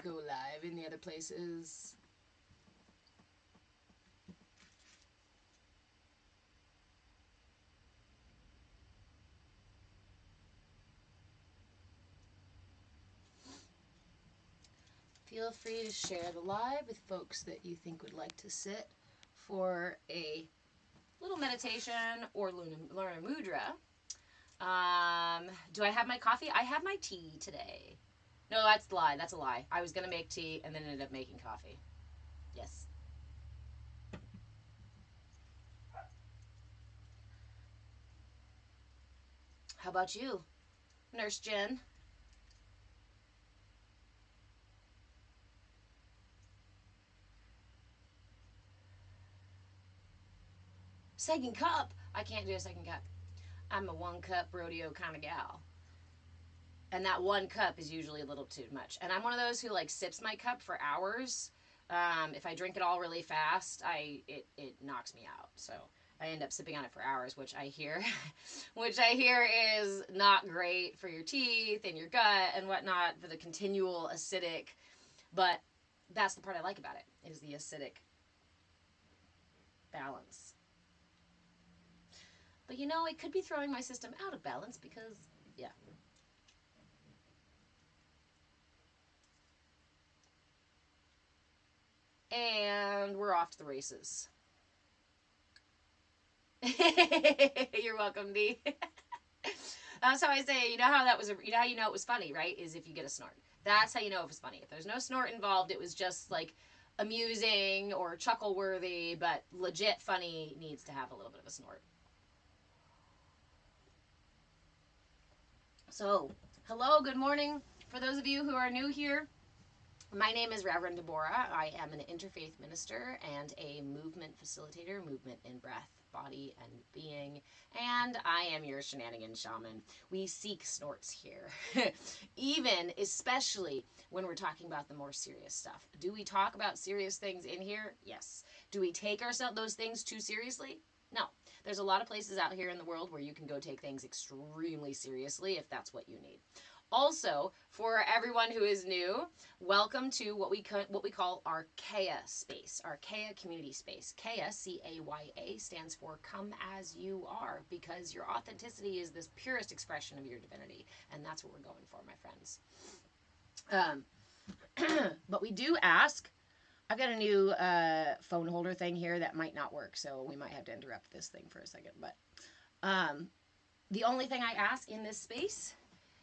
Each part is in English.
go live in the other places. Feel free to share the live with folks that you think would like to sit for a little meditation or learn a mudra. Do I have my coffee? I have my tea today. No, that's a lie. That's a lie. I was going to make tea and then ended up making coffee. Yes. How about you, Nurse Jen? Second cup? I can't do a second cup. I'm a 1 cup rodeo kind of gal. And that 1 cup is usually a little too much. And I'm one of those who like sips my cup for hours. If I drink it all really fast, it knocks me out. So I end up sipping on it for hours, which I hear is not great for your teeth and your gut and whatnot, for the continual acidic. But that's the part I like about it, is the acidic balance. But you know, it could be throwing my system out of balance because, yeah. And we're off to the races. You're welcome, Dee. That's how I say, you know how that was, you know how you know it was funny, right? Is if you get a snort. That's how you know it was funny. If there's no snort involved, it was just like amusing or chuckle worthy, but legit funny needs to have a little bit of a snort. So, hello, good morning. For those of you who are new here, my name is Reverend Deborah. I am an interfaith minister and a movement facilitator, movement in breath, body, and being. And I am your shenanigan shaman. We seek snorts here, especially when we're talking about the more serious stuff. Do we talk about serious things in here? Yes. Do we take those things too seriously? No. There's a lot of places out here in the world where you can go take things extremely seriously if that's what you need. Also, for everyone who is new, welcome to what we call our CAYA space, our CAYA community space. CAYA, C-A-Y-A, stands for Come As You Are, because your authenticity is this purest expression of your divinity, and that's what we're going for, my friends. But we do ask, I've got a new phone holder thing here that might not work, so we might have to interrupt this thing for a second. But the only thing I ask in this space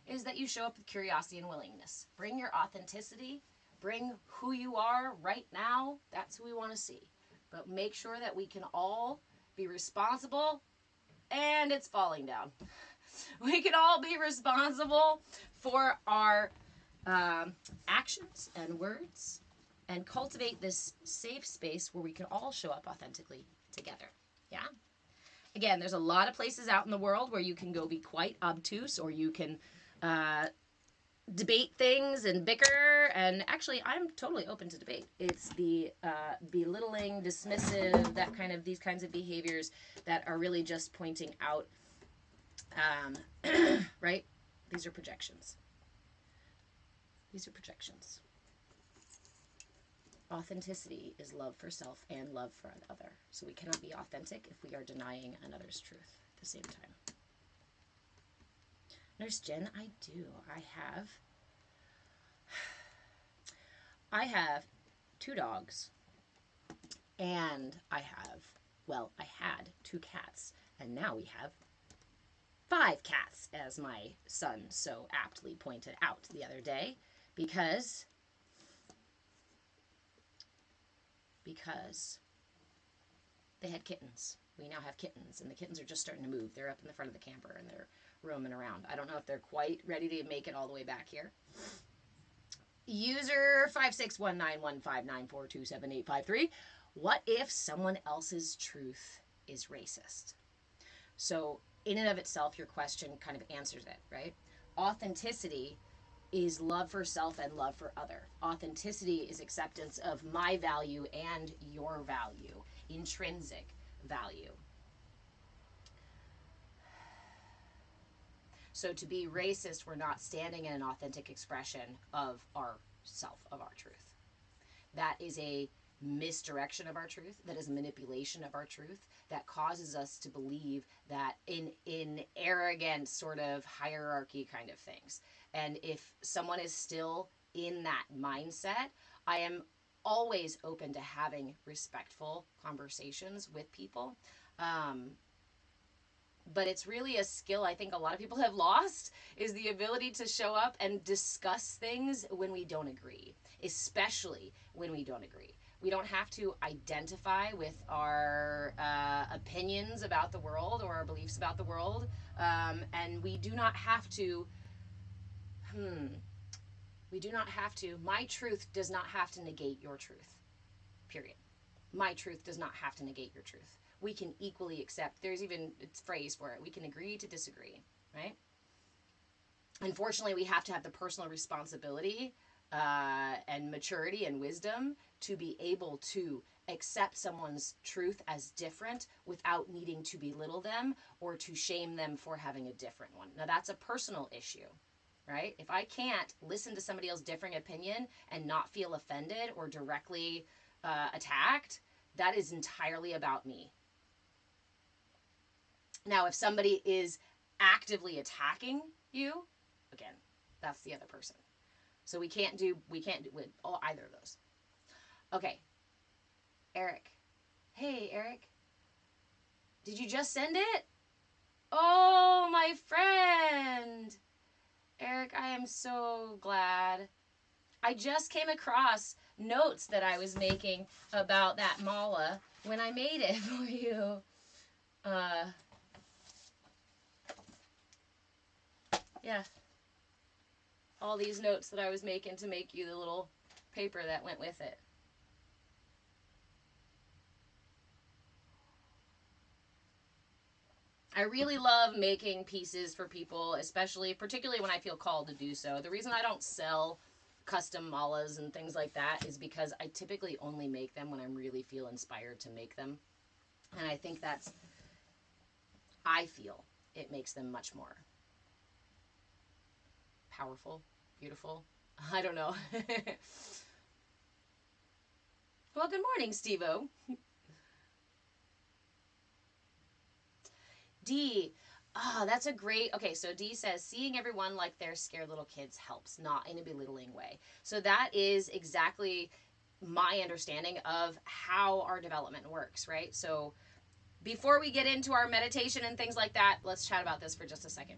is that you show up with curiosity and willingness. Bring your authenticity. Bring who you are right now. That's who we want to see. But make sure that we can all be responsible. And it's falling down. We can all be responsible for our actions and words, and cultivate this safe space where we can all show up authentically together. Yeah? Again, there's a lot of places out in the world where you can go be quite obtuse, or you can debate things and bicker. And actually, I'm totally open to debate. It's the belittling, dismissive, these kinds of behaviors that are really just pointing out, right? These are projections. These are projections. Authenticity is love for self and love for another. So we cannot be authentic if we are denying another's truth at the same time. Nurse Jen, I do. I have 2 dogs, and I had 2 cats, and now we have 5 cats, as my son so aptly pointed out the other day, because they had kittens. We now have kittens, and the kittens are just starting to move. They're up in the front of the camper, and they're roaming around. I don't know if they're quite ready to make it all the way back here. User 5619159427853. What if someone else's truth is racist? So in and of itself, your question kind of answers it, right? Authenticity is love for self and love for other. Authenticity is acceptance of my value and your value, intrinsic value. So to be racist, we're not standing in an authentic expression of our self of our truth. That is a misdirection of our truth. That is manipulation of our truth. That causes us to believe that in arrogant sort of hierarchy kind of things. And if someone is still in that mindset, I am always open to having respectful conversations with people. But it's really a skill I think a lot of people have lost, is the ability to show up and discuss things when we don't agree, especially when we don't agree. We don't have to identify with our opinions about the world or our beliefs about the world. And we do not have to, my truth does not have to negate your truth, period. My truth does not have to negate your truth. We can equally accept, there's even a phrase for it, we can agree to disagree, right? Unfortunately, we have to have the personal responsibility and maturity and wisdom to be able to accept someone's truth as different without needing to belittle them or to shame them for having a different one. Now, that's a personal issue, right? If I can't listen to somebody else's differing opinion and not feel offended or directly attacked, that is entirely about me. Now, if somebody is actively attacking you, again, that's the other person. So we can't do with either of those. Okay. Eric. Hey, Eric. Did you just send it? Oh, my friend. Eric, I am so glad. I just came across notes that I was making about that mala when I made it for you. Yeah. All these notes that I was making to make you the little paper that went with it. I really love making pieces for people, particularly when I feel called to do so. The reason I don't sell custom malas and things like that is because I typically only make them when I really feel inspired to make them. And I think I feel it makes them much more powerful, beautiful. I don't know. Well, good morning, Steve-O. D. That's a great, okay, so D says, seeing everyone like they're scared little kids helps, not in a belittling way. So that is exactly my understanding of how our development works, right? So before we get into our meditation and things like that, let's chat about this for just a second,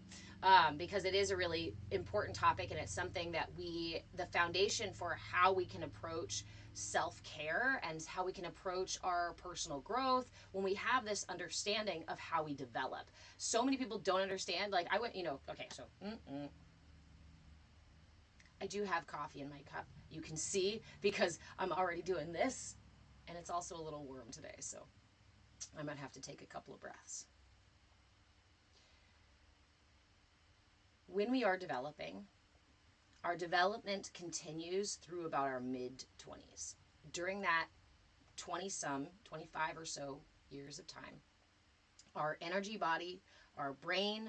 because it is a really important topic, and it's something that the foundation for how we can approach self-care and how we can approach our personal growth when we have this understanding of how we develop. So many people don't understand. Like I went, okay, so I do have coffee in my cup. You can see because I'm already doing this, and it's also a little warm today, so I might have to take a couple of breaths. When we are developing, our development continues through about our mid-20s. During that 25 or so years of time, our energy body, our brain,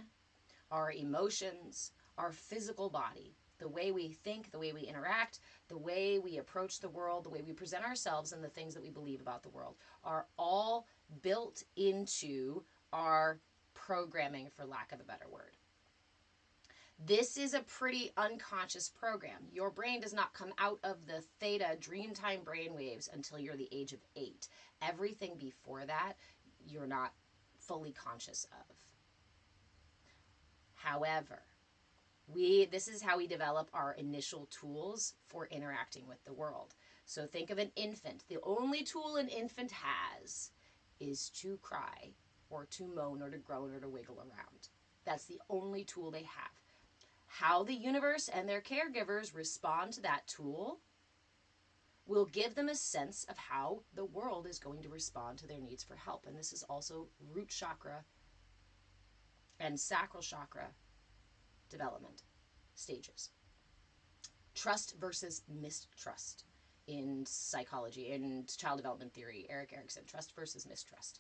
our emotions, our physical body, the way we think, the way we interact, the way we approach the world, the way we present ourselves, and the things that we believe about the world are all built into our programming, for lack of a better word. This is a pretty unconscious program. Your brain does not come out of the theta dreamtime brainwaves until you're the age of 8. Everything before that, you're not fully conscious of. However, this is how we develop our initial tools for interacting with the world. So think of an infant. The only tool an infant has is to cry or to moan or to groan or to wiggle around. That's the only tool they have. How the universe and their caregivers respond to that tool will give them a sense of how the world is going to respond to their needs for help. And this is also root chakra and sacral chakra development stages. Trust versus mistrust in psychology and child development theory. Erik Erikson, trust versus mistrust.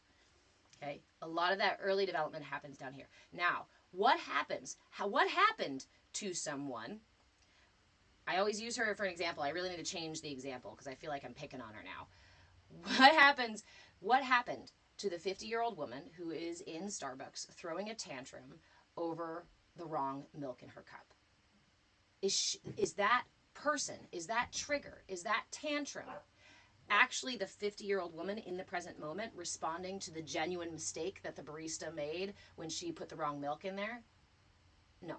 Okay, a lot of that early development happens down here. Now, what happened to someone I always use her for an example. I really need to change the example because I feel like I'm picking on her now. What happened to the 50-year-old woman who is in Starbucks throwing a tantrum over the wrong milk in her cup? Is that person, is that trigger, is that tantrum actually the 50-year-old woman in the present moment responding to the genuine mistake that the barista made when she put the wrong milk in there? No.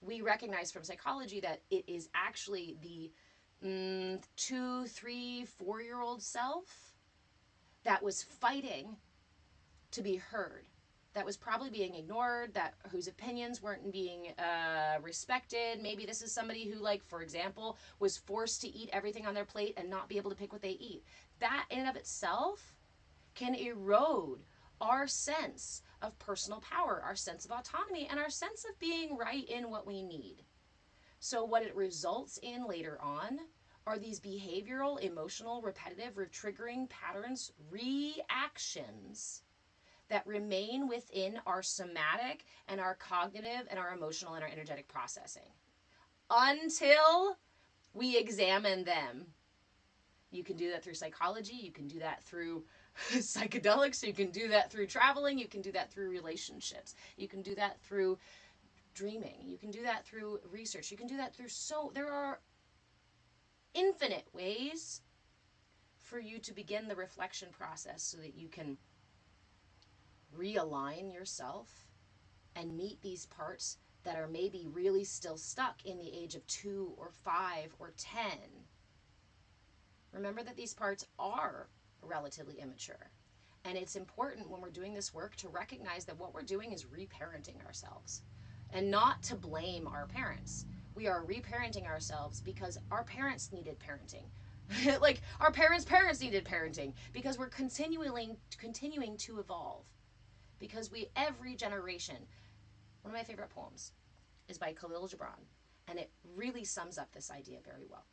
We recognize from psychology that it is actually the 2, 3, 4-year-old self that was fighting to be heard, that was probably being ignored, that whose opinions weren't being respected. Maybe this is somebody who, like, for example, was forced to eat everything on their plate and not be able to pick what they eat. That in and of itself can erode our sense of personal power, our sense of autonomy, and our sense of being right in what we need. So what it results in later on are these behavioral, emotional, repetitive, triggering patterns, reactions that remain within our somatic and our cognitive and our emotional and our energetic processing until we examine them. You can do that through psychology. You can do that through psychedelics. You can do that through traveling. You can do that through relationships. You can do that through dreaming. You can do that through research. You can do that through there are infinite ways for you to begin the reflection process so that you can realign yourself and meet these parts that are maybe really still stuck in the age of 2 or 5 or 10. Remember that these parts are relatively immature. And it's important when we're doing this work to recognize that what we're doing is reparenting ourselves and not to blame our parents. We are reparenting ourselves because our parents needed parenting. Like our parents' needed parenting because we're continuing to evolve. Because every generation, one of my favorite poems is by Khalil Gibran, and it really sums up this idea very well.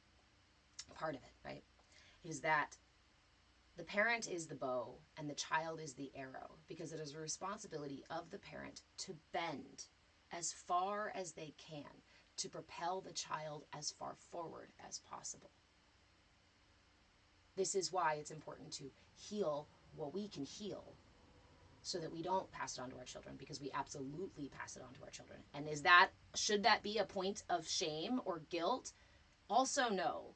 Part of it, right, is that the parent is the bow and the child is the arrow, because it is a responsibility of the parent to bend as far as they can to propel the child as far forward as possible. This is why it's important to heal what we can heal so that we don't pass it on to our children, because we absolutely pass it on to our children. And should that be a point of shame or guilt? Also, no.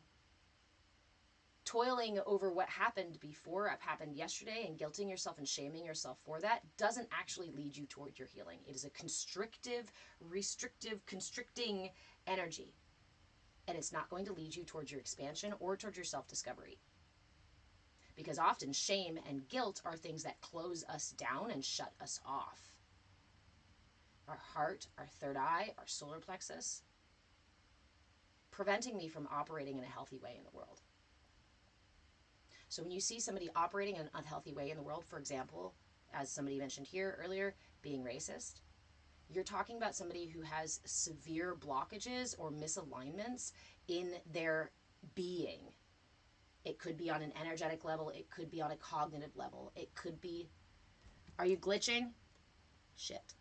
Toiling over what happened before, happened yesterday, and guilting yourself and shaming yourself for that doesn't actually lead you toward your healing. It is a constrictive, restrictive, constricting energy. And it's not going to lead you towards your expansion or towards your self-discovery. Because often shame and guilt are things that close us down and shut us off. Our heart, our third eye, our solar plexus, preventing me from operating in a healthy way in the world. So when you see somebody operating in an unhealthy way in the world, for example, as somebody mentioned here earlier, being racist, you're talking about somebody who has severe blockages or misalignments in their being. It could be on an energetic level. It could be on a cognitive level. It could be... Are you glitching? Shit.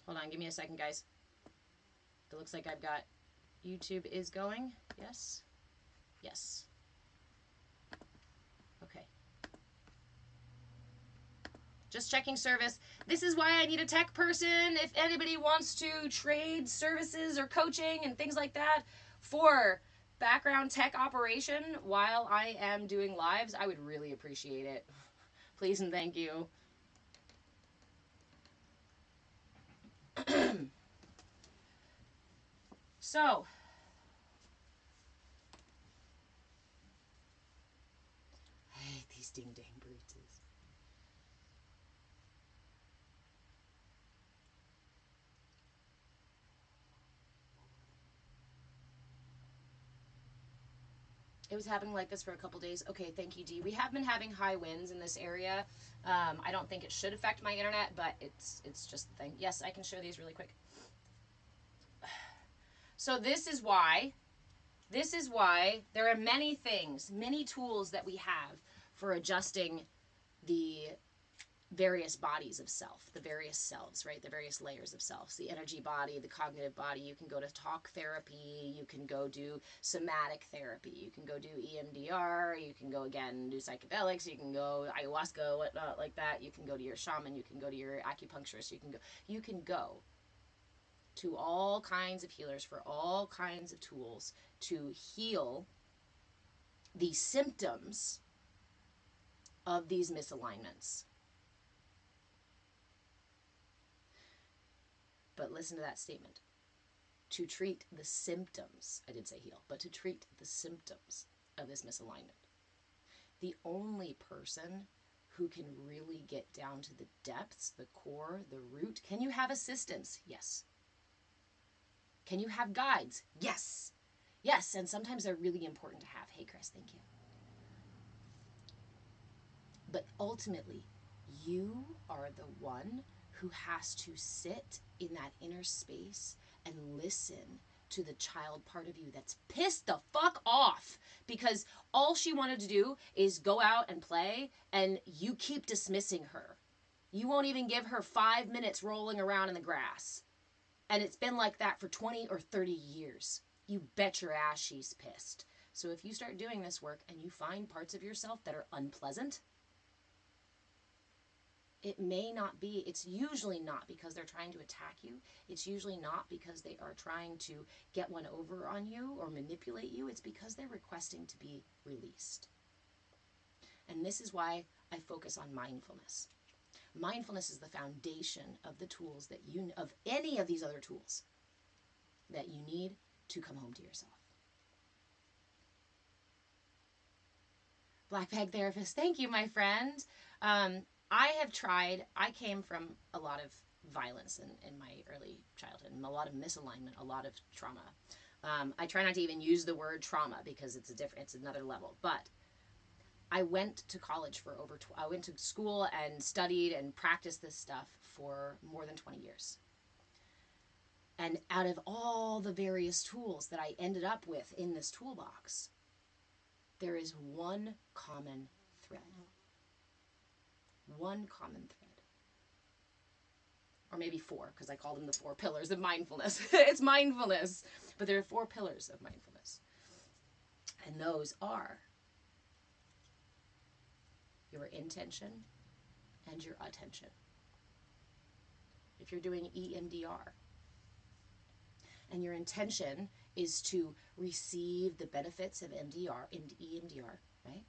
Hold on, give me a second, guys. It looks like I've got... YouTube is going. Yes. Yes. Okay. Just checking service. This is why I need a tech person. If anybody wants to trade services or coaching and things like that for background tech operation while I am doing lives, I would really appreciate it. Please and thank you. So, I hate these ding-dang bruises. It was happening like this for a couple days. Okay, thank you, Dee. We have been having high winds in this area. I don't think it should affect my internet, but it's just the thing. Yes, I can show these really quick. So this is why there are many things, many tools that we have for adjusting the various bodies of self, the various selves, right? The various layers of selves, the energy body, the cognitive body. You can go to talk therapy. You can go do somatic therapy. You can go do EMDR. You can go again do psychedelics. You can go ayahuasca, whatnot like that. You can go to your shaman. You can go to your acupuncturist. You can go to all kinds of healers for all kinds of tools to heal the symptoms of these misalignments. But listen to that statement. To treat the symptoms, I did say heal, but to treat the symptoms of this misalignment. The only person who can really get down to the depths, the core, the root. Can you have assistance? Yes. Can you have guides? Yes. Yes, and sometimes they're really important to have. Hey, Chris, thank you. But ultimately, you are the one who has to sit in that inner space and listen to the child part of you that's pissed the fuck off because all she wanted to do is go out and play, and you keep dismissing her. You won't even give her 5 minutes rolling around in the grass. And it's been like that for 20 or 30 years. You bet your ass she's pissed. So if you start doing this work and you find parts of yourself that are unpleasant, it may not be, it's usually not because they're trying to attack you. It's usually not because they are trying to get one over on you or manipulate you. It's because they're requesting to be released. And this is why I focus on mindfulness. Mindfulness is the foundation of the tools that you, of any of these other tools that you need to come home to yourself. Black Bag Therapist, thank you, my friend. I came from a lot of violence in my early childhood, and a lot of misalignment, a lot of trauma. I try not to even use the word trauma because it's another level. But I went to college for I went to school and studied and practiced this stuff for more than 20 years. And out of all the various tools that I ended up with in this toolbox, there is one common thread. One common thread. Or maybe four, because I call them the 4 pillars of mindfulness. It's mindfulness. But there are 4 pillars of mindfulness. And those are your intention and your attention. If you're doing EMDR, and your intention is to receive the benefits of EMDR, right?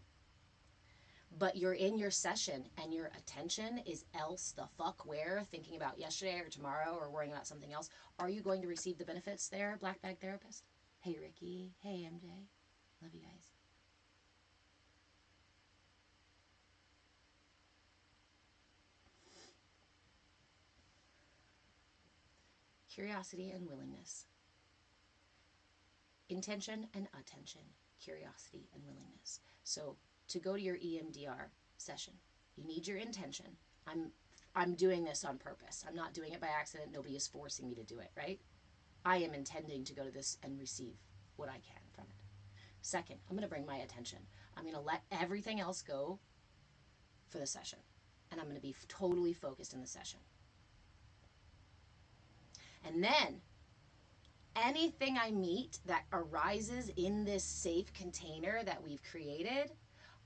But you're in your session and your attention is else the fuck where, thinking about yesterday or tomorrow or worrying about something else. Are you going to receive the benefits there, Black Bag Therapist? Hey, Ricky. Hey, MJ. Love you guys. Curiosity and willingness. Intention and attention. Curiosity and willingness. So to go to your EMDR session, you need your intention. I'm doing this on purpose. I'm not doing it by accident. Nobody is forcing me to do it, right? I am intending to go to this and receive what I can from it. Second, I'm going to bring my attention. I'm going to let everything else go for the session. And I'm going to be totally focused in the session. And then anything I meet that arises in this safe container that we've created,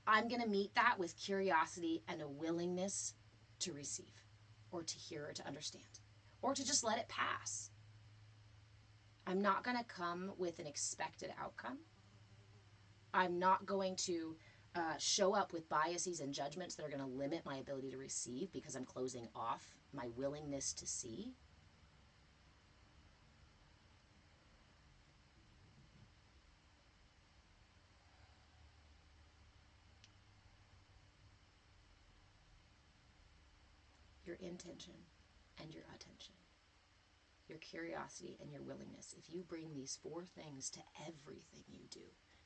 I'm going to meet that with curiosity and a willingness to receive or to hear or to understand or to just let it pass. I'm not going to come with an expected outcome. I'm not going to show up with biases and judgments that are going to limit my ability to receive because I'm closing off my willingness to see. Your intention and your attention, your curiosity and your willingness. If you bring these 4 things to everything you do,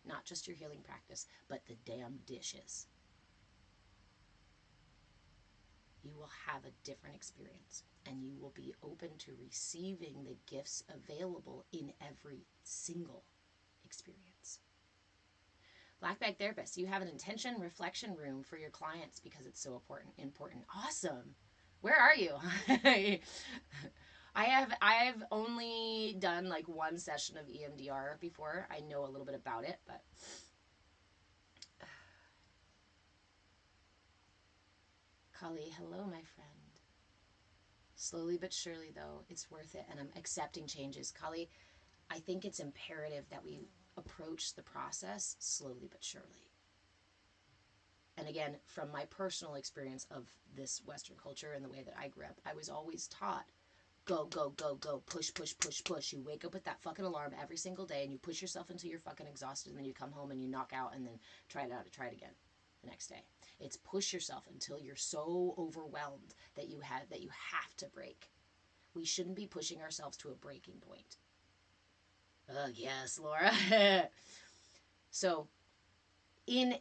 not just your healing practice, but the damn dishes, you will have a different experience and you will be open to receiving the gifts available in every single experience. Black Bag Therapist, you have an intention reflection room for your clients because it's so important. Awesome. Where are you? I have only done like one session of EMDR before. I know a little bit about it, but Kali, hello, my friend. Slowly but surely, though, it's worth it, and I'm accepting changes. Kali, I think it's imperative that we approach the process slowly but surely. And again, from my personal experience of this Western culture and the way that I grew up, I was always taught, go, go, go, go, push, push, push, push. You wake up with that fucking alarm every single day and you push yourself until you're fucking exhausted, and then you come home and you knock out and then try it again the next day. It's push yourself until you're so overwhelmed that you have to break. We shouldn't be pushing ourselves to a breaking point. Oh, yes, Laura. So, you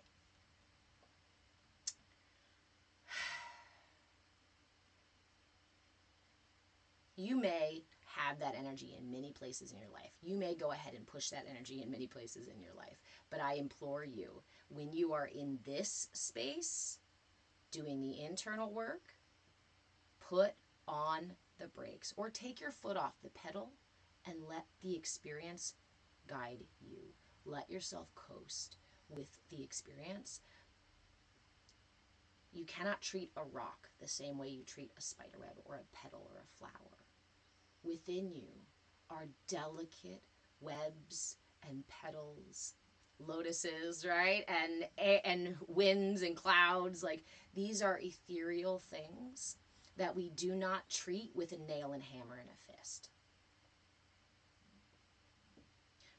may have that energy in many places in your life. You may go ahead and push that energy in many places in your life. But I implore you, when you are in this space, doing the internal work, put on the brakes or take your foot off the pedal and let the experience guide you. Let yourself coast with the experience. You cannot treat a rock the same way you treat a spider web or a petal or a flower. Within you are delicate webs and petals, lotuses, right? And winds and clouds. Like, these are ethereal things that we do not treat with a nail and hammer and a fist.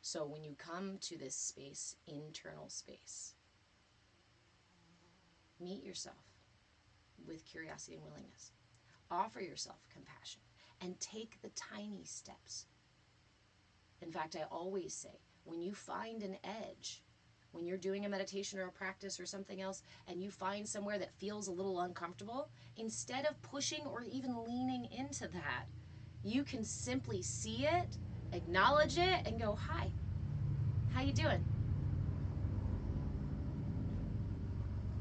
So when you come to this space, internal space, meet yourself with curiosity and willingness. Offer yourself compassion and take the tiny steps. In fact, I always say, when you find an edge, when you're doing a meditation or a practice or something else, and you find somewhere that feels a little uncomfortable, instead of pushing or even leaning into that, you can simply see it, acknowledge it, and go, hi, how you doing?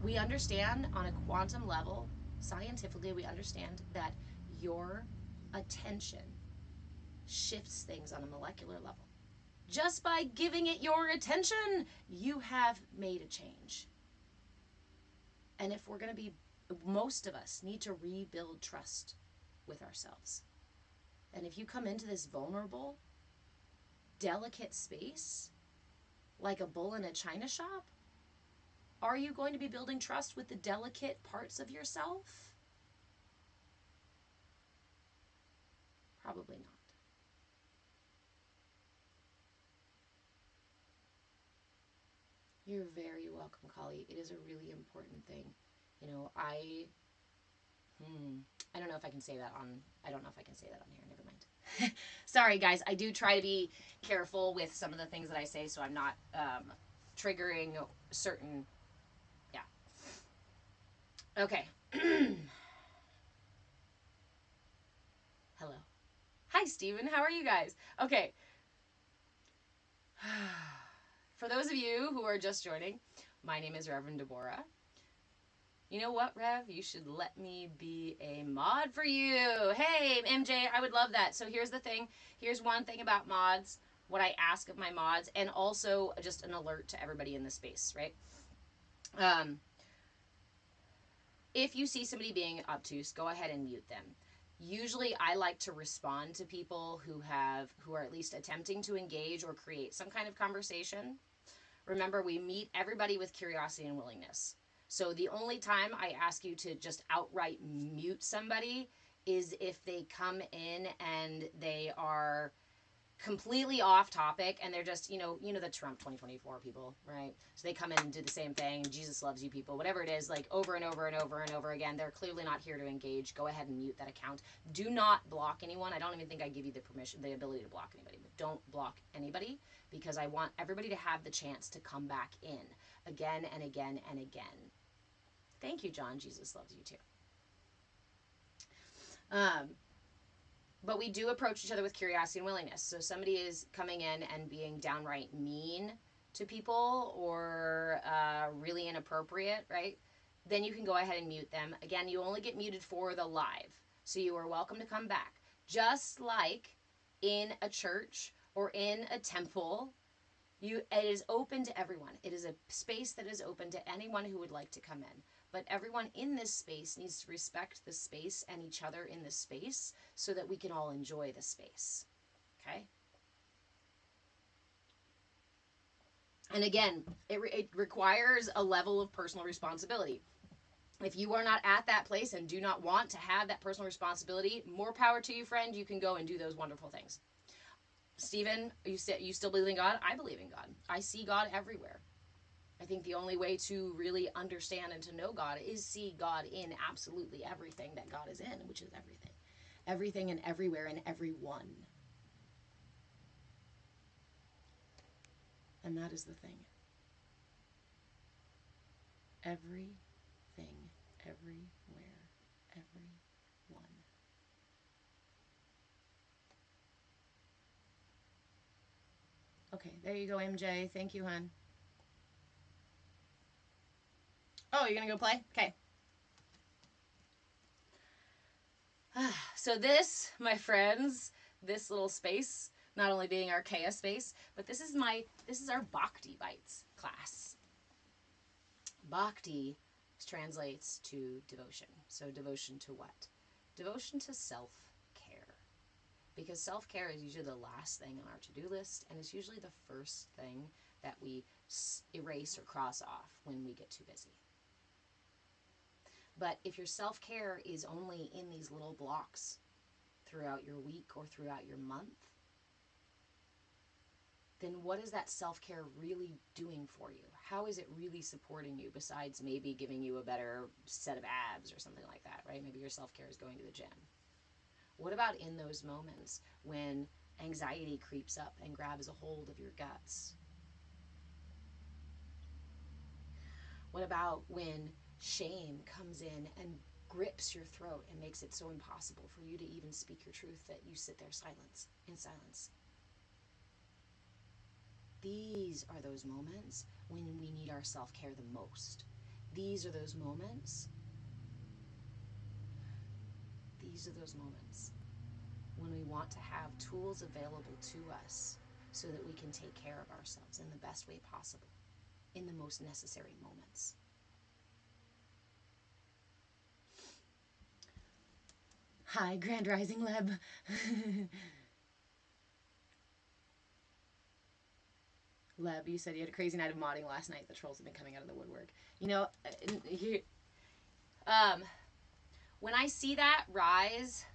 We understand on a quantum level, scientifically, we understand that your attention shifts things on a molecular level. Just by giving it your attention, you have made a change. And if we're going to be, most of us need to rebuild trust with ourselves. And if you come into this vulnerable, delicate space, like a bull in a china shop, are you going to be building trust with the delicate parts of yourself? Probably not. You're very welcome, Kali. It is a really important thing. You know, I don't know if I can say that on here. Never mind. Sorry, guys. I do try to be careful with some of the things that I say, so I'm not triggering certain. Yeah. Okay. Hello. Hi, Steven. How are you guys? Okay. For those of you who are just joining, my name is Reverend Deborah. You know what, Rev? You should let me be a mod for you. Hey, MJ, I would love that. So here's the thing. Here's one thing about mods, what I ask of my mods, and also just an alert to everybody in the space, right? If you see somebody being obtuse, go ahead and mute them. Usually I like to respond to people who are at least attempting to engage or create some kind of conversation. Remember, we meet everybody with curiosity and willingness. So the only time I ask you to just outright mute somebody is if they come in and they are completely off topic and they're just, you know the Trump 2024 people, right? So they come in and do the same thing, Jesus loves you people, whatever it is, like over and over and over and over again. They're clearly not here to engage. Go ahead and mute that account. Do not block anyone. I don't even think I give you the ability to block anybody, but don't block anybody, because I want everybody to have the chance to come back in again and again and again. Thank you, John. Jesus loves you too. But we do approach each other with curiosity and willingness. So somebody is coming in and being downright mean, to people or really inappropriate, right? Then you can go ahead and mute them. Again, you only get muted for the live. So you are welcome to come back. Just like in a church or in a temple, it is open to everyone. It is a space that is open to anyone who would like to come in. But everyone in this space needs to respect the space and each other in the space so that we can all enjoy the space. Okay? And again, it requires a level of personal responsibility. If you are not at that place and do not want to have that personal responsibility, more power to you, friend. You can go and do those wonderful things. Stephen, you still believe in God? I believe in God. I see God everywhere. I think the only way to really understand and to know God is see God in absolutely everything that God is in, which is everything. Everything and everywhere and everyone. And that is the thing. Everything, everywhere, everyone. Okay, there you go, MJ. Thank you, hon. Oh, you're going to go play? Okay. So this, my friends, this little space, not only being our CAYA space, but this is our Bhakti Bites class. Bhakti translates to devotion. So devotion to what? Devotion to self-care. Because self-care is usually the last thing on our to-do list, and it's usually the first thing that we erase or cross off when we get too busy. But if your self-care is only in these little blocks throughout your week or throughout your month, then what is that self-care really doing for you? How is it really supporting you besides maybe giving you a better set of abs or something like that, right? Maybe your self-care is going to the gym. What about in those moments when anxiety creeps up and grabs a hold of your guts? What about when shame comes in and grips your throat and makes it so impossible for you to even speak your truth that you sit there in silence? These are those moments when we need our self-care the most. These are those moments when we want to have tools available to us so that we can take care of ourselves in the best way possible, in the most necessary moments. Hi, Grand Rising Leb. Leb, you said you had a crazy night of modding last night. The trolls have been coming out of the woodwork. You know, when I see that rise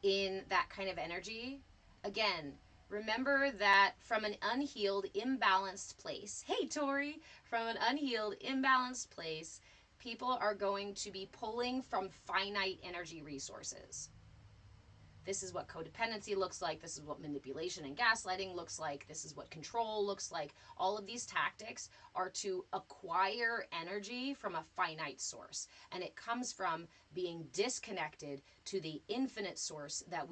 in that kind of energy, again, remember that from an unhealed, imbalanced place, hey, Tori, from an unhealed, imbalanced place, people are going to be pulling from finite energy resources. This is what codependency looks like. This is what manipulation and gaslighting looks like. This is what control looks like. All of these tactics are to acquire energy from a finite source. And it comes from being disconnected to the infinite source that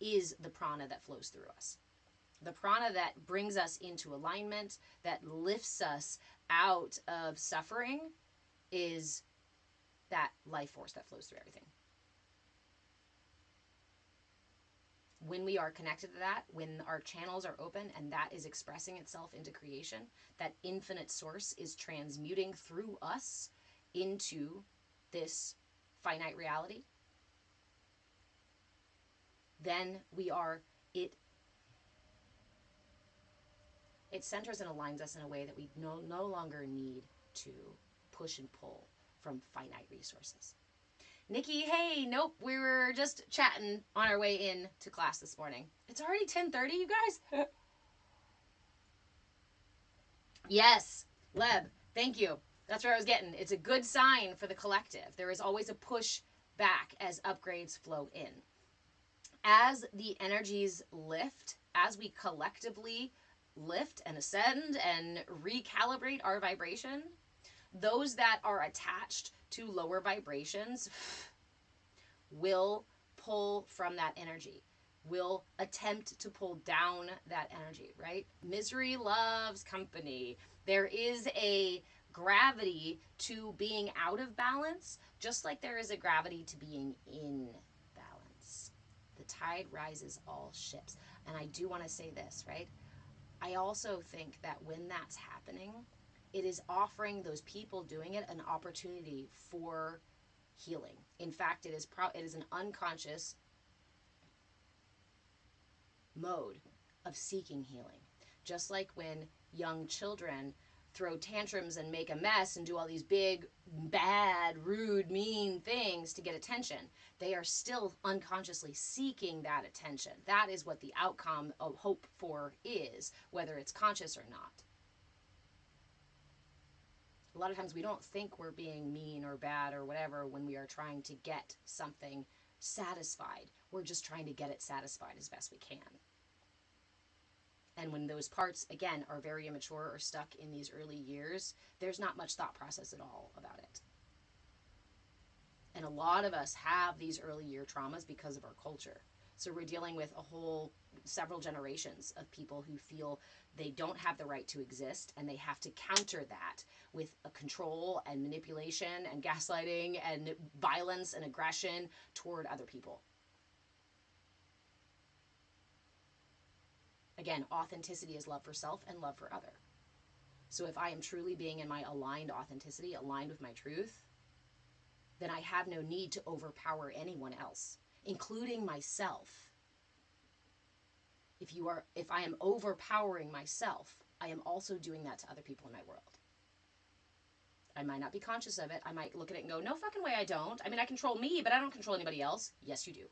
is the prana that flows through us. The prana that brings us into alignment, that lifts us out of suffering, is that life force that flows through everything. When we are connected to that, when our channels are open and that is expressing itself into creation, that infinite source is transmuting through us into this finite reality, then it centers and aligns us in a way that we no longer need to push and pull from finite resources. Nikki, hey, nope, we were just chatting on our way in to class this morning. It's already 10:30, you guys? Yes, Leb, thank you. That's where I was getting. It's a good sign for the collective. There is always a push back as upgrades flow in. As the energies lift, as we collectively lift and ascend and recalibrate our vibration, those that are attached to lower vibrations will pull from that energy. will attempt to pull down that energy, right? Misery loves company. There is a gravity to being out of balance, just like there is a gravity to being in balance. The tide rises all ships. And I do want to say this, right? I also think that when that's happening, it is offering those people doing it an opportunity for healing. In fact, it is an unconscious mode of seeking healing. Just like when young children throw tantrums and make a mess and do all these big, bad, rude, mean things to get attention, they are still unconsciously seeking that attention. That is what the outcome of hope for is, whether it's conscious or not. A lot of times we don't think we're being mean or bad or whatever when we are trying to get something satisfied. We're just trying to get it satisfied as best we can. And when those parts, again, are very immature or stuck in these early years, there's not much thought process at all about it. And a lot of us have these early year traumas because of our culture. So we're dealing with several generations of people who feel they don't have the right to exist, and they have to counter that with a control and manipulation and gaslighting and violence and aggression toward other people. Again, authenticity is love for self and love for other. So if I am truly being in my aligned authenticity, aligned with my truth, then I have no need to overpower anyone else, including myself. If I am overpowering myself, I am also doing that to other people in my world. I might not be conscious of it. I might look at it and go, no fucking way I don't. I mean, I control me, but I don't control anybody else. Yes, you do.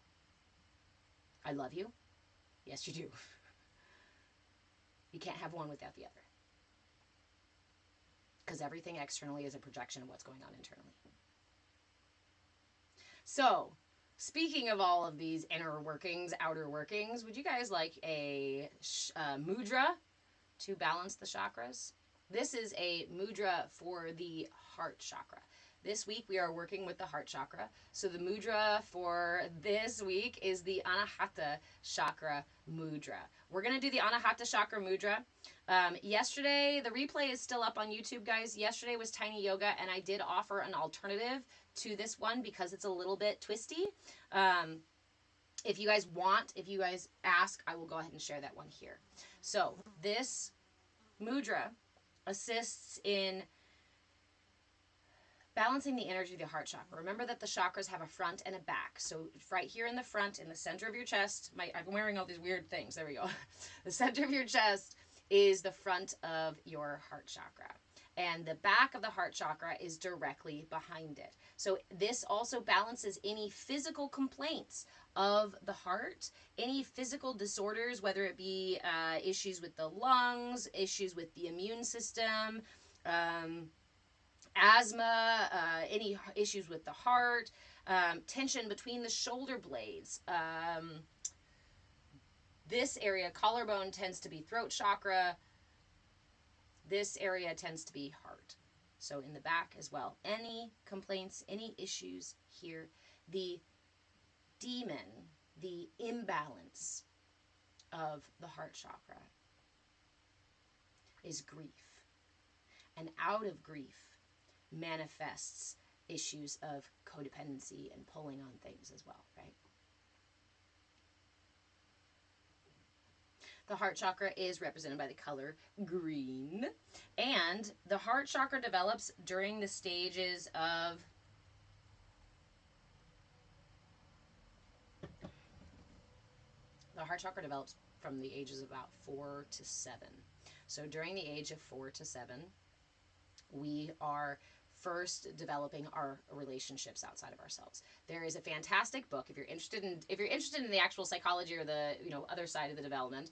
I love you. Yes, you do. You can't have one without the other. Because everything externally is a projection of what's going on internally. So, speaking of all of these inner workings, outer workings, would you guys like a mudra to balance the chakras? This is a mudra for the heart chakra. This week we are working with the heart chakra. So the mudra for this week is the Anahata chakra mudra. We're going to do the Anahata chakra mudra. Yesterday, the replay is still up on YouTube, guys. Yesterday was Tiny Yoga, and I did offer an alternative to this one because it's a little bit twisty. If you guys ask, I will go ahead and share that one here. So this mudra assists in balancing the energy of the heart chakra. Remember that the chakras have a front and a back. So right here in the front, in the center of your chest, I'm wearing all these weird things. There we go. The center of your chest is the front of your heart chakra. And the back of the heart chakra is directly behind it. So this also balances any physical complaints of the heart, any physical disorders, whether it be issues with the lungs, issues with the immune system, asthma, any issues with the heart, tension between the shoulder blades. This area, collarbone, tends to be throat chakra. This area tends to be heart. So in the back as well. Any complaints, any issues here. The demon, the imbalance of the heart chakra is grief. And out of grief manifests issues of codependency and pulling on things as well, right? The heart chakra is represented by the color green. And the heart chakra develops during the stages of the heart chakra develops from the ages of about 4 to 7. So during the age of 4 to 7, we are first developing our relationships outside of ourselves. There is a fantastic book if you're interested in the actual psychology or the other side of the development.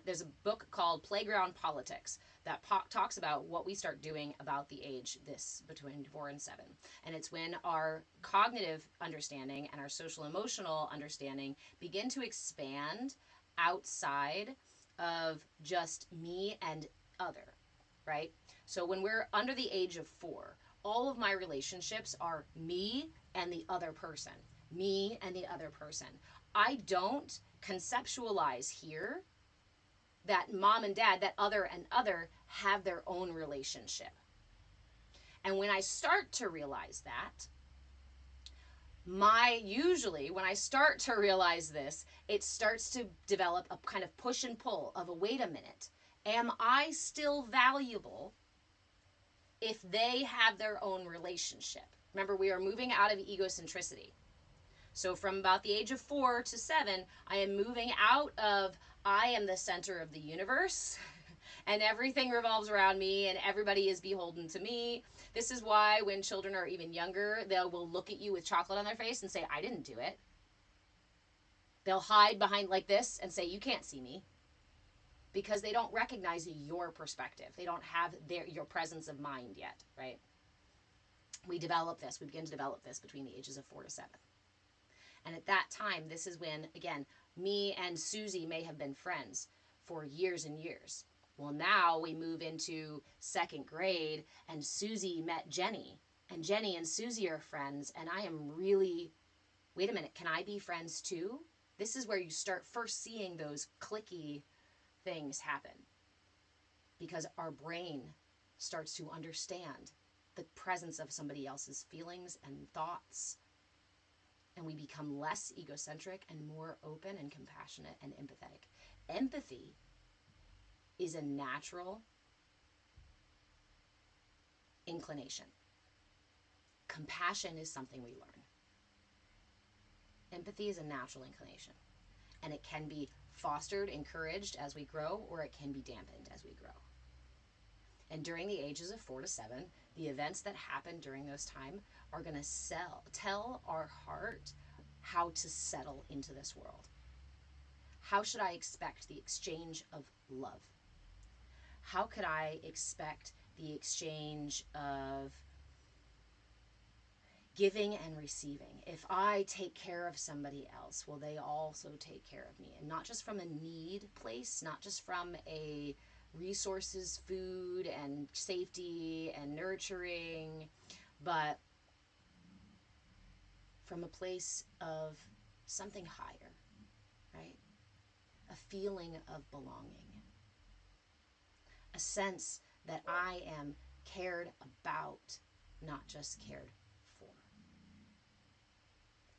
There's a book called Playground Politics that talks about what we start doing about the age between 4 and 7. And it's when our cognitive understanding and our social emotional understanding begin to expand outside of just me and other, right? So when we're under the age of 4, all of my relationships are me and the other person. me and the other person. I don't conceptualize here that mom and dad, that other and other, have their own relationship. And when I start to realize that, usually when I start to realize this, it starts to develop a kind of push and pull of a wait a minute. Am I still valuable if they have their own relationship? Remember, we are moving out of egocentricity. So from about the age of 4 to 7, I am moving out of I am the center of the universe and everything revolves around me and everybody is beholden to me. This is why when children are even younger, they will look at you with chocolate on their face and say, I didn't do it. They'll hide behind like this and say, you can't see me. Because they don't recognize your perspective. They don't have your presence of mind yet, right? We begin to develop this between the ages of 4 to 7. And at that time, this is when, again, me and Susie may have been friends for years and years. Well, now we move into 2nd grade, and Susie met Jenny. And Jenny and Susie are friends, and I am really, wait a minute, can I be friends too? This is where you start first seeing those clicky things happen. Because our brain starts to understand the presence of somebody else's feelings and thoughts. And we become less egocentric and more open and compassionate and empathetic. Empathy is a natural inclination. Compassion is something we learn. Empathy is a natural inclination. And it can be fostered, encouraged as we grow, or it can be dampened as we grow. And during the ages of 4 to 7, the events that happen during those time are going to tell our heart how to settle into this world. How should I expect the exchange of love? How could I expect the exchange of giving and receiving? If I take care of somebody else, will they also take care of me? And not just from a need place, not just from a resources, food, and safety, and nurturing, but from a place of something higher, right? A feeling of belonging. A sense that I am cared about, not just cared for.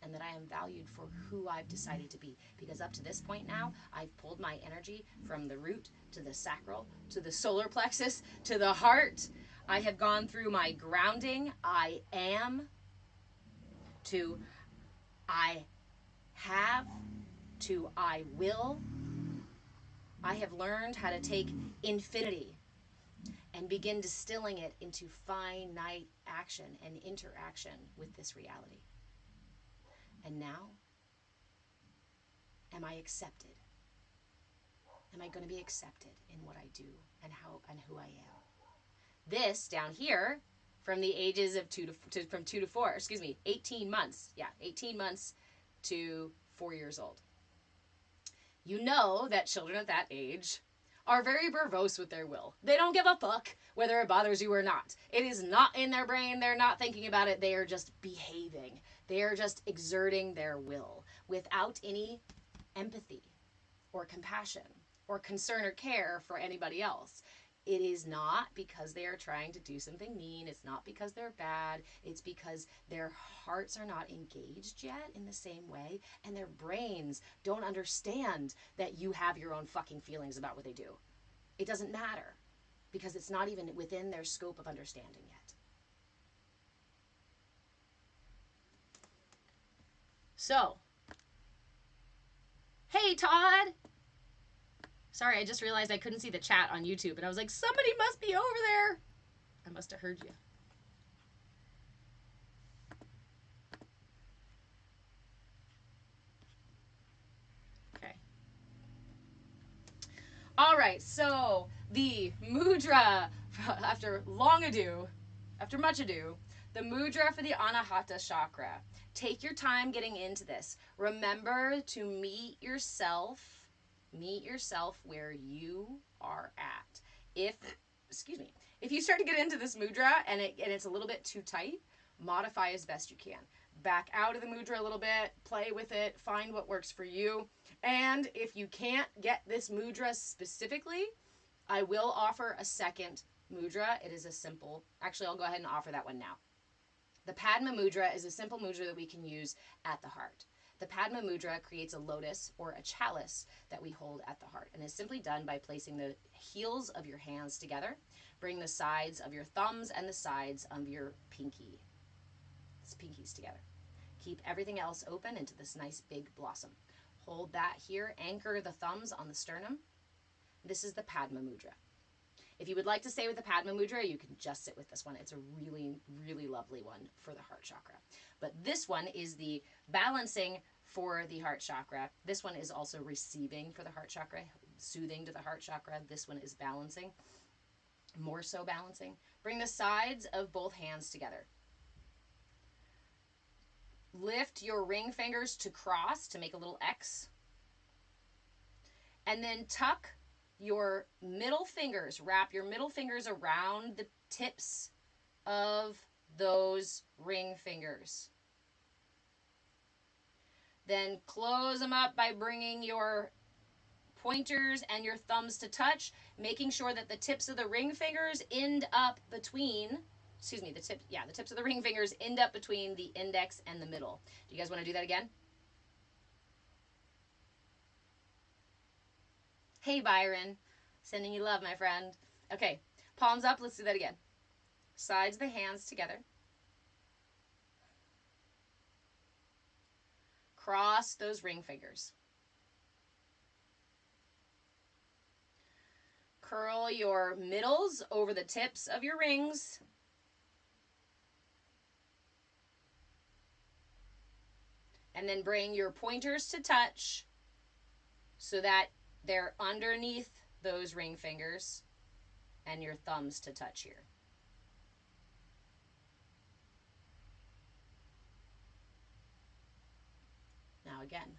And that I am valued for who I've decided to be. Because up to this point now, I've pulled my energy from the root to the sacral, to the solar plexus, to the heart. I have gone through my grounding, I am, to I have, to I will. I have learned how to take infinity and begin distilling it into finite action and interaction with this reality. And now, am I accepted? Am I going to be accepted in what I do and how and who I am? This down here, from the ages of 18 months. Yeah, 18 months to 4 years old. You know that children at that age are very verbose with their will. They don't give a fuck whether it bothers you or not. It is not in their brain. They're not thinking about it. They are just behaving. They are just exerting their will without any empathy or compassion or concern or care for anybody else. It is not because they are trying to do something mean. It's not because they're bad. It's because their hearts are not engaged yet in the same way, and their brains don't understand that you have your own fucking feelings about what they do. It doesn't matter because it's not even within their scope of understanding yet. So, hey Todd! Sorry, I just realized I couldn't see the chat on YouTube, and I was like, somebody must be over there. I must have heard you. Okay. All right, so the mudra, after much ado, the mudra for the Anahata chakra. Take your time getting into this. Remember to meet yourself where you are at. If you start to get into this mudra and it's a little bit too tight, modify as best you can. back out of the mudra a little bit, play with it, find what works for you. And if you can't get this mudra specifically, I will offer a second mudra. It is a simple, actually, I'll go ahead and offer that one now. The Padma Mudra is a simple mudra that we can use at the heart. The Padma Mudra creates a lotus or a chalice that we hold at the heart, and is simply done by placing the heels of your hands together. Bring the sides of your thumbs and the sides of your pinkies together. Keep everything else open into this nice big blossom. Hold that here. Anchor the thumbs on the sternum. This is the Padma Mudra. If you would like to stay with the Padma Mudra, you can just sit with this one. It's a really, really lovely one for the heart chakra. But this one is the balancing for the heart chakra. This one is also receiving for the heart chakra, soothing to the heart chakra. This one is balancing, more so balancing. Bring the sides of both hands together. Lift your ring fingers to cross to make a little X. And then tuck your middle fingers, wrap your middle fingers around the tips of those ring fingers. Then close them up by bringing your pointers and your thumbs to touch, making sure that the tips of the ring fingers end up between, the tips of the ring fingers end up between the index and the middle. Do you guys want to do that again? Hey, Byron. Sending you love, my friend. Okay, palms up. Let's do that again. Sides of the hands together. Cross those ring fingers. Curl your middles over the tips of your rings. And then bring your pointers to touch so that they're underneath those ring fingers and your thumbs to touch here. Now again,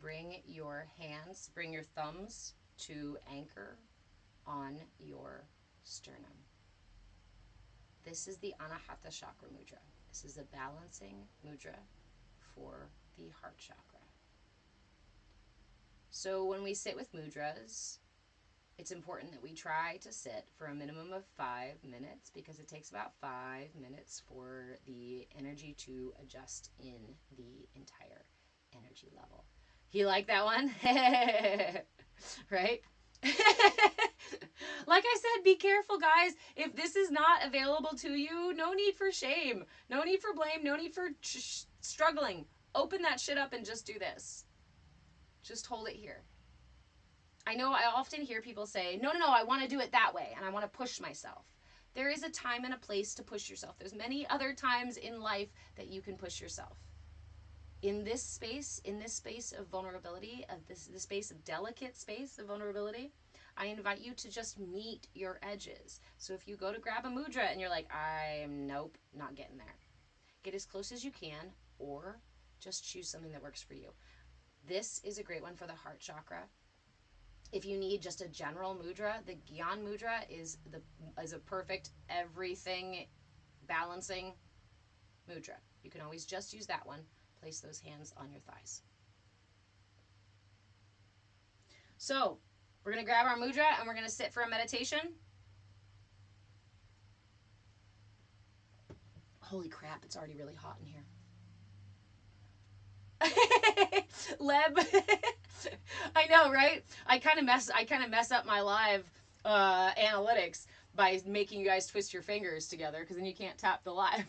bring your hands, bring your thumbs to anchor on your sternum. This is the Anahata Chakra Mudra. This is a balancing mudra for the heart chakra. So when we sit with mudras, it's important that we try to sit for a minimum of 5 minutes, because it takes about 5 minutes for the energy to adjust in the entire energy level. You like that one? Right? Like I said, be careful, guys. If this is not available to you, no need for shame. No need for blame. No need for struggling. Open that shit up and just do this. Just hold it here. I know I often hear people say, no, I want to do it that way, and I want to push myself. There is a time and a place to push yourself. There's many other times in life that you can push yourself. In this space of vulnerability, this space of delicate space of vulnerability, I invite you to just meet your edges. So if you go to grab a mudra and you're like, nope, not getting there. Get as close as you can, or just choose something that works for you. This is a great one for the heart chakra. If you need just a general mudra, the Gyan Mudra is a perfect everything balancing mudra. You can always just use that one. Place those hands on your thighs. So we're going to grab our mudra and we're going to sit for a meditation. Holy crap, it's already really hot in here. Leb. I know, right? I kind of mess up my live analytics by making you guys twist your fingers together, because then you can't tap the live.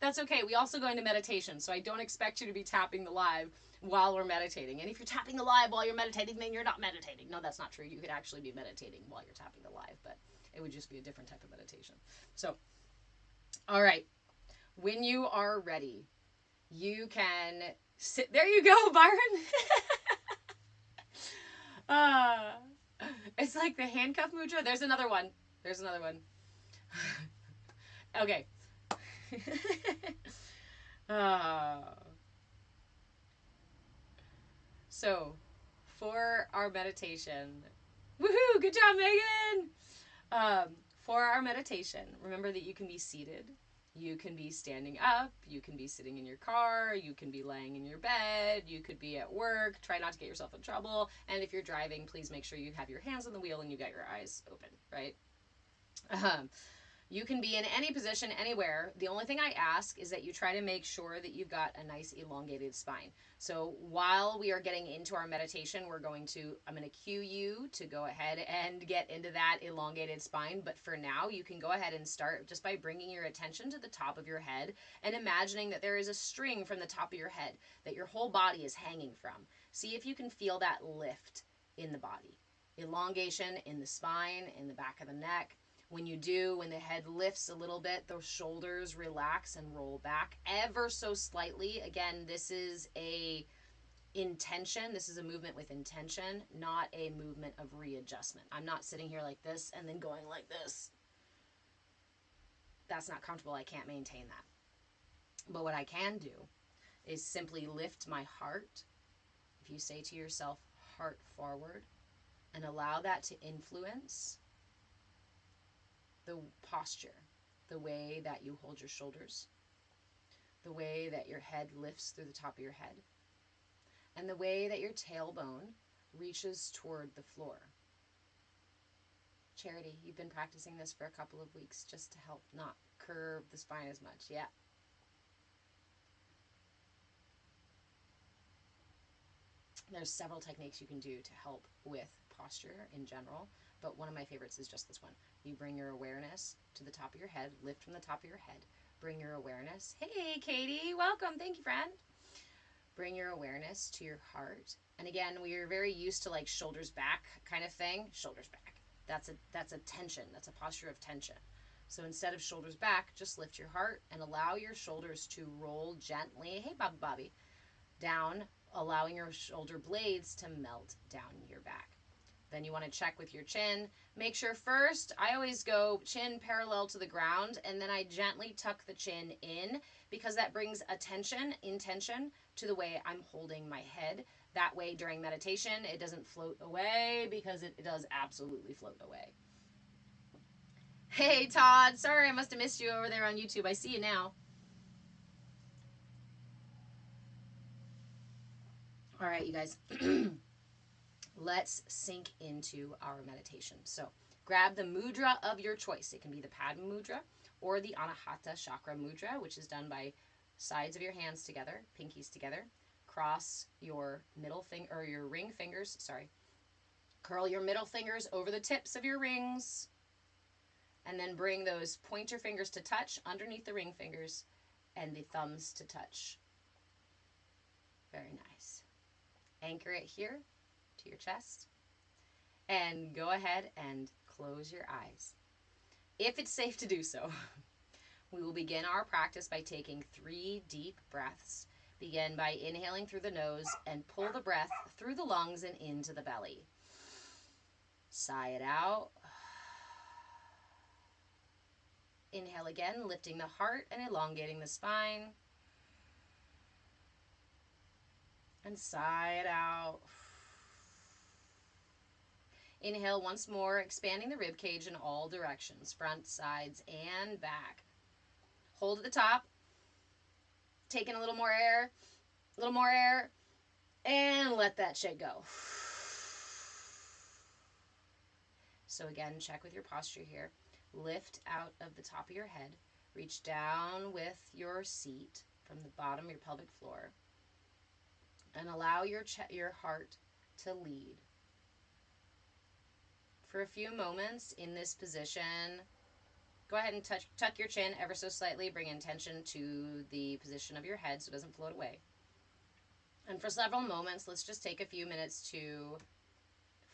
That's okay. We also go into meditation, so I don't expect you to be tapping the live while we're meditating. And if you're tapping the live while you're meditating, then you're not meditating. No, that's not true. You could actually be meditating while you're tapping the live, but it would just be a different type of meditation. So, all right. When you are ready, you can sit. There you go, Byron. It's like the handcuff mudra. There's another one. Okay. So, for our meditation, woohoo! Good job, Megan. For our meditation, remember that you can be seated You can be standing up, you can be sitting in your car, you can be laying in your bed, you could be at work. Try not to get yourself in trouble. And if you're driving, please make sure you have your hands on the wheel and you got your eyes open, right? You can be in any position, anywhere. The only thing I ask is that you try to make sure that you've got a nice elongated spine. So while we are getting into our meditation, I'm going to cue you to go ahead and get into that elongated spine. But for now, you can go ahead and start just by bringing your attention to the top of your head and imagining that there is a string from the top of your head that your whole body is hanging from. See if you can feel that lift in the body. Elongation in the spine, in the back of the neck. When you do, when the head lifts a little bit, the shoulders relax and roll back ever so slightly. Again, this is a intention. This is a movement with intention, not a movement of readjustment. I'm not sitting here like this and then going like this. That's not comfortable. I can't maintain that. But what I can do is simply lift my heart. If you say to yourself, heart forward, and allow that to influence the posture, the way that you hold your shoulders, the way that your head lifts through the top of your head, and the way that your tailbone reaches toward the floor. Charity, you've been practicing this for a couple of weeks just to help not curve the spine as much. Yeah. There's several techniques you can do to help with posture in general, but one of my favorites is just this one. You bring your awareness to the top of your head, lift from the top of your head, bring your awareness. Hey, Katie, welcome. Thank you, friend. Bring your awareness to your heart. And again, we are very used to like shoulders back kind of thing. Shoulders back. That's a tension. That's a posture of tension. So instead of shoulders back, just lift your heart and allow your shoulders to roll gently. Hey, Bobby. Down, allowing your shoulder blades to melt down your back. Then you want to check with your chin. Make sure first, I always go chin parallel to the ground, and then I gently tuck the chin in because that brings intention to the way I'm holding my head. That way, during meditation, it doesn't float away because it does absolutely float away. Hey, Todd. Sorry, I must have missed you over there on YouTube. I see you now. All right, you guys. Let's sink into our meditation. So grab the mudra of your choice. It can be the Padma Mudra or the Anahata Chakra Mudra, which is done by sides of your hands together, pinkies together. Cross your middle finger or your ring fingers, curl your middle fingers over the tips of your rings, and then bring those pointer fingers to touch underneath the ring fingers and the thumbs to touch. Very nice. Anchor it here to your chest, and go ahead and close your eyes. If it's safe to do so, we will begin our practice by taking 3 deep breaths. Begin by inhaling through the nose and pull the breath through the lungs and into the belly. Sigh it out. Inhale again, lifting the heart and elongating the spine. And sigh it out. Inhale once more, expanding the rib cage in all directions, front, sides, and back. Hold at the top. Take in a little more air, and let that shit go. So again, check with your posture here. Lift out of the top of your head. Reach down with your seat from the bottom of your pelvic floor. And allow your heart to lead. For a few moments in this position, go ahead and tuck your chin ever so slightly. Bring intention to the position of your head so it doesn't float away. And for several moments, let's just take a few minutes to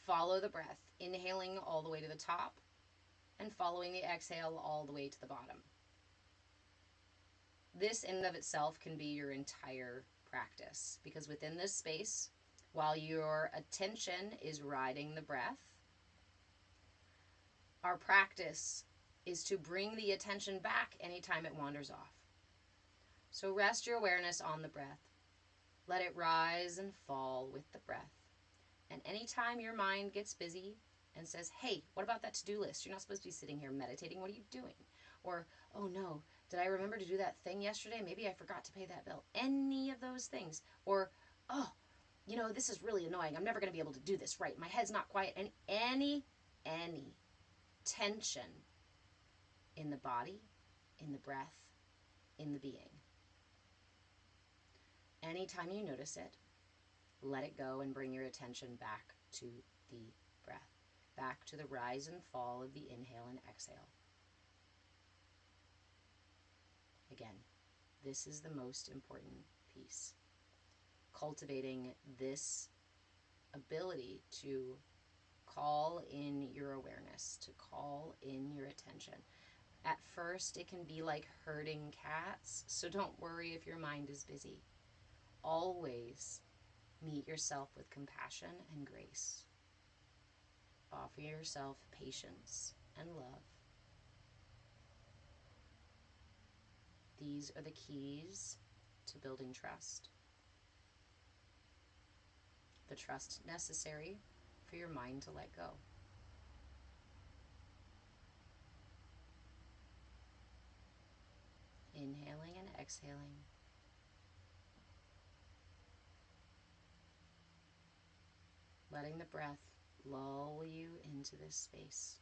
follow the breath, inhaling all the way to the top and following the exhale all the way to the bottom. This in and of itself can be your entire practice, because within this space, while your attention is riding the breath, our practice is to bring the attention back anytime it wanders off. So rest your awareness on the breath. Let it rise and fall with the breath. And anytime your mind gets busy and says, hey, what about that to-do list? You're not supposed to be sitting here meditating. What are you doing? Or, oh no, Did I remember to do that thing yesterday? Maybe I forgot to pay that bill. Any of those things. Or, oh, this is really annoying. I'm never going to be able to do this right. My head's not quiet. Any tension in the body, in the breath, in the being. Anytime you notice it, let it go and bring your attention back to the breath, back to the rise and fall of the inhale and exhale. Again, this is the most important piece. Cultivating this ability to call in your awareness, to call in your attention. At first, it can be like herding cats, so don't worry if your mind is busy. Always meet yourself with compassion and grace. Offer yourself patience and love. These are the keys to building trust. The trust necessary for your mind to let go. Inhaling and exhaling. Letting the breath lull you into this space.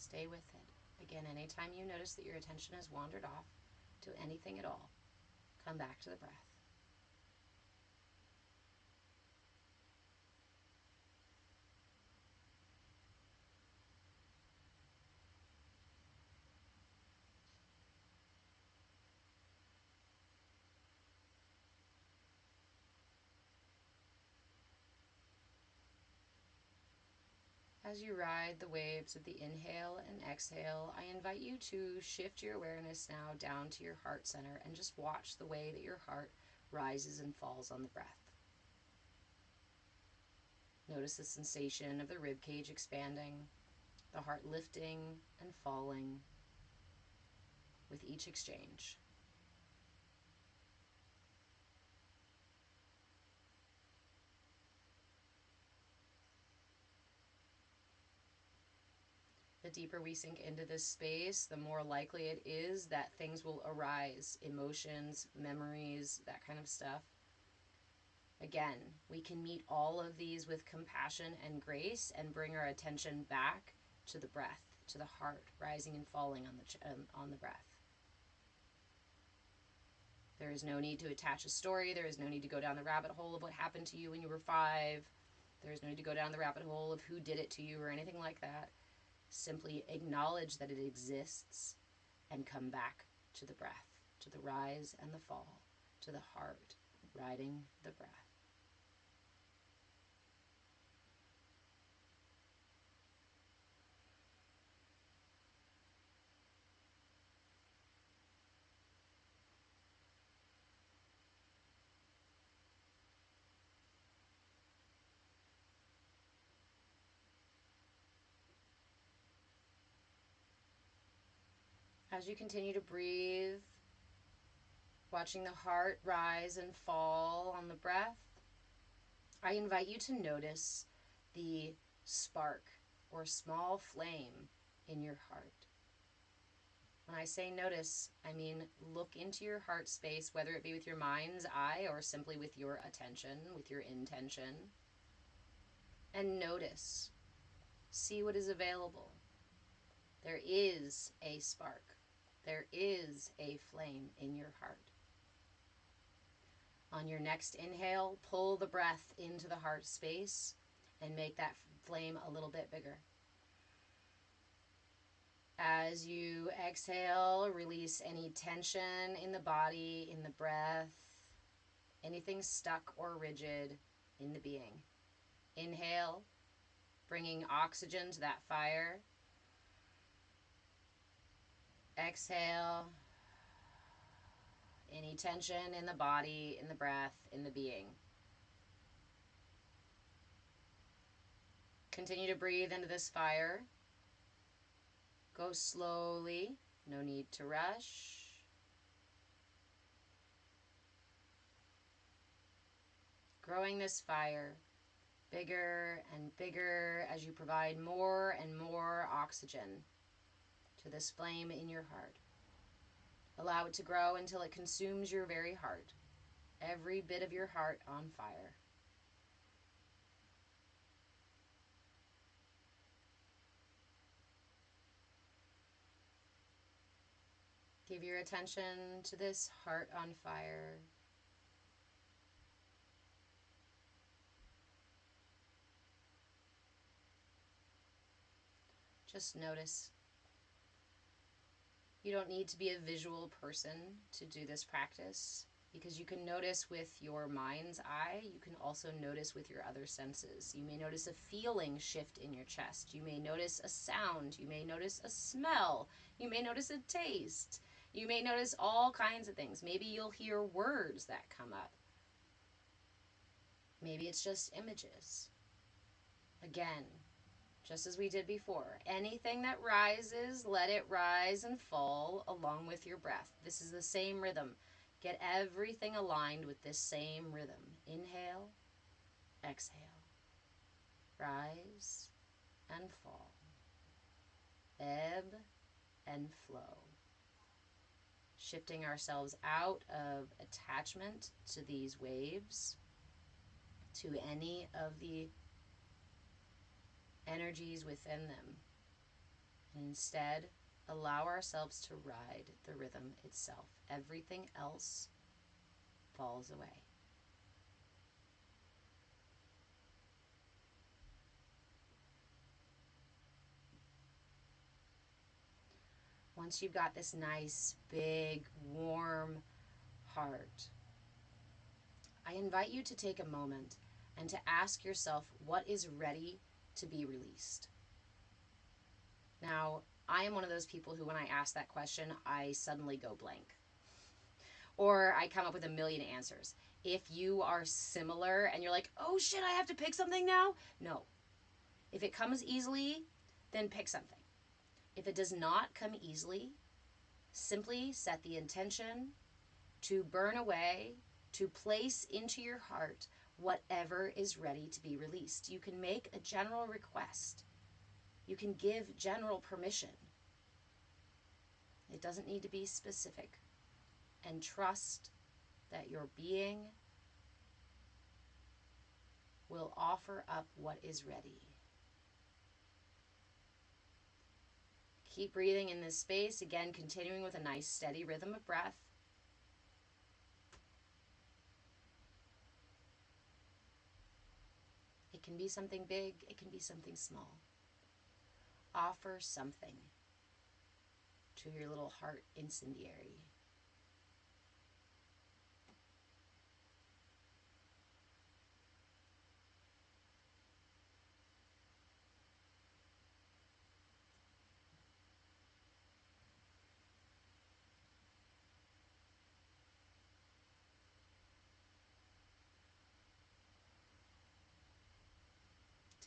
Stay with it. Again, anytime you notice that your attention has wandered off to anything at all, come back to the breath. As you ride the waves of the inhale and exhale, I invite you to shift your awareness now down to your heart center and just watch the way that your heart rises and falls on the breath. Notice the sensation of the rib cage expanding, the heart lifting and falling with each exchange. The deeper we sink into this space, the more likely it is that things will arise, emotions, memories, that kind of stuff. Again, we can meet all of these with compassion and grace and bring our attention back to the breath, to the heart rising and falling on the breath. There is no need to attach a story. There is no need to go down the rabbit hole of what happened to you when you were 5. There is no need to go down the rabbit hole of who did it to you or anything like that. Simply acknowledge that it exists and come back to the breath, to the rise and the fall, to the heart riding the breath. As you continue to breathe, watching the heart rise and fall on the breath, I invite you to notice the spark or small flame in your heart. When I say notice, I mean look into your heart space, whether it be with your mind's eye or simply with your attention, with your intention, and notice. See what is available. There is a spark. There is a flame in your heart. On your next inhale, pull the breath into the heart space and make that flame a little bit bigger. As you exhale, release any tension in the body, in the breath, anything stuck or rigid in the being. Inhale, bringing oxygen to that fire. Exhale, any tension in the body, in the breath, in the being. Continue to breathe into this fire. Go slowly, no need to rush. Growing this fire bigger and bigger as you provide more and more oxygen to this flame in your heart. Allow it to grow until it consumes your very heart, every bit of your heart on fire. Give your attention to this heart on fire. Just notice. You don't need to be a visual person to do this practice, because you can notice with your mind's eye. You can also notice with your other senses. You may notice a feeling shift in your chest. You may notice a sound. You may notice a smell. You may notice a taste. You may notice all kinds of things. Maybe you'll hear words that come up. Maybe it's just images. Again, just as we did before, anything that rises, let it rise and fall along with your breath. This is the same rhythm. Get everything aligned with this same rhythm. Inhale, exhale, rise and fall, ebb and flow. Shifting ourselves out of attachment to these waves, to any of the energies within them, and instead allow ourselves to ride the rhythm itself. Everything else falls away. Once you've got this nice, big, warm heart, I invite you to take a moment and to ask yourself what is ready to be released. Now, I am one of those people who, when I ask that question, I suddenly go blank. Or I come up with a million answers. If you are similar and you're like, oh shit, I have to pick something now? No. If it comes easily, then pick something. If it does not come easily, simply set the intention to burn away, to place into your heart whatever is ready to be released. You can make a general request. You can give general permission. It doesn't need to be specific. And trust that your being will offer up what is ready. Keep breathing in this space, again, continuing with a nice steady rhythm of breath. It can be something big, it can be something small. Offer something to your little heart incendiary.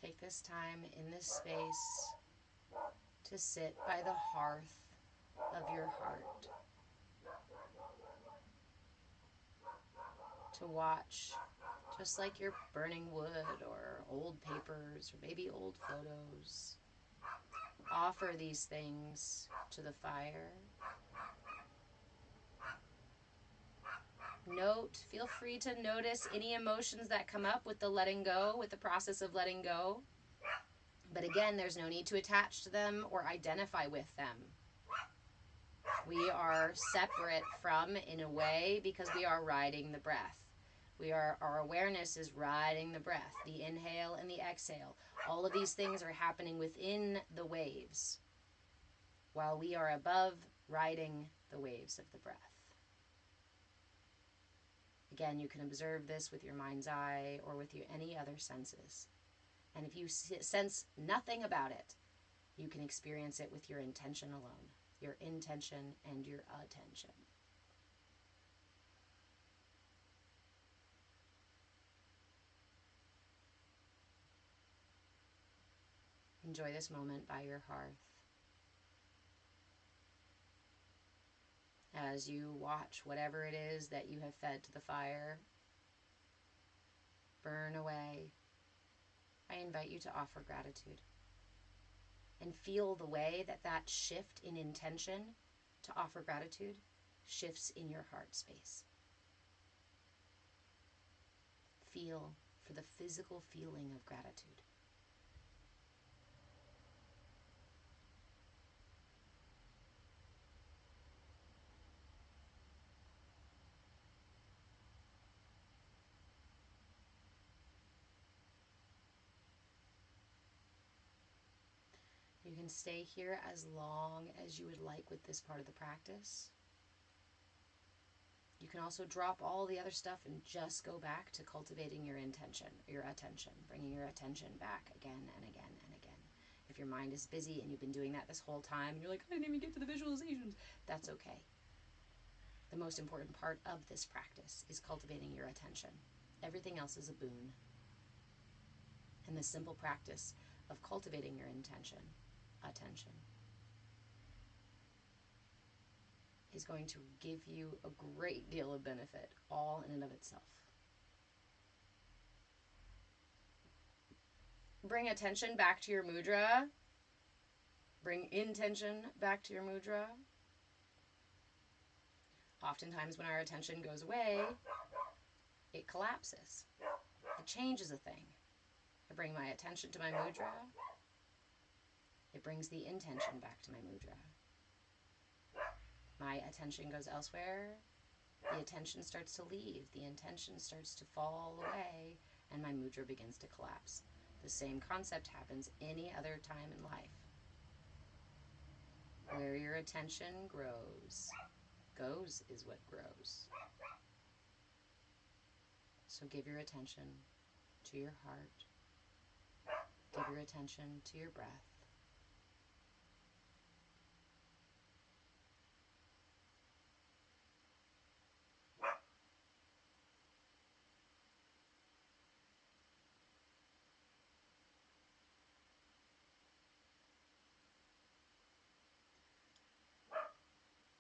Take this time in this space to sit by the hearth of your heart, to watch, just like you're burning wood or old papers or maybe old photos. Offer these things to the fire. Feel free to notice any emotions that come up with the letting go, with the process of letting go. But again, there's no need to attach to them or identify with them. We are separate from, in a way, because we are riding the breath. Our awareness is riding the breath, the inhale and the exhale. All of these things are happening within the waves, while we are above riding the waves of the breath. Again, you can observe this with your mind's eye or with your any other senses. And if you sense nothing about it, you can experience it with your intention alone, your intention and your attention. Enjoy this moment by your hearth as you watch whatever it is that you have fed to the fire burn away. I invite you to offer gratitude and feel the way that that shift in intention to offer gratitude shifts in your heart space. Feel for the physical feeling of gratitude. You can stay here as long as you would like with this part of the practice. You can also drop all the other stuff and just go back to cultivating your intention, your attention, bringing your attention back again and again and again. If your mind is busy and you've been doing that this whole time and you're like, I didn't even get to the visualizations, that's okay. The most important part of this practice is cultivating your attention. Everything else is a boon. And the simple practice of cultivating your attention, is going to give you a great deal of benefit, all in and of itself. Bring attention back to your mudra. Bring intention back to your mudra. Oftentimes when our attention goes away, it collapses. It changes a thing. I bring my attention to my mudra. It brings the intention back to my mudra. My attention goes elsewhere. The attention starts to leave. The intention starts to fall away, and my mudra begins to collapse. The same concept happens any other time in life. Where your attention goes is what grows. So give your attention to your heart. Give your attention to your breath.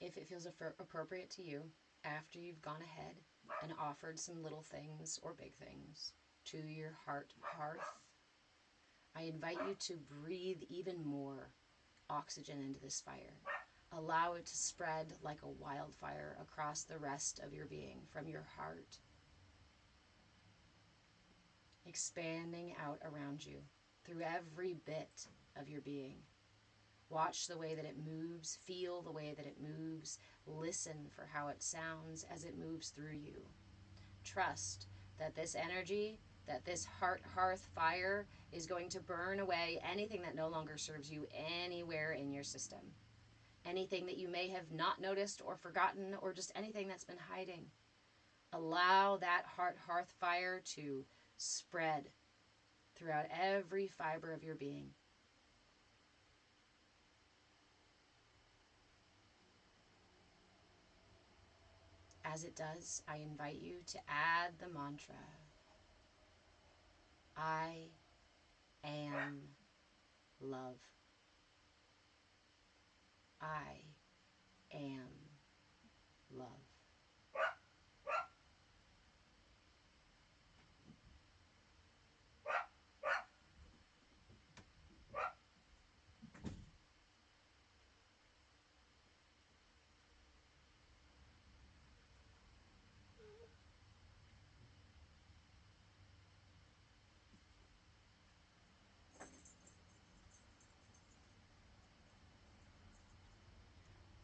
If it feels appropriate to you, after you've gone ahead and offered some little things or big things to your hearth, I invite you to breathe even more oxygen into this fire. Allow it to spread like a wildfire across the rest of your being, from your heart, expanding out around you through every bit of your being. Watch the way that it moves, feel the way that it moves, listen for how it sounds as it moves through you. Trust that this energy, that this hearth fire is going to burn away anything that no longer serves you anywhere in your system. Anything that you may have not noticed or forgotten, or just anything that's been hiding. Allow that hearth fire to spread throughout every fiber of your being. As it does, I invite you to add the mantra, I am love. I am love.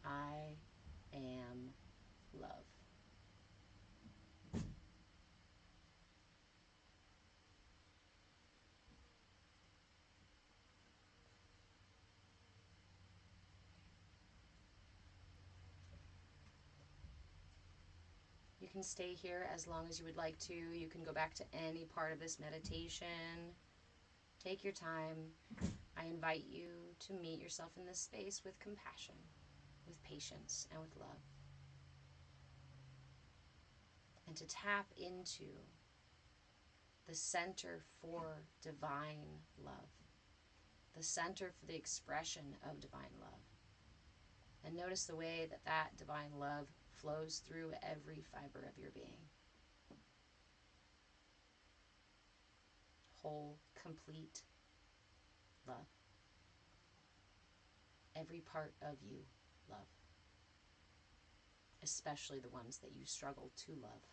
I am love. You can stay here as long as you would like to. You can go back to any part of this meditation. Take your time. I invite you to meet yourself in this space with compassion, with patience, and with love. And to tap into the center for divine love. the center for the expression of divine love. And notice the way that that divine love flows through every fiber of your being. Whole, complete love. Every part of you, love. Especially the ones that you struggle to love.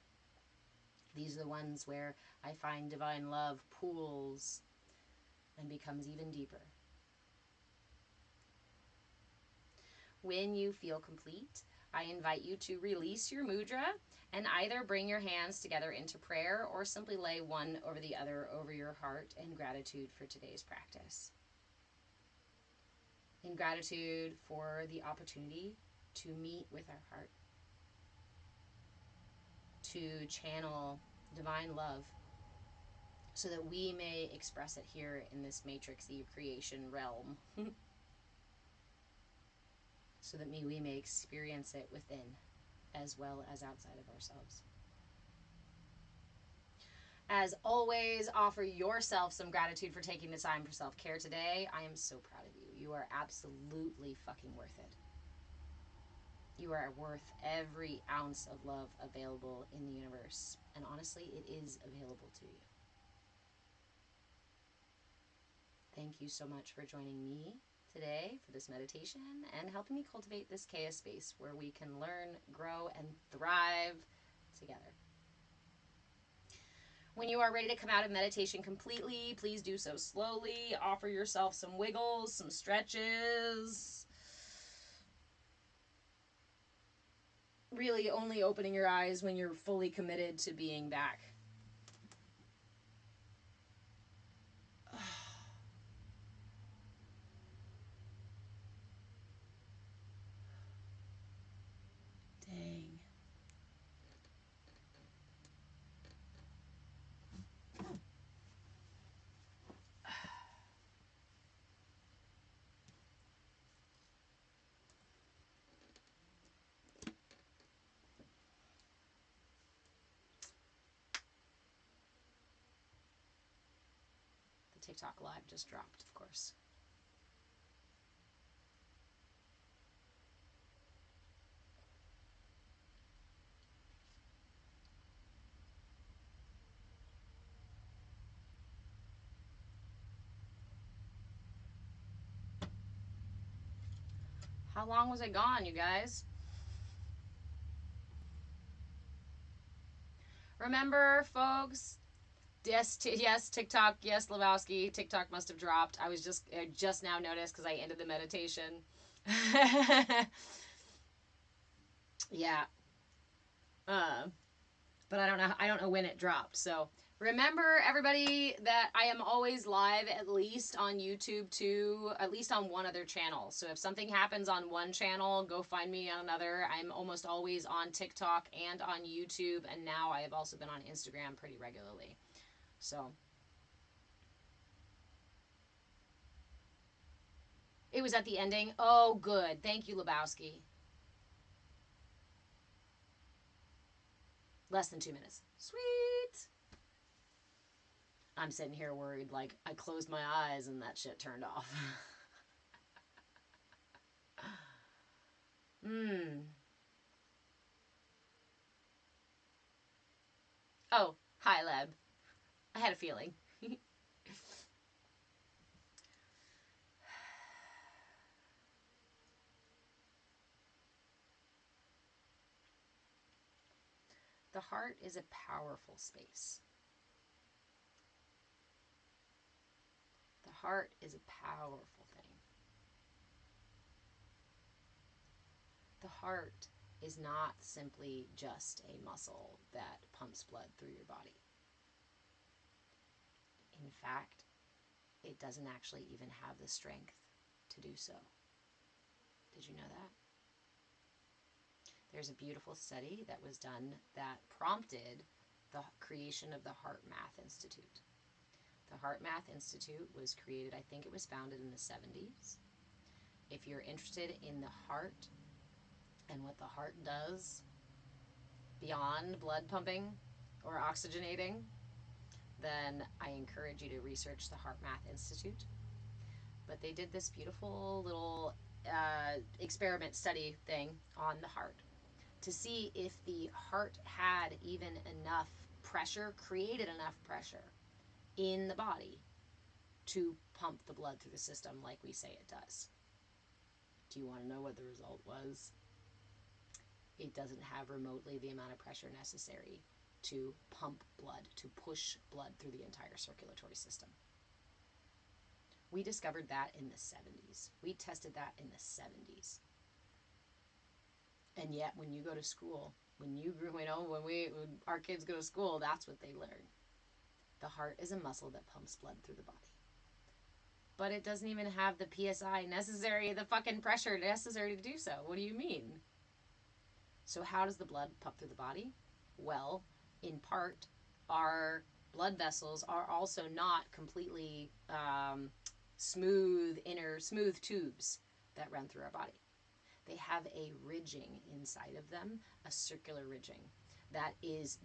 These are the ones where I find divine love pools and becomes even deeper. When you feel complete, I invite you to release your mudra and either bring your hands together into prayer or simply lay one over the other over your heart in gratitude for today's practice. In gratitude for the opportunity to meet with our heart, to channel divine love so that we may express it here in this matrixy creation realm. So that we may experience it within as well as outside of ourselves. As always, offer yourself some gratitude for taking the time for self-care today. I am so proud of you. You are absolutely fucking worth it. You are worth every ounce of love available in the universe. And honestly, it is available to you. Thank you so much for joining me today for this meditation and helping me cultivate this CAYA space where we can learn, grow, and thrive together. When you are ready to come out of meditation completely, please do so slowly. Offer yourself some wiggles, some stretches. Really only opening your eyes when you're fully committed to being back. Dang. The TikTok live just dropped, of course. How long was it gone, you guys? Remember, folks, yes, TikTok, yes, Lebowski, TikTok must have dropped. I just now noticed because I ended the meditation. Yeah. But I don't know when it dropped. So remember, everybody, that I am always live at least on YouTube too, at least on one other channel. So if something happens on one channel, go find me on another. I'm almost always on TikTok and on YouTube, and now I have also been on Instagram pretty regularly. So it was at the ending. Oh, good. Thank you, Lebowski. Less than 2 minutes. Sweet. I'm sitting here worried, like, I closed my eyes and that shit turned off. Oh, hi, Leb. I had a feeling. The heart is a powerful space. The heart is a powerful thing. The heart is not simply just a muscle that pumps blood through your body. In fact, it doesn't actually even have the strength to do so. Did you know that? There's a beautiful study that was done that prompted the creation of the Heart Math Institute. The Heart Math Institute was created, I think it was founded in the 70s. If you're interested in the heart and what the heart does beyond blood pumping or oxygenating, then I encourage you to research the Heart Math Institute. but they did this beautiful little experiment study thing on the heart to see if the heart had even enough pressure, created enough pressure in the body to pump the blood through the system like we say it does. Do you want to know what the result was? It doesn't have remotely the amount of pressure necessary to pump blood, to push blood through the entire circulatory system. We discovered that in the 70s. We tested that in the 70s. And yet, when you go to school, when our kids go to school, that's what they learn. The heart is a muscle that pumps blood through the body. But it doesn't even have the PSI necessary, the fucking pressure necessary to do so. What do you mean? So how does the blood pump through the body? Well, in part, our blood vessels are also not completely smooth tubes that run through our body. They have a ridging inside of them, a circular ridging that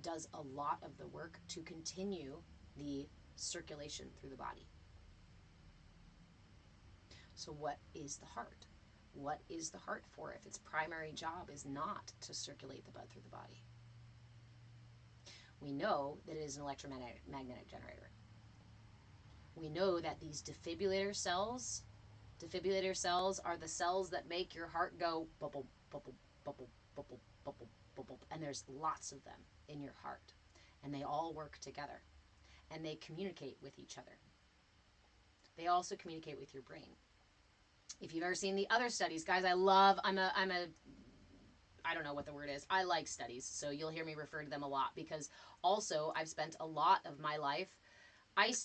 does a lot of the work to continue the circulation through the body. So what is the heart? What is the heart for if its primary job is not to circulate the blood through the body? We know that it is an electromagnetic generator. We know that these defibrillator cells are the cells that make your heart go bubble, bubble, bubble, bubble, bubble, bubble, and there's lots of them in your heart. And they all work together. And they communicate with each other. They also communicate with your brain. If you've ever seen the other studies, guys, I don't know what the word is. I like studies, so you'll hear me refer to them a lot because also I've spent a lot of my life. I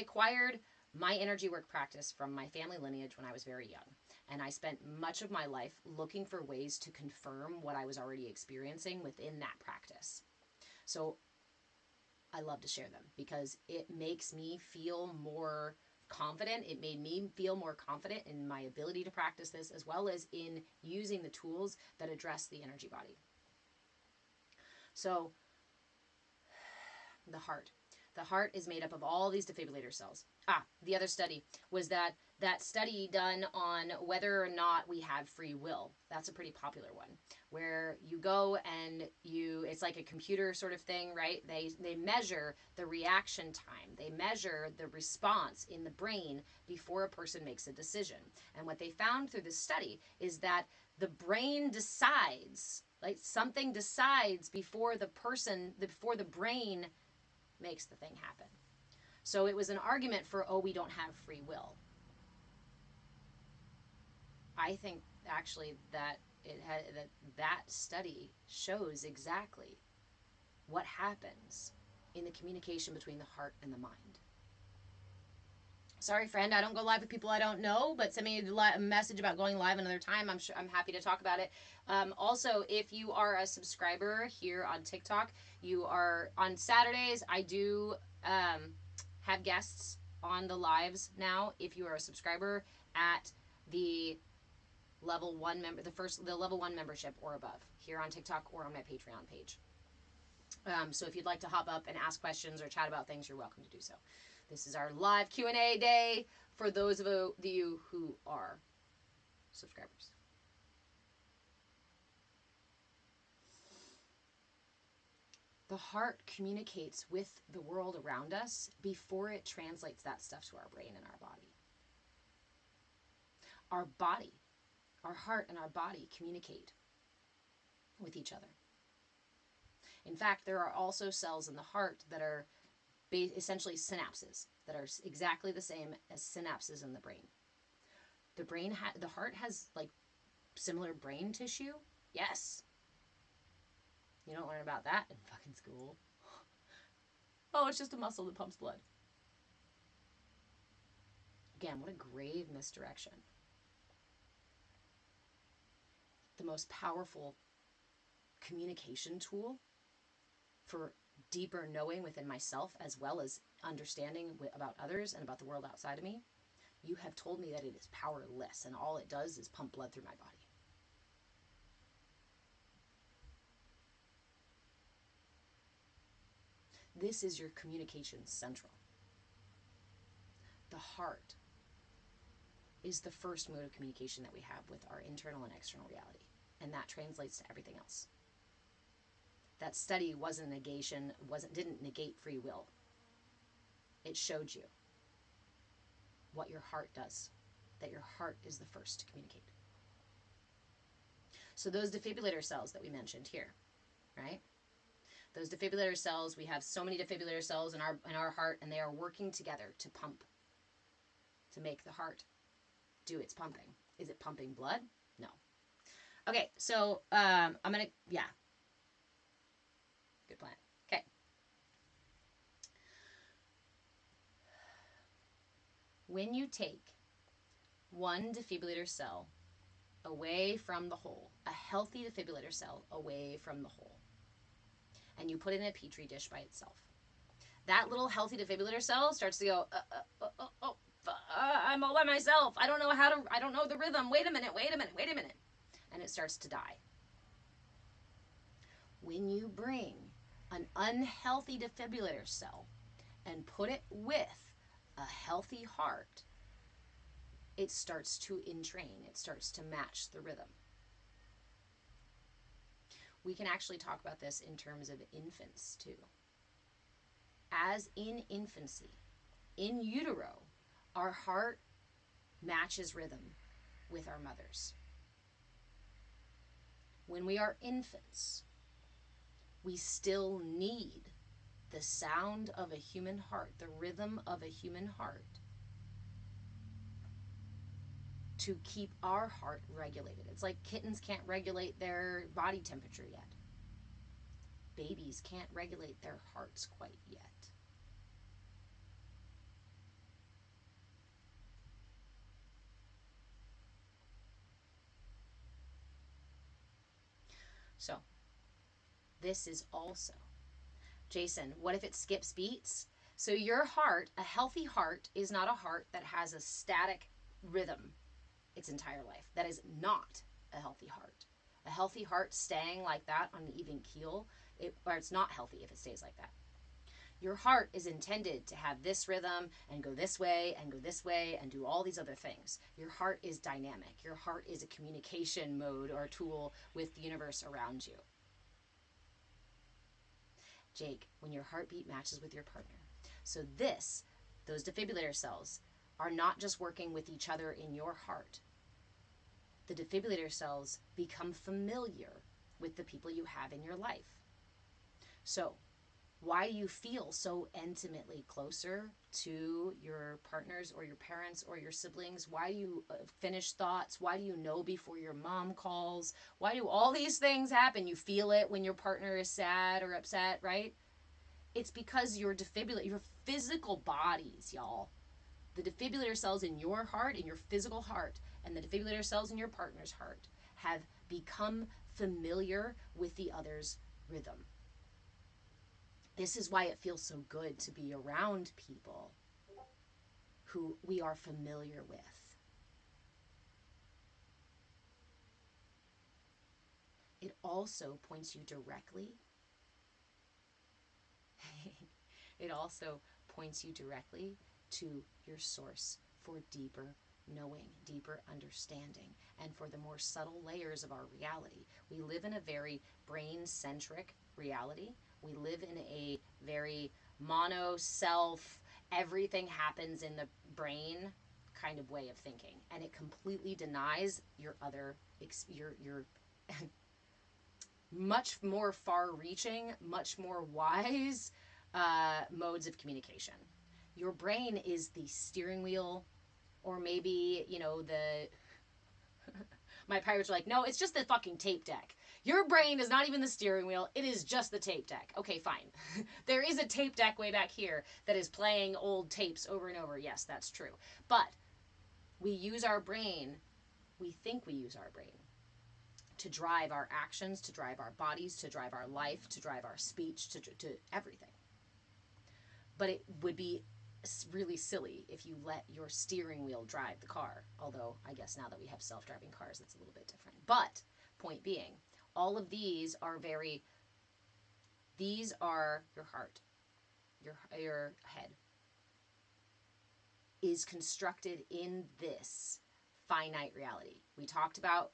acquired my energy work practice from my family lineage when I was very young. And I spent much of my life looking for ways to confirm what I was already experiencing within that practice. So I love to share them because it makes me feel more confident. It made me feel more confident in my ability to practice this as well as in using the tools that address the energy body. So the heart. The heart is made up of all these defibrillator cells. The other study was that study done on whether or not we have free will. That's a pretty popular one where you go and it's like a computer sort of thing, right? They measure the reaction time. They measure the response in the brain before a person makes a decision. And what they found through this study is that the brain decides, like something decides before the brain makes the thing happen. So it was an argument for, we don't have free will. I think actually that that study shows exactly what happens in the communication between the heart and the mind. Sorry, friend, I don't go live with people I don't know, but send me a message about going live another time. I'm happy to talk about it. Also, if you are a subscriber here on TikTok, you are on Saturdays. I do have guests on the lives now. If you are a subscriber at the level 1 the level 1 membership or above here on TikTok or on my Patreon page. So if you'd like to hop up and ask questions or chat about things, you're welcome to do so. This is our live Q&A day for those of you who are subscribers. The heart communicates with the world around us before it translates that stuff to our brain and our body. Our heart and our body communicate with each other. In fact, there are also cells in the heart that are essentially synapses that are exactly the same as synapses in the brain. The heart has like similar brain tissue. Yes. You don't learn about that in fucking school. Oh, it's just a muscle that pumps blood. Again, what a grave misdirection. The most powerful communication tool for deeper knowing within myself as well as understanding about others and about the world outside of me, you have told me that it is powerless and all it does is pump blood through my body. This is your communication central. The heart is the first mode of communication that we have with our internal and external reality. And that translates to everything else. That study wasn't negation, didn't negate free will. It showed you what your heart does, that your heart is the first to communicate. So those defibrillator cells that we mentioned here, right? Those defibrillator cells, we have so many defibrillator cells in our heart, and they are working together to pump, to make the heart do its pumping. Is it pumping blood? No. Okay, so I'm going to, yeah. Good plan. Okay. When you take one defibrillator cell away from the whole, a healthy defibrillator cell away from the whole, and you put it in a petri dish by itself, that little healthy defibrillator cell starts to go, I'm all by myself. I don't know the rhythm. Wait a minute. And it starts to die. When you bring an unhealthy defibrillator cell and put it with a healthy heart, it starts to entrain. It starts to match the rhythm. We can actually talk about this in terms of infants too. As in infancy, in utero, our heart matches rhythm with our mother's. When we are infants, we still need the sound of a human heart, the rhythm of a human heart, to keep our heart regulated. It's like kittens can't regulate their body temperature yet. Babies can't regulate their hearts quite yet. So, this is also, Jason, what if it skips beats? So your heart, a healthy heart, is not a heart that has a static rhythm its entire life. That is not a healthy heart. A healthy heart staying like that on an even keel, it's not healthy if it stays like that. Your heart is intended to have this rhythm and go this way and go this way and do all these other things. Your heart is dynamic. Your heart is a communication mode or tool with the universe around you. Jake, when your heartbeat matches with your partner. So those defibrillator cells are not just working with each other in your heart. The defibrillator cells become familiar with the people you have in your life. So, why do you feel so intimately closer to your partners or your parents or your siblings? Why do you finish thoughts? Why do you know before your mom calls? Why do all these things happen? You feel it when your partner is sad or upset, right? It's because your physical bodies, y'all, the defibrillator cells in your heart, in your physical heart, and the defibrillator cells in your partner's heart have become familiar with the other's rhythm. This is why it feels so good to be around people who we are familiar with. It also points you directly. It also points you directly to your source for deeper knowing, deeper understanding, and for the more subtle layers of our reality. We live in a very brain-centric reality. We live in a very mono-self, everything happens in the brain kind of way of thinking. And it completely denies your other, your much more far-reaching, much more wise modes of communication. Your brain is the steering wheel, or maybe, my pirates are like, no, it's just the fucking tape deck. Your brain is not even the steering wheel. It is just the tape deck. Okay, fine. There is a tape deck way back here that is playing old tapes over and over. Yes, that's true. But we use our brain, we think we use our brain to drive our actions, to drive our bodies, to drive our life, to drive our speech, to everything. But it would be really silly if you let your steering wheel drive the car. Although, I guess now that we have self-driving cars, that's a little bit different. But, point being, all of these are these are your heart, your head. is constructed in this finite reality. We talked about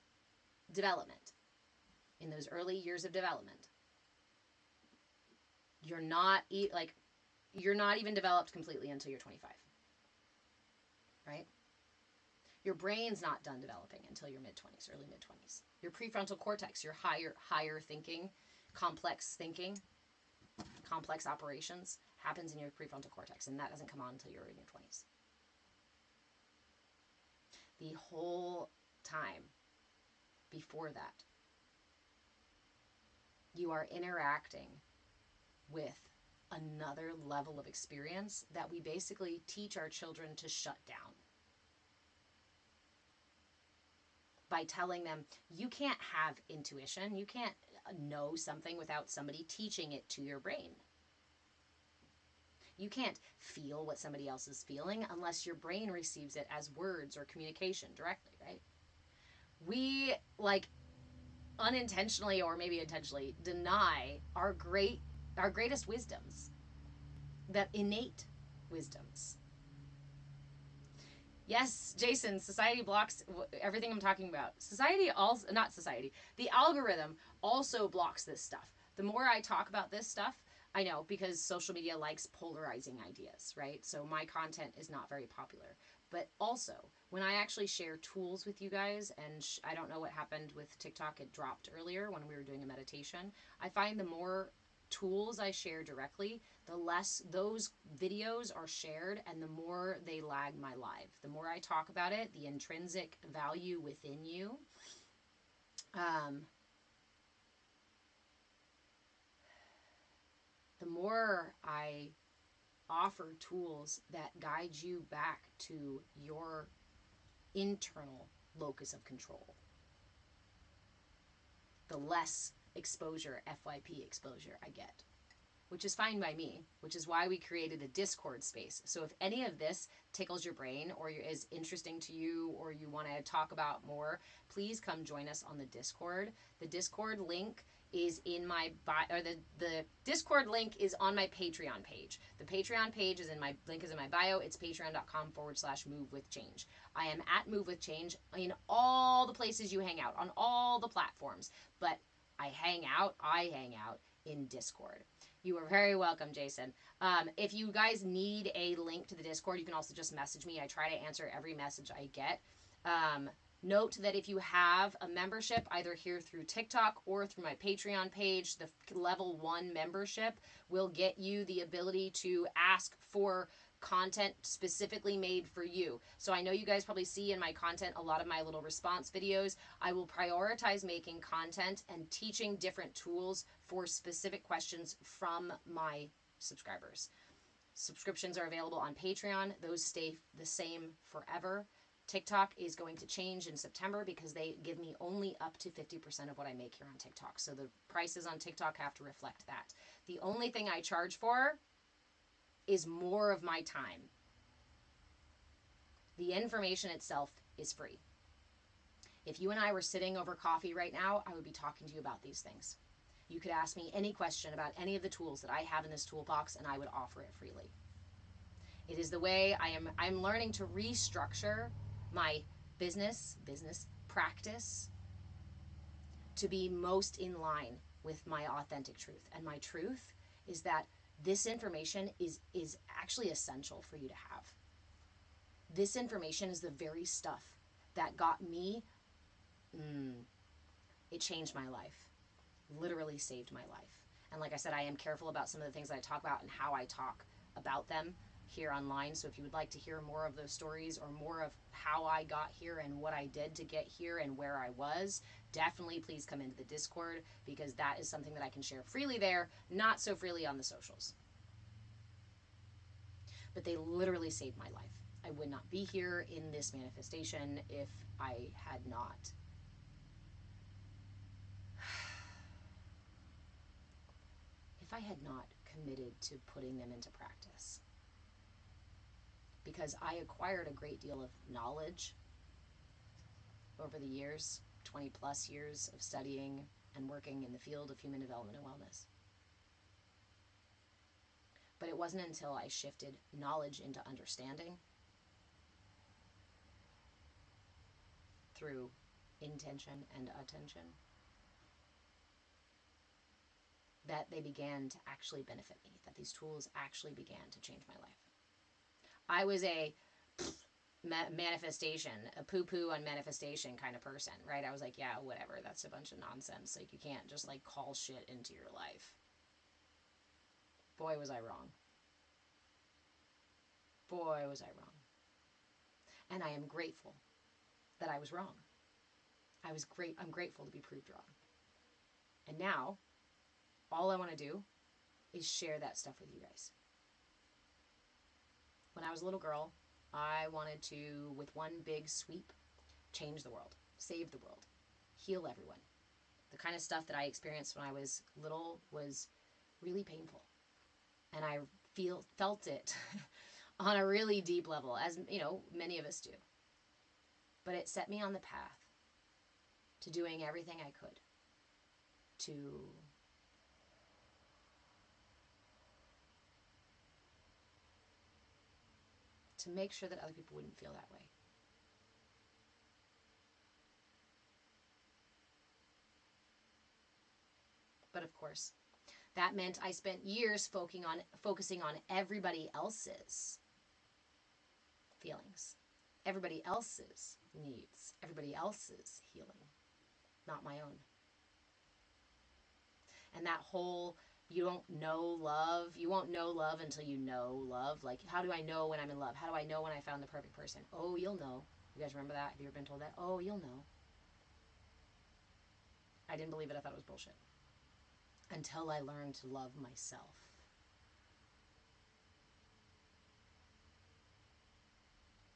development. In those early years of development, you're not even developed completely until you're 25, right? Your brain's not done developing until your mid-20s, early mid-20s. Your prefrontal cortex, your higher thinking, complex operations happens in your prefrontal cortex, and that doesn't come on until you're in your 20s. The whole time before that, you are interacting with another level of experience that we basically teach our children to shut down by telling them, you can't have intuition, you can't know something without somebody teaching it to your brain. You can't feel what somebody else is feeling unless your brain receives it as words or communication directly, right? We, unintentionally or maybe intentionally deny our greatest wisdoms, that innate wisdoms. Yes, Jason, society blocks everything I'm talking about. The algorithm also blocks this stuff. The more I talk about this stuff, I know, because social media likes polarizing ideas, right? So my content is not very popular. But also, when I actually share tools with you guys, and I don't know what happened with TikTok, it dropped earlier when we were doing a meditation. I find the more tools I share directly, the less those videos are shared and the more they lag my live. The more I talk about it, the intrinsic value within you, the more I offer tools that guide you back to your internal locus of control, the less exposure, FYP exposure I get, which is fine by me, which is why we created a Discord space. So if any of this tickles your brain or is interesting to you or you want to talk about more, please come join us on the Discord. The Discord link is in my bio, or the Discord link is on my Patreon page. The Patreon page is link is in my bio. It's patreon.com/movewithchange. I am at Move With Change in all the places you hang out, on all the platforms, but I hang out in Discord. You are very welcome, Jason. If you guys need a link to the Discord, you can also just message me. I try to answer every message I get. Note that if you have a membership, either here through TikTok or through my Patreon page, the level 1 membership will get you the ability to ask for content specifically made for you. So I know you guys probably see in my content a lot of my little response videos. I will prioritize making content and teaching different tools for specific questions from my subscribers. Subscriptions are available on Patreon. Those stay the same forever. TikTok is going to change in September because they give me only up to 50% of what I make here on TikTok. So the prices on TikTok have to reflect that. The only thing I charge for is more of my time. The information itself is free. If you and I were sitting over coffee right now, I would be talking to you about these things. You could ask me any question about any of the tools that I have in this toolbox and I would offer it freely. It is the way I'm learning to restructure my business practice to be most in line with my authentic truth. And my truth is that this information is actually essential for you to have. This information is the very stuff that got me, it changed my life, literally saved my life. And like I said, I am careful about some of the things that I talk about and how I talk about them here online. So if you would like to hear more of those stories or more of how I got here and what I did to get here and where I was, definitely please come into the Discord, because that is something that I can share freely there, not so freely on the socials. But they literally saved my life. I would not be here in this manifestation if I had not committed to putting them into practice. Because I acquired a great deal of knowledge over the years, 20 plus years of studying and working in the field of human development and wellness. But it wasn't until I shifted knowledge into understanding through intention and attention, that they began to actually benefit me, that these tools actually began to change my life. I was a manifestation, a poo-poo on manifestation kind of person, right? I was like, yeah, whatever, that's a bunch of nonsense. Like, you can't just like call shit into your life. Boy, was I wrong. Boy, was I wrong. And I am grateful that I was wrong. I'm grateful to be proved wrong. And now, all I want to do is share that stuff with you guys. When I was a little girl, I wanted to, with one big sweep, change the world, save the world, heal everyone. The kind of stuff that I experienced when I was little was really painful. And I felt it on a really deep level, as you know, many of us do. But it set me on the path to doing everything I could to make sure that other people wouldn't feel that way. But of course, that meant I spent years focusing on everybody else's feelings, everybody else's needs, everybody else's healing, not my own. And that whole, you won't know love until you know love. Like, how do I know when I'm in love? How do I know when I found the perfect person? Oh, you'll know. You guys remember that? Have you ever been told that? Oh, you'll know. I didn't believe it. I thought it was bullshit. Until I learned to love myself.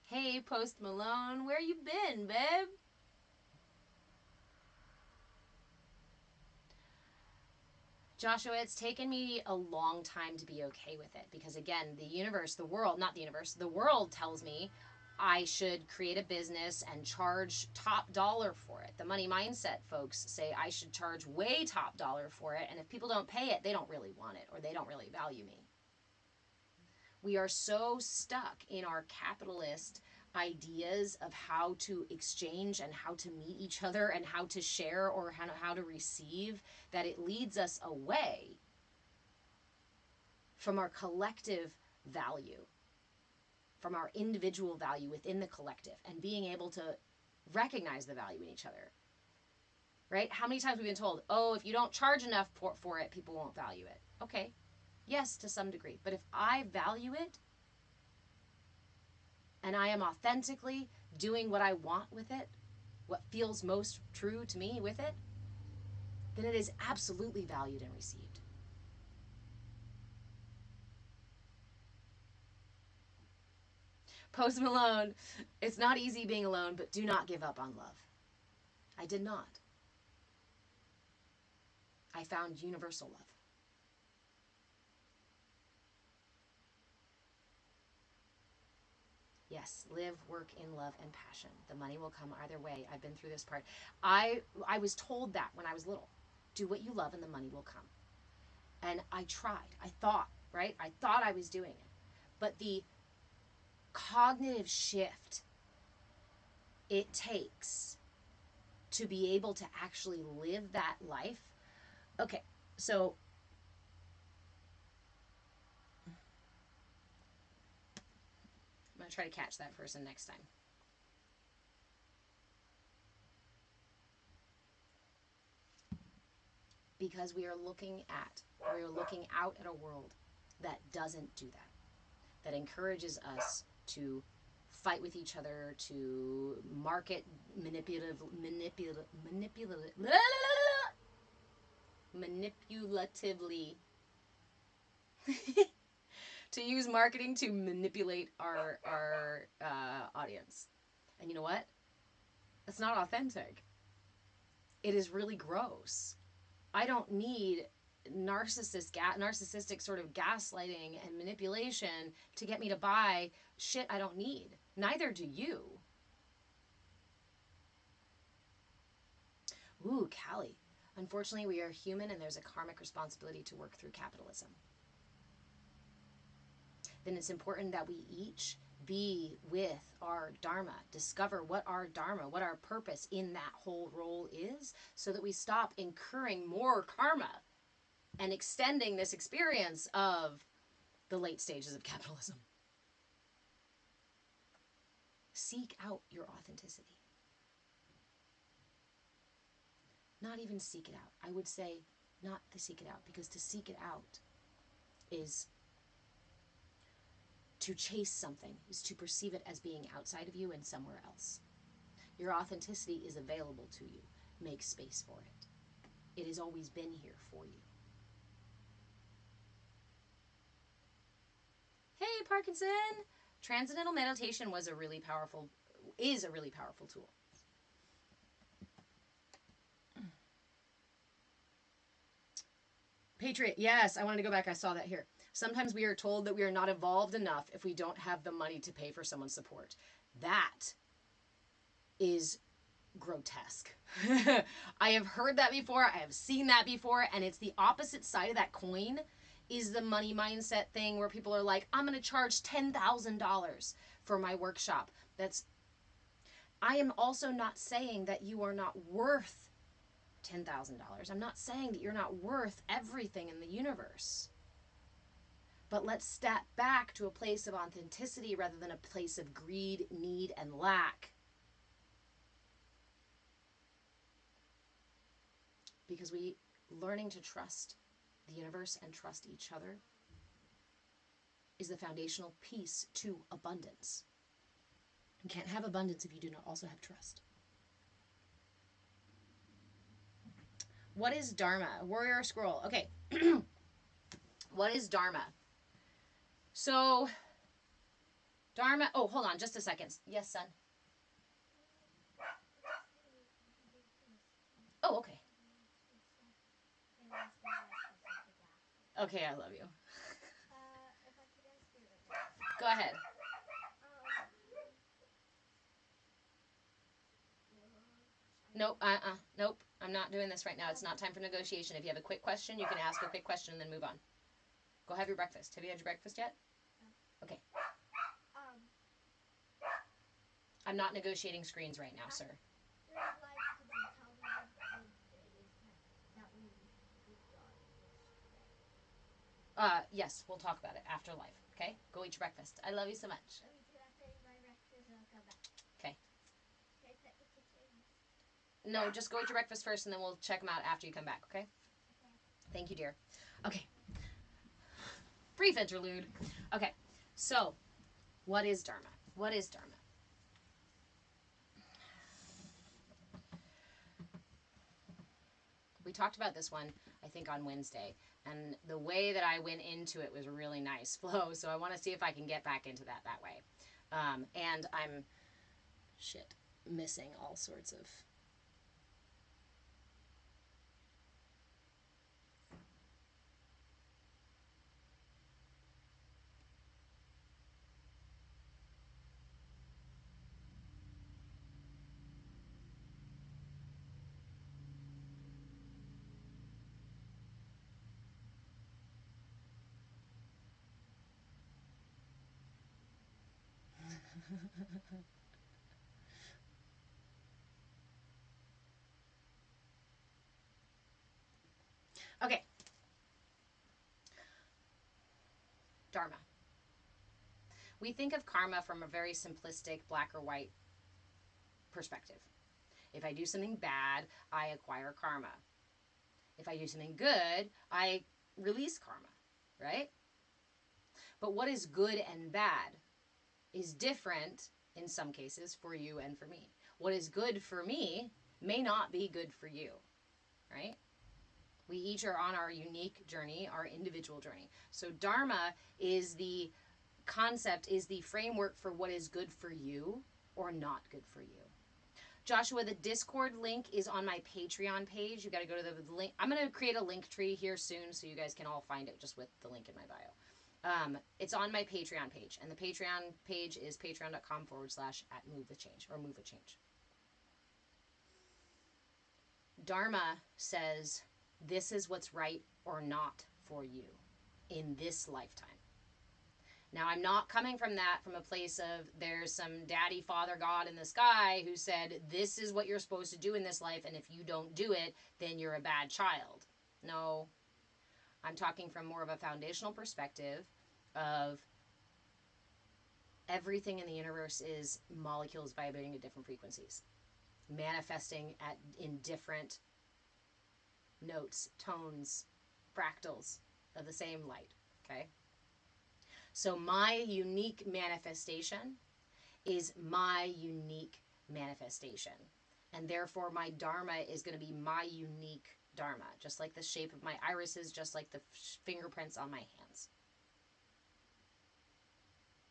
Hey, Post Malone, where you been, babe? Joshua, it's taken me a long time to be okay with it because, again, the world tells me I should create a business and charge top dollar for it. The money mindset folks say I should charge way top dollar for it, and if people don't pay it, they don't really want it or they don't really value me. We are so stuck in our capitalist ideas of how to exchange and how to meet each other and how to share or how to receive that it leads us away from our collective value, from our individual value within the collective, and being able to recognize the value in each other. Right? How many times have we been told, oh, if you don't charge enough for it, people won't value it. Okay, yes, to some degree. But if I value it, and I am authentically doing what I want with it, what feels most true to me with it, then it is absolutely valued and received. Post Malone, it's not easy being alone, but do not give up on love. I did not. I found universal love. Yes, live, work in love and passion. The money will come either way. I've been through this part. I was told that when I was little. Do what you love and the money will come. And I tried. I thought I was doing it. But the cognitive shift it takes to be able to actually live that life. Okay, so I'm going to try to catch that person next time. Because we are looking out at a world that doesn't do that encourages us to fight with each other, to market manipulatively, to use marketing to manipulate our audience. And you know what? It's not authentic. It is really gross. I don't need narcissistic sort of gaslighting and manipulation to get me to buy shit I don't need. Neither do you. Ooh, Callie. Unfortunately, we are human and there's a karmic responsibility to work through capitalism. Then it's important that we each be with our Dharma, discover what our Dharma, what our purpose in that whole role is, so that we stop incurring more karma and extending this experience of the late stages of capitalism. Seek out your authenticity. Not even seek it out. I would say not to seek it out, because to seek it out is to chase something, is to perceive it as being outside of you and somewhere else. Your authenticity is available to you. Make space for it. It has always been here for you. Hey, Parkinson! Transcendental meditation is a really powerful tool. Patriot, yes, I wanted to go back. I saw that here. Sometimes we are told that we are not evolved enough if we don't have the money to pay for someone's support. That is grotesque. I have heard that before. I have seen that before. And it's the opposite side of that coin is the money mindset thing where people are like, I'm going to charge $10,000 for my workshop. I am also not saying that you are not worth $10,000. I'm not saying that you're not worth everything in the universe. But let's step back to a place of authenticity rather than a place of greed, need, and lack. Because learning to trust the universe and trust each other is the foundational piece to abundance. You can't have abundance if you do not also have trust. What is Dharma? Warrior scroll. Okay. What is Dharma? So, Dharma... Oh, hold on just a second. Yes, son? Oh, okay. Okay, I love you. Go ahead. Nope, nope. I'm not doing this right now. It's not time for negotiation. If you have a quick question, you can ask a quick question and then move on. Go have your breakfast. Have you had your breakfast yet? Okay. I'm not negotiating screens right now, sir. Yes, we'll talk about it after live. Okay? Go eat your breakfast. I love you so much. Okay. No, just go eat your breakfast first, and then we'll check them out after you come back, okay? Thank you, dear. Okay. Brief interlude. Okay, so what is Dharma? What is Dharma? We talked about this one, I think, on Wednesday, and the way that I went into it was a really nice flow, so I want to see if I can get back into that way. And I'm, missing all sorts of... Okay. Dharma. We think of karma from a very simplistic black or white perspective. If I do something bad, I acquire karma. If I do something good, I release karma, right? But what is good and bad is different in some cases for you and for me. What is good for me may not be good for you, right? We each are on our unique journey, our individual journey. So Dharma is the concept, is the framework for what is good for you or not good for you. Joshua, the Discord link is on my Patreon page. You got to go to the link. I'm going to create a link tree here soon so you guys can all find it just with the link in my bio. It's on my Patreon page, and the Patreon page is patreon.com/@move-the-change or move a change. Dharma says this is what's right or not for you in this lifetime. Now, I'm not coming from that from a place of there's some daddy, father, God in the sky who said, this is what you're supposed to do in this life, and if you don't do it, then you're a bad child. No, I'm talking from more of a foundational perspective of everything in the universe is molecules vibrating at different frequencies, manifesting in different notes, tones, fractals of the same light, okay? So my unique manifestation is my unique manifestation. And therefore my dharma is going to be my unique dharma, just like the shape of my irises, just like the fingerprints on my hands.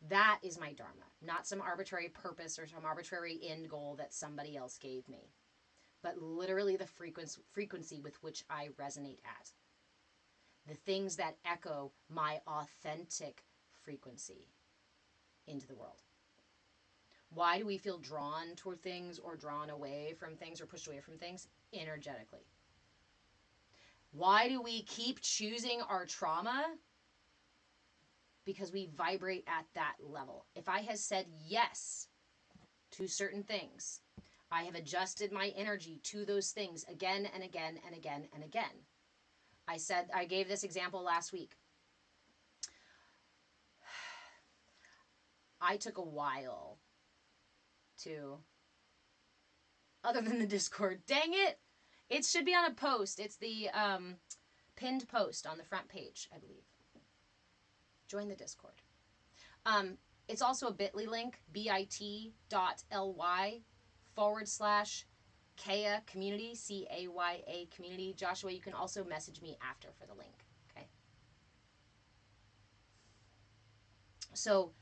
That is my dharma, not some arbitrary purpose or some arbitrary end goal that somebody else gave me, but literally the frequency with which I resonate at. The things that echo my authentic frequency into the world. Why do we feel drawn toward things or drawn away from things or pushed away from things? Energetically. Why do we keep choosing our trauma? Because we vibrate at that level. If I have said yes to certain things, I have adjusted my energy to those things again and again and again and again. I gave this example last week. I took a while to, other than the Discord, dang it, it should be on a post. It's the pinned post on the front page, I believe. Join the Discord. It's also a bit.ly link, bit.ly/CAYA community, CAYA community. Joshua, you can also message me after for the link, okay? So,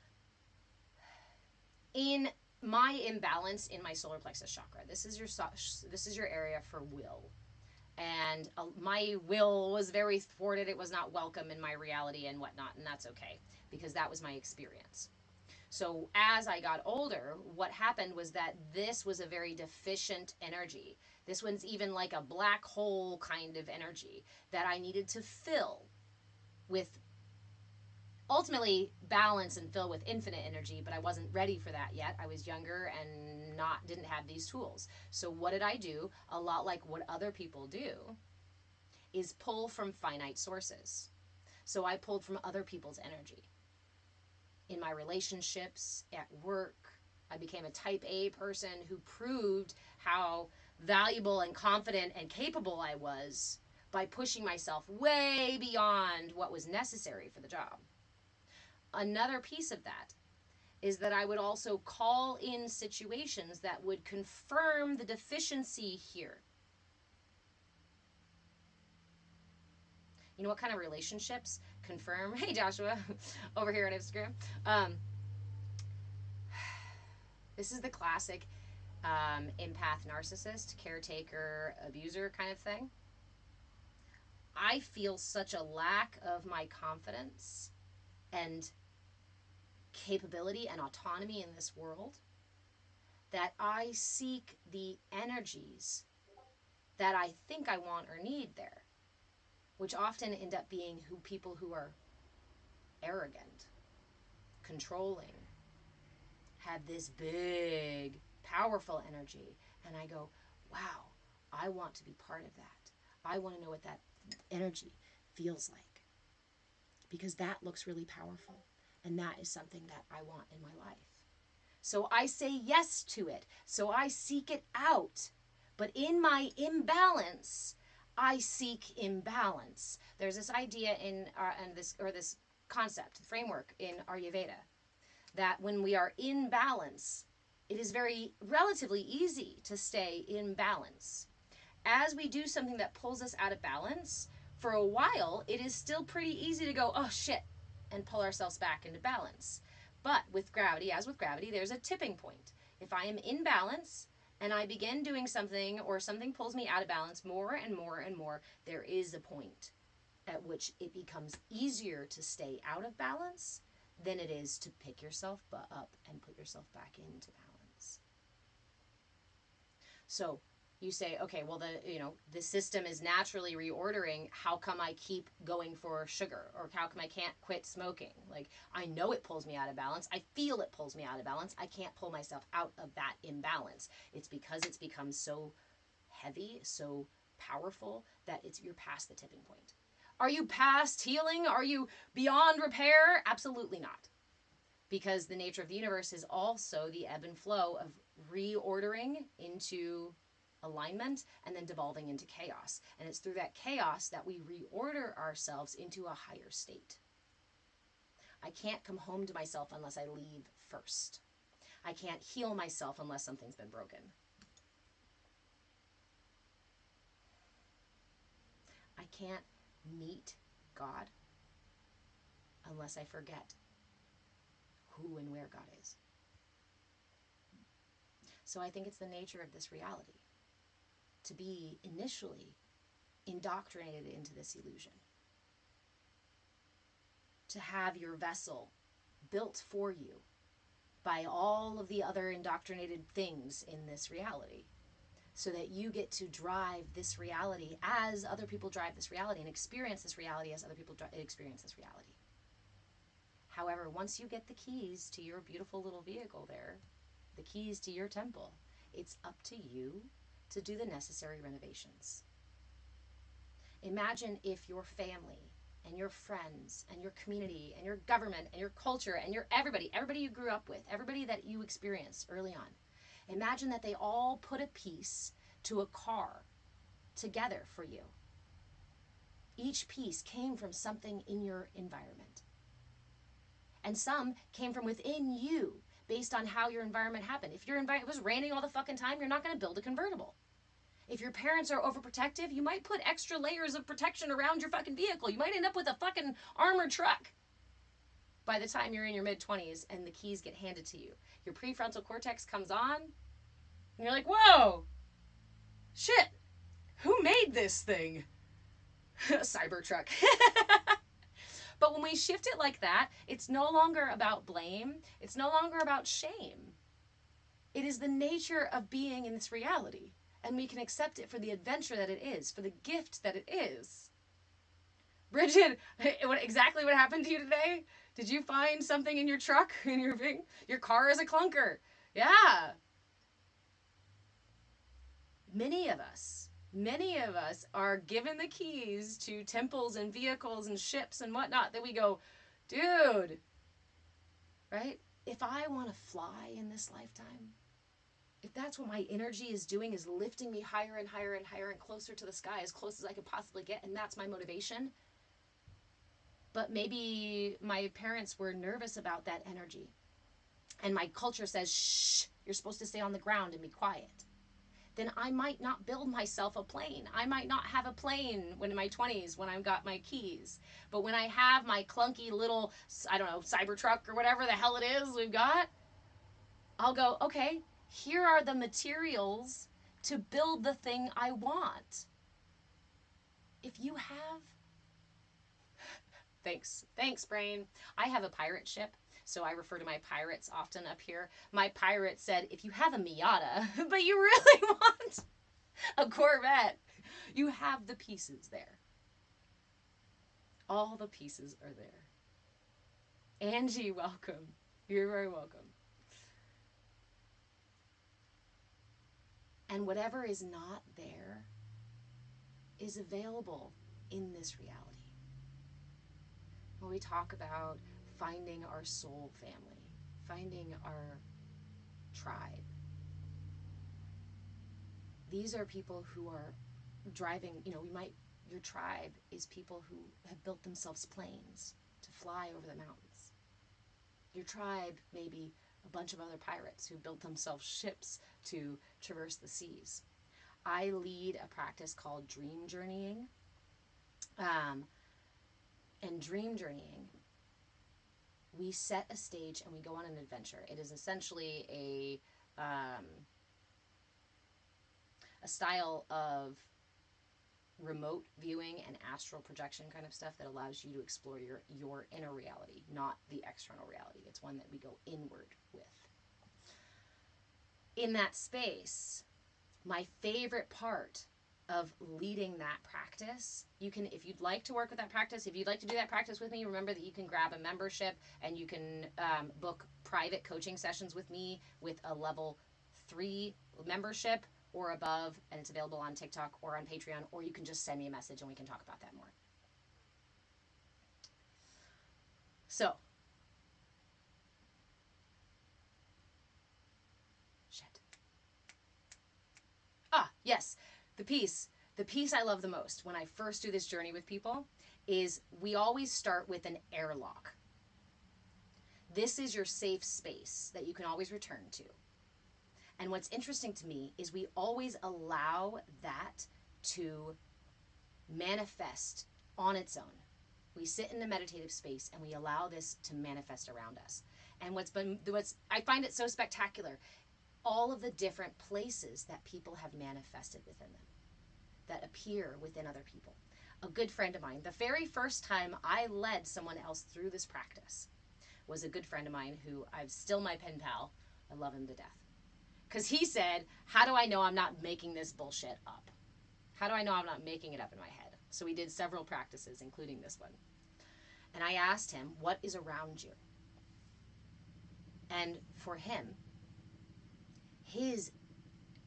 in my imbalance in my solar plexus chakra, this is your area for will. And my will was very thwarted. It was not welcome in my reality and whatnot, and that's okay, because that was my experience. So as I got older, what happened was that this was a very deficient energy. This one's even like a black hole kind of energy that I needed to fill with, ultimately balance and fill with infinite energy, but I wasn't ready for that yet. I was younger and didn't have these tools. So what did I do? A lot like what other people do, is pull from finite sources. So I pulled from other people's energy. In my relationships, at work, I became a type A person who proved how valuable and confident and capable I was by pushing myself way beyond what was necessary for the job. Another piece of that is that I would also call in situations that would confirm the deficiency here. You know what kind of relationships confirm? Hey, Joshua, over here on Instagram. This is the classic empath, narcissist, caretaker, abuser kind of thing. I feel such a lack of my confidence and capability and autonomy in this world that I seek the energies that I think I want or need there, which often end up being people who are arrogant, controlling, have this big, powerful energy. And I go, wow, I want to be part of that. I want to know what that energy feels like, because that looks really powerful. And that is something that I want in my life. So I say yes to it. So I seek it out. But in my imbalance, I seek imbalance. There's this idea in this concept, framework in Ayurveda, that when we are in balance, it is relatively easy to stay in balance. As we do something that pulls us out of balance, for a while, it is still pretty easy to go, oh shit, and pull ourselves back into balance. But with gravity, as with gravity, there's a tipping point. If I am in balance and I begin doing something, or something pulls me out of balance more and more and more, there is a point at which it becomes easier to stay out of balance than it is to pick yourself up and put yourself back into balance. So, you say, okay, well, the system is naturally reordering. How come I keep going for sugar? Or how come I can't quit smoking? Like, I know it pulls me out of balance. I feel it pulls me out of balance. I can't pull myself out of that imbalance. It's because it's become so heavy, so powerful, that you're past the tipping point. Are you past healing? Are you beyond repair? Absolutely not. Because the nature of the universe is also the ebb and flow of reordering into alignment and then devolving into chaos. And it's through that chaos that we reorder ourselves into a higher state. I can't come home to myself unless I leave first. I can't heal myself unless something's been broken. I can't meet God unless I forget who and where God is. So I think it's the nature of this reality to be initially indoctrinated into this illusion. To have your vessel built for you by all of the other indoctrinated things in this reality, so that you get to drive this reality as other people drive this reality and experience this reality as other people experience this reality. However, once you get the keys to your beautiful little vehicle there, the keys to your temple, it's up to you to do the necessary renovations. Imagine if your family and your friends and your community and your government and your culture and your everybody you grew up with, everybody that you experienced early on, imagine that they all put a piece to a car together for you. Each piece came from something in your environment. And some came from within you based on how your environment happened. If your environment was raining all the fucking time, you're not going to build a convertible. If your parents are overprotective, you might put extra layers of protection around your fucking vehicle. You might end up with a fucking armored truck by the time you're in your mid-20s and the keys get handed to you. Your prefrontal cortex comes on, and you're like, whoa, shit, who made this thing? Cybertruck. But when we shift it like that, it's no longer about blame. It's no longer about shame. It is the nature of being in this reality. And we can accept it for the adventure that it is, for the gift that it is. Bridget, exactly what happened to you today? Did you find something in your truck? In your car is a clunker. Yeah. Many of us are given the keys to temples and vehicles and ships and whatnot that we go, dude, right? If I want to fly in this lifetime, if that's what my energy is doing, is lifting me higher and higher and higher and closer to the sky, as close as I could possibly get, and that's my motivation. But maybe my parents were nervous about that energy. And my culture says, shh, you're supposed to stay on the ground and be quiet. Then I might not build myself a plane. I might not have a plane when in my 20s when I've got my keys. But when I have my clunky little, I don't know, Cybertruck or whatever the hell it is we've got, I'll go, okay, here are the materials to build the thing I want. If you have... Thanks, brain. I have a pirate ship. So I refer to my pirates often up here. My pirate said, if you have a Miata, but you really want a Corvette, you have the pieces there. All the pieces are there. Angie, welcome. You're very welcome. And whatever is not there is available in this reality. When we talk about finding our soul family, finding our tribe. These are people who are driving, your tribe is people who have built themselves planes to fly over the mountains. Your tribe may be a bunch of other pirates who built themselves ships to traverse the seas. I lead a practice called dream journeying. And dream journeying, we set a stage and we go on an adventure. It is essentially a style of remote viewing and astral projection kind of stuff that allows you to explore your inner reality, not the external reality. It's one that we go inward with. In that space, My favorite part of leading that practice, you can, if you'd like to work with that practice, if you'd like to do that practice with me, remember that you can grab a membership and you can book private coaching sessions with me with a level 3 membership or above, and it's available on TikTok or on Patreon, or you can just send me a message and we can talk about that more. So, shit. Yes, the piece I love the most when I first do this journey with people is we always start with an airlock. This is your safe space that you can always return to. And what's interesting to me is we always allow that to manifest on its own. We sit in a meditative space and we allow this to manifest around us. And what's I find it so spectacular, all of the different places that people have manifested within them, that appear within other people. A good friend of mine, the very first time I led someone else through this practice was a good friend of mine who I've still my pen pal. I love him to death. Because he said, how do I know I'm not making this bullshit up? How do I know I'm not making it up in my head? So we did several practices, including this one. And I asked him, what is around you? And for him, his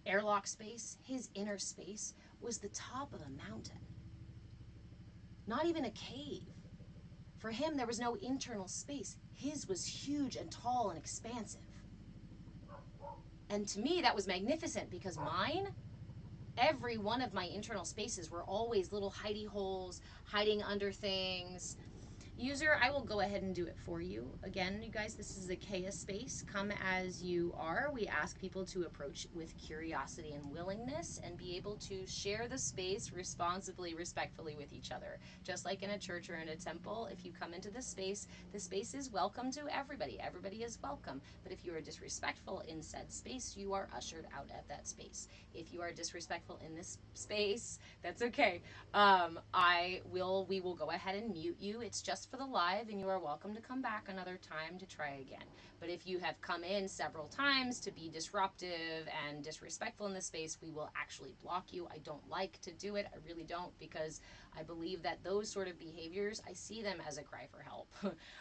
airlock space, his inner space, was the top of a mountain. Not even a cave. For him, there was no internal space. His was huge and tall and expansive. And to me, that was magnificent because mine, every one of my internal spaces were always little hidey holes, hiding under things. User, I will go ahead and do it for you. Again, you guys, this is a CAYA space. Come as you are. We ask people to approach with curiosity and willingness and be able to share the space responsibly, respectfully with each other. Just like in a church or in a temple, if you come into the space is welcome to everybody. Everybody is welcome. But if you are disrespectful in said space, you are ushered out at that space. If you are disrespectful in this space, that's okay. We will go ahead and mute you. It's just for the live, and you are welcome to come back another time to try again. But if you have come in several times to be disruptive and disrespectful in this space, we will actually block you. I don't like to do it. I really don't, because I believe that those sort of behaviors, I see them as a cry for help.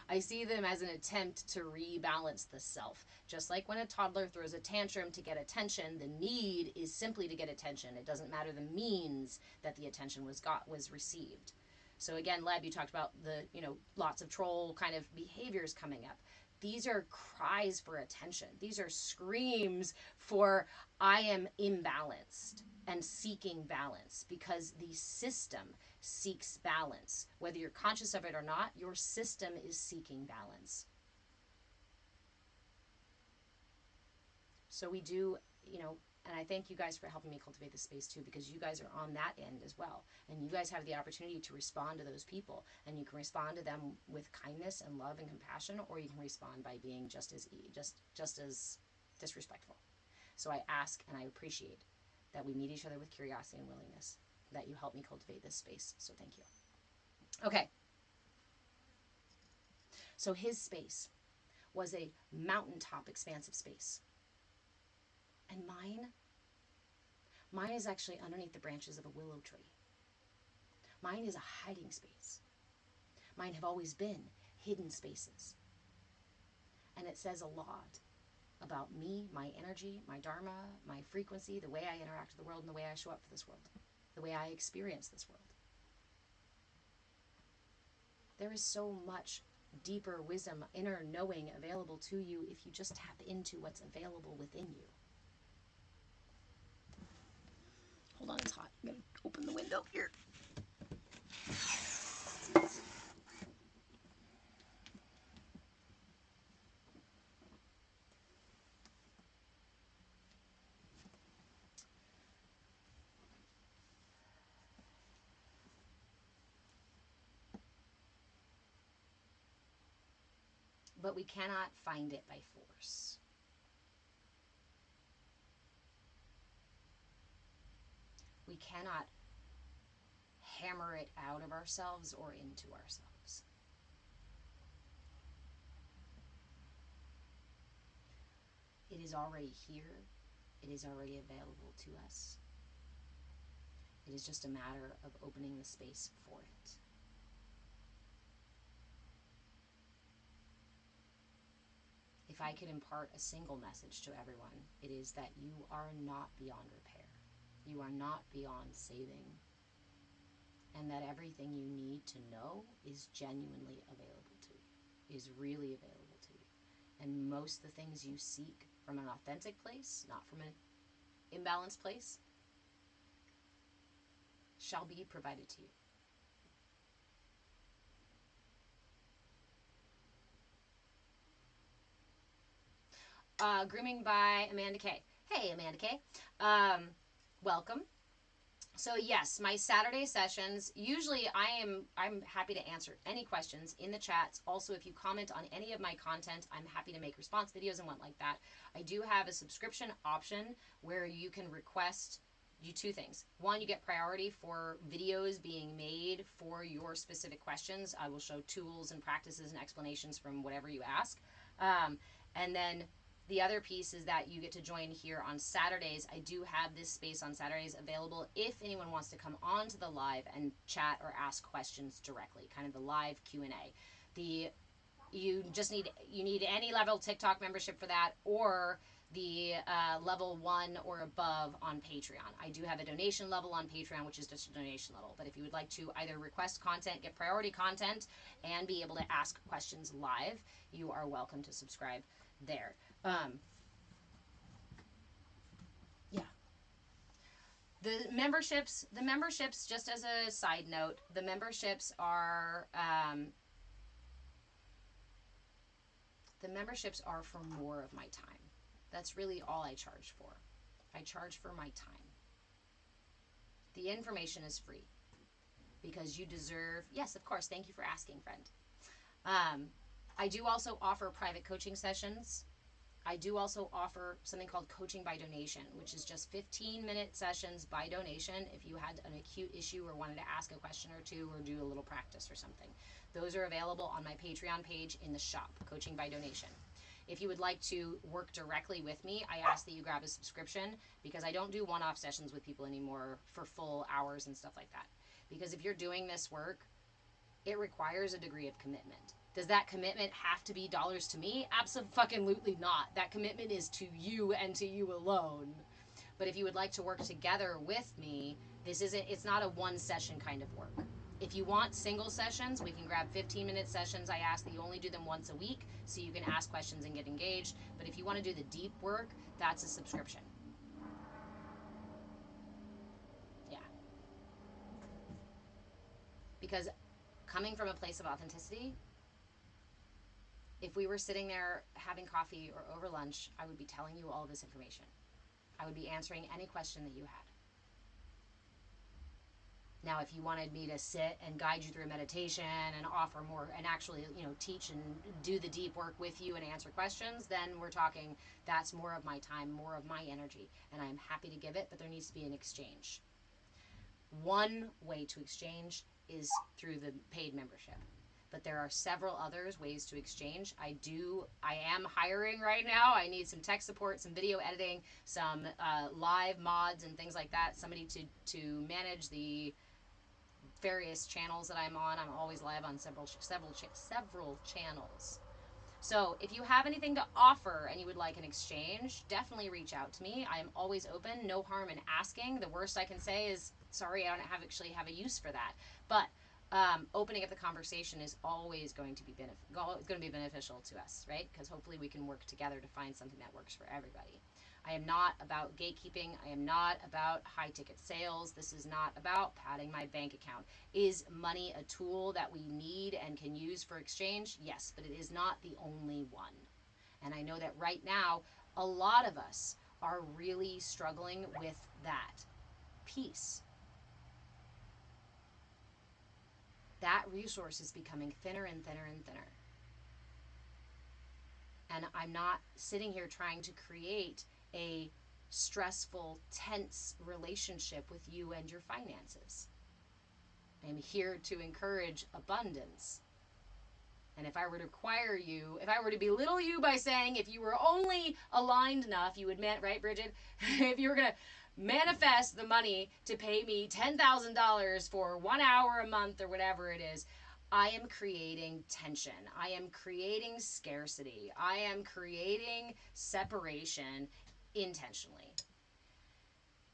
I see them as an attempt to rebalance the self. Just like when a toddler throws a tantrum to get attention, the need is simply to get attention. It doesn't matter the means that the attention was received. So again, Leb, you talked about the, lots of troll kind of behaviors coming up. These are cries for attention. These are screams for, I am imbalanced and seeking balance, because the system seeks balance. Whether you're conscious of it or not, your system is seeking balance. So we do, and I thank you guys for helping me cultivate this space too, because you guys are on that end as well. And you guys have the opportunity to respond to those people. And you can respond to them with kindness and love and compassion, or you can respond by being just as disrespectful. So I ask and I appreciate that we meet each other with curiosity and willingness, that you help me cultivate this space. So thank you. Okay. So his space was a mountaintop expansive space. And mine is actually underneath the branches of a willow tree. Mine is a hiding space. Mine have always been hidden spaces. And it says a lot about me, my energy, my dharma, my frequency, the way I interact with the world, and the way I show up for this world, the way I experience this world. There is so much deeper wisdom, inner knowing available to you if you just tap into what's available within you. Hold on, it's hot. I'm going to open the window here. But we cannot find it by force. We cannot hammer it out of ourselves or into ourselves. It is already here. It is already available to us. It is just a matter of opening the space for it. If I could impart a single message to everyone, it is that you are not beyond repair. You are not beyond saving. And that everything you need to know is genuinely available to you, is really available to you. And most of the things you seek from an authentic place, not from an imbalanced place, shall be provided to you. Grooming by Amanda K. Hey, Amanda K. Welcome. So yes, my Saturday sessions, usually I'm happy to answer any questions in the chats. Also, if you comment on any of my content, I'm happy to make response videos and what like that. I do have a subscription option where you can request two things. One, you get priority for videos being made for your specific questions. I will show tools and practices and explanations from whatever you ask. And then the other piece is that you get to join here on Saturdays. I do have this space on Saturdays available if anyone wants to come on to the live and chat or ask questions directly, kind of the live Q&A. You need any level TikTok membership for that, or the level 1 or above on Patreon. I do have a donation level on Patreon, which is just a donation level. But if you would like to either request content, get priority content, and be able to ask questions live, you are welcome to subscribe there. Yeah. The memberships, just as a side note, the memberships are for more of my time. That's really all I charge for. I charge for my time. The information is free because you deserve, yes, of course, thank you for asking, friend. I do also offer private coaching sessions. I do also offer something called coaching by donation, which is just 15-minute sessions by donation if you had an acute issue or wanted to ask a question or two or do a little practice or something. Those are available on my Patreon page in the shop, coaching by donation. If you would like to work directly with me, I ask that you grab a subscription because I don't do one-off sessions with people anymore for full hours and stuff like that. Because if you're doing this work, it requires a degree of commitment. Does that commitment have to be dollars to me? Absolutely not. That commitment is to you and to you alone. But if you would like to work together with me, it's not a one session kind of work. If you want single sessions, we can grab 15-minute sessions. I ask that you only do them once a week so you can ask questions and get engaged. But if you want to do the deep work, that's a subscription. Yeah. Because coming from a place of authenticity, if we were sitting there having coffee or over lunch, I would be telling you all this information. I would be answering any question that you had. Now, if you wanted me to sit and guide you through a meditation and offer more and actually, teach and do the deep work with you and answer questions, then we're talking that's more of my time, more of my energy, and I'm happy to give it, but there needs to be an exchange. One way to exchange is through the paid membership. But there are several others ways to exchange. I am hiring right now. I need some tech support, some video editing, some live mods and things like that. Somebody to manage the various channels that I'm on. I'm always live on several channels. So if you have anything to offer and you would like an exchange, definitely reach out to me. I am always open. No harm in asking. The worst I can say is, sorry, I don't actually have a use for that. But opening up the conversation is always going to be beneficial to us, right? Because hopefully we can work together to find something that works for everybody. I am not about gatekeeping. I am not about high ticket sales. This is not about padding my bank account. Is money a tool that we need and can use for exchange? Yes, but it is not the only one. And I know that right now, a lot of us are really struggling with that piece. That resource is becoming thinner and thinner and thinner. And I'm not sitting here trying to create a stressful, tense relationship with you and your finances. I'm here to encourage abundance. And if I were to require you, if I were to belittle you by saying if you were only aligned enough, you would, right, Bridget? If you were going to manifest the money to pay me $10,000 for 1 hour a month or whatever it is, I am creating tension. I am creating scarcity. I am creating separation intentionally.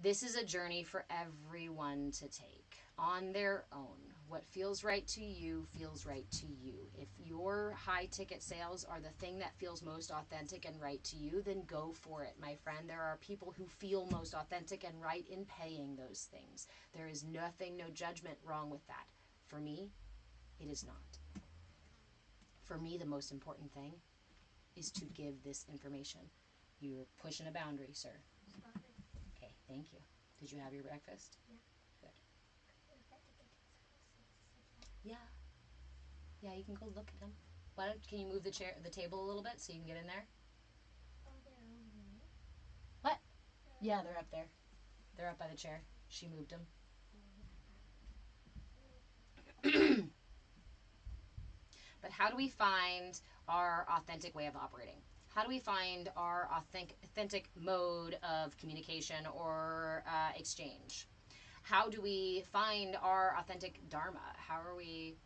This is a journey for everyone to take on their own. What feels right to you feels right to you. If your high ticket sales are the thing that feels most authentic and right to you, then go for it, my friend. There are people who feel most authentic and right in paying those things. There is nothing, no judgment wrong with that. For me, it is not. For me, the most important thing is to give this information. You're pushing a boundary, sir. Okay, thank you. Did you have your breakfast? Yeah. Good. Yeah. Yeah, you can go look at them. Can you move the table a little bit so you can get in there? Oh, they're over there. What? Yeah, they're up there. They're up by the chair. She moved them. But how do we find our authentic way of operating? How do we find our authentic mode of communication or exchange? How do we find our authentic dharma? How do we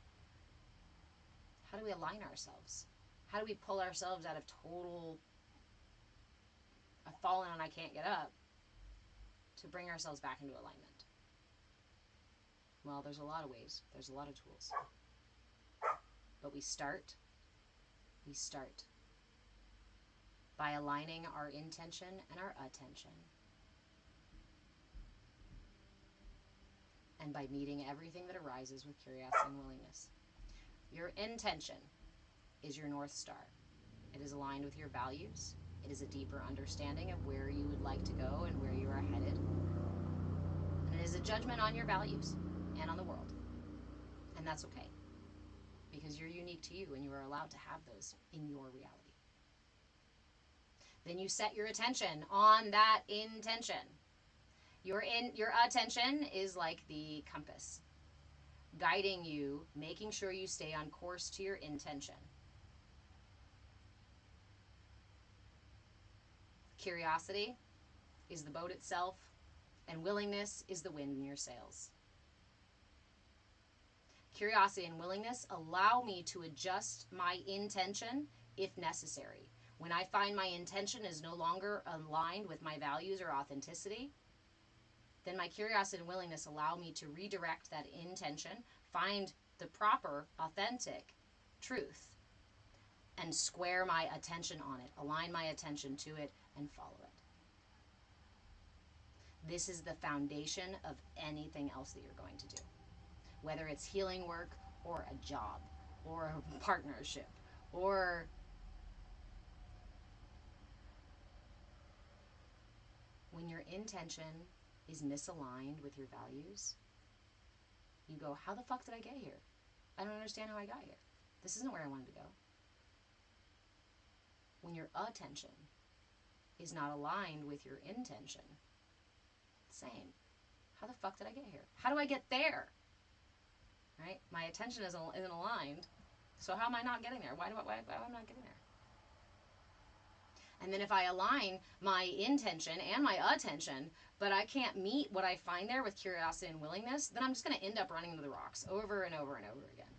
align ourselves? How do we pull ourselves out of total I've fallen and I can't get up to bring ourselves back into alignment? Well, there's a lot of ways. There's a lot of tools. But we start by aligning our intention and our attention. And by meeting everything that arises with curiosity and willingness. Your intention is your North Star. It is aligned with your values. It is a deeper understanding of where you would like to go and where you are headed. And it is a judgment on your values and on the world. And that's okay. Because you're unique to you and you are allowed to have those in your reality. Then you set your attention on that intention. Your attention is like the compass, guiding you, making sure you stay on course to your intention. Curiosity is the boat itself, and willingness is the wind in your sails. Curiosity and willingness allow me to adjust my intention if necessary. When I find my intention is no longer aligned with my values or authenticity, then my curiosity and willingness allow me to redirect that intention, find the proper, authentic truth, and square my attention on it, align my attention to it, and follow it. This is the foundation of anything else that you're going to do. Whether it's healing work, or a job, or a partnership, or when your intention is misaligned with your values, you go, how the fuck did I get here? I don't understand how I got here. This isn't where I wanted to go. When your attention is not aligned with your intention, same. How the fuck did I get here? How do I get there? Right? My attention isn't aligned. So how am I not getting there? Why am I not getting there? And then if I align my intention and my attention, but I can't meet what I find there with curiosity and willingness, then I'm just going to end up running into the rocks over and over and over again.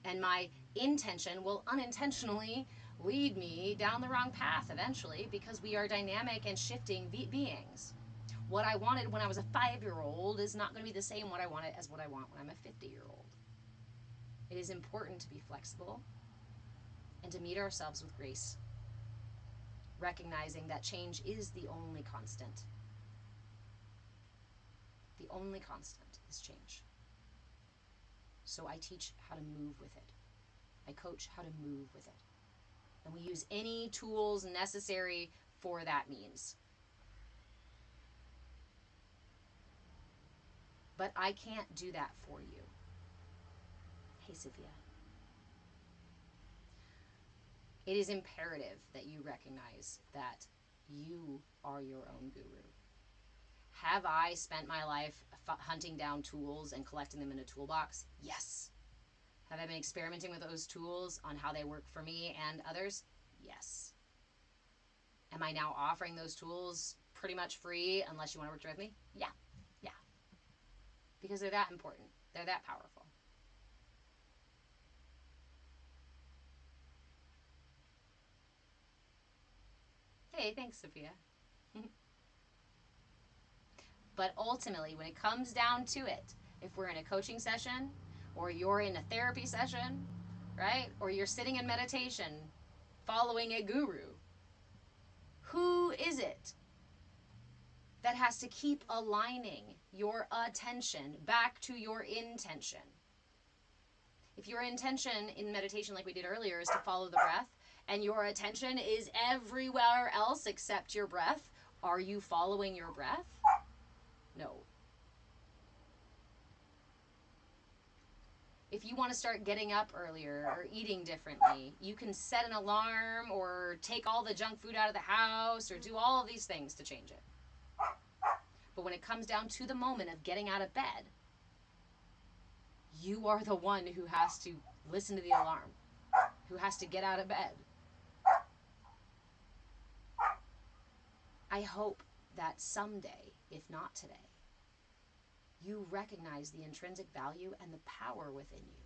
And my intention will unintentionally lead me down the wrong path eventually, because we are dynamic and shifting beings. What I wanted when I was a 5-year-old is not going to be the same what I want when I'm a 50-year-old. It is important to be flexible and to meet ourselves with grace, recognizing that change is the only constant. The only constant is change. So I teach how to move with it. I coach how to move with it. And we use any tools necessary for that means. But I can't do that for you. Hey, Sophia. It is imperative that you recognize that you are your own guru. Have I spent my life hunting down tools and collecting them in a toolbox? Yes. Have I been experimenting with those tools on how they work for me and others? Yes. Am I now offering those tools pretty much free unless you want to work with me? Yeah. Yeah. Because they're that important. They're that powerful. Hey, thanks, Sophia. But ultimately, when it comes down to it, if we're in a coaching session or you're in a therapy session, right? Or you're sitting in meditation following a guru, who is it that has to keep aligning your attention back to your intention? If your intention in meditation, like we did earlier, is to follow the breath, and your attention is everywhere else except your breath, are you following your breath? No. If you want to start getting up earlier or eating differently, you can set an alarm or take all the junk food out of the house or do all of these things to change it. But when it comes down to the moment of getting out of bed, you are the one who has to listen to the alarm, who has to get out of bed. I hope that someday, if not today, you recognize the intrinsic value and the power within you.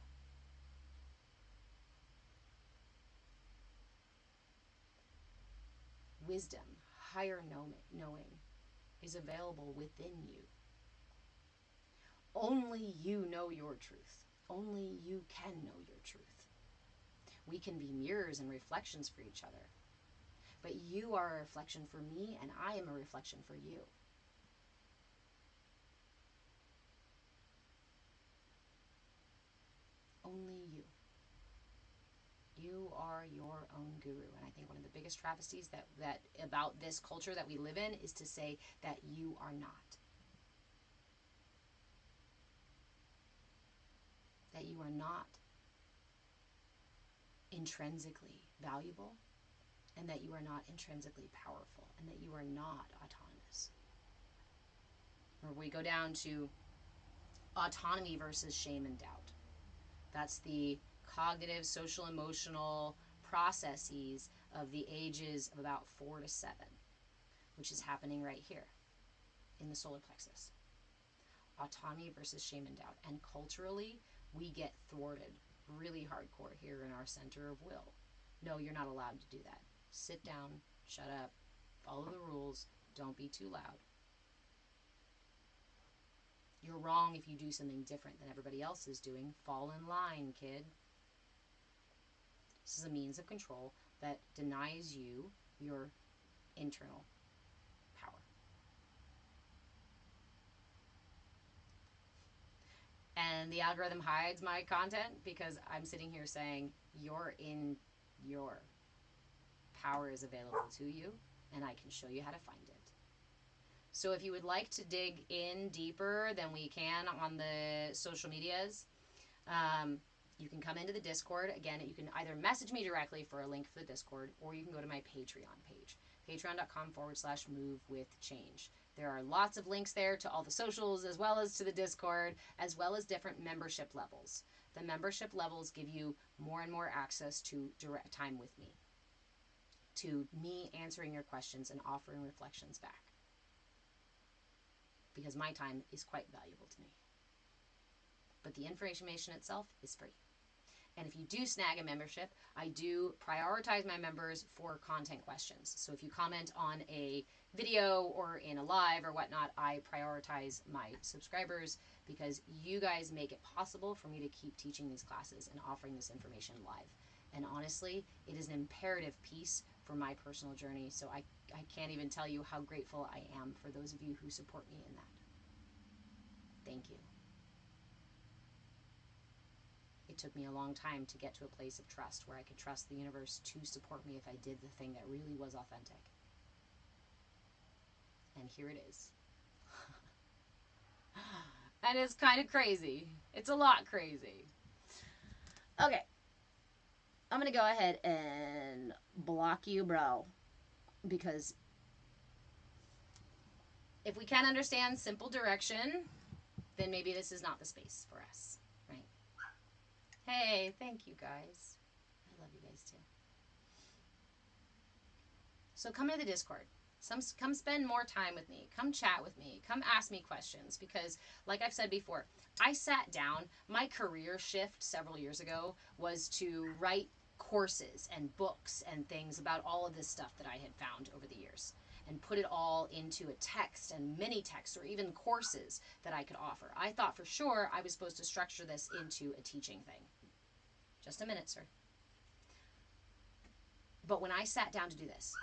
Wisdom, higher knowing, is available within you. Only you know your truth. Only you can know your truth. We can be mirrors and reflections for each other. But you are a reflection for me, and I am a reflection for you. Only you. You are your own guru. And I think one of the biggest travesties that about this culture that we live in is to say that you are not. That you are not intrinsically valuable, and that you are not intrinsically powerful, and that you are not autonomous. Or we go down to autonomy versus shame and doubt. That's the cognitive, social, emotional processes of the ages of about 4 to 7, which is happening right here in the solar plexus. Autonomy versus shame and doubt. And culturally, we get thwarted really hardcore here in our center of will. No, you're not allowed to do that. Sit down, shut up, follow the rules, don't be too loud. You're wrong if you do something different than everybody else is doing. Fall in line, kid. This is a means of control that denies you your internal power. And the algorithm hides my content because I'm sitting here saying your power is available to you, and I can show you how to find it. So if you would like to dig in deeper than we can on the social medias, you can come into the Discord. Again, you can either message me directly for a link for the Discord, or you can go to my Patreon page, patreon.com/movewithchange. There are lots of links there to all the socials, as well as to the Discord, as well as different membership levels. The membership levels give you more and more access to direct time with me, to me answering your questions and offering reflections back, because my time is quite valuable to me. But the information itself is free. And if you do snag a membership, I do prioritize my members for content questions. So if you comment on a video or in a live or whatnot, I prioritize my subscribers because you guys make it possible for me to keep teaching these classes and offering this information live. And honestly, it is an imperative piece for my personal journey. So I can't even tell you how grateful I am for those of you who support me in that. Thank you. It took me a long time to get to a place of trust where I could trust the universe to support me if I did the thing that really was authentic. And here it is. And it's kind of crazy. It's a lot crazy. Okay. I'm going to go ahead and block you, bro. Because if we can't understand simple direction, then maybe this is not the space for us, right? Hey, thank you guys. I love you guys too. So come to the Discord. Come spend more time with me. Come chat with me. Come ask me questions because, like I've said before, I sat down. My career shift several years ago was to write courses and books and things about all of this stuff that I had found over the years and put it all into a text and mini text or even courses that I could offer. I thought for sure I was supposed to structure this into a teaching thing. Just a minute, sir. But when I sat down to do this,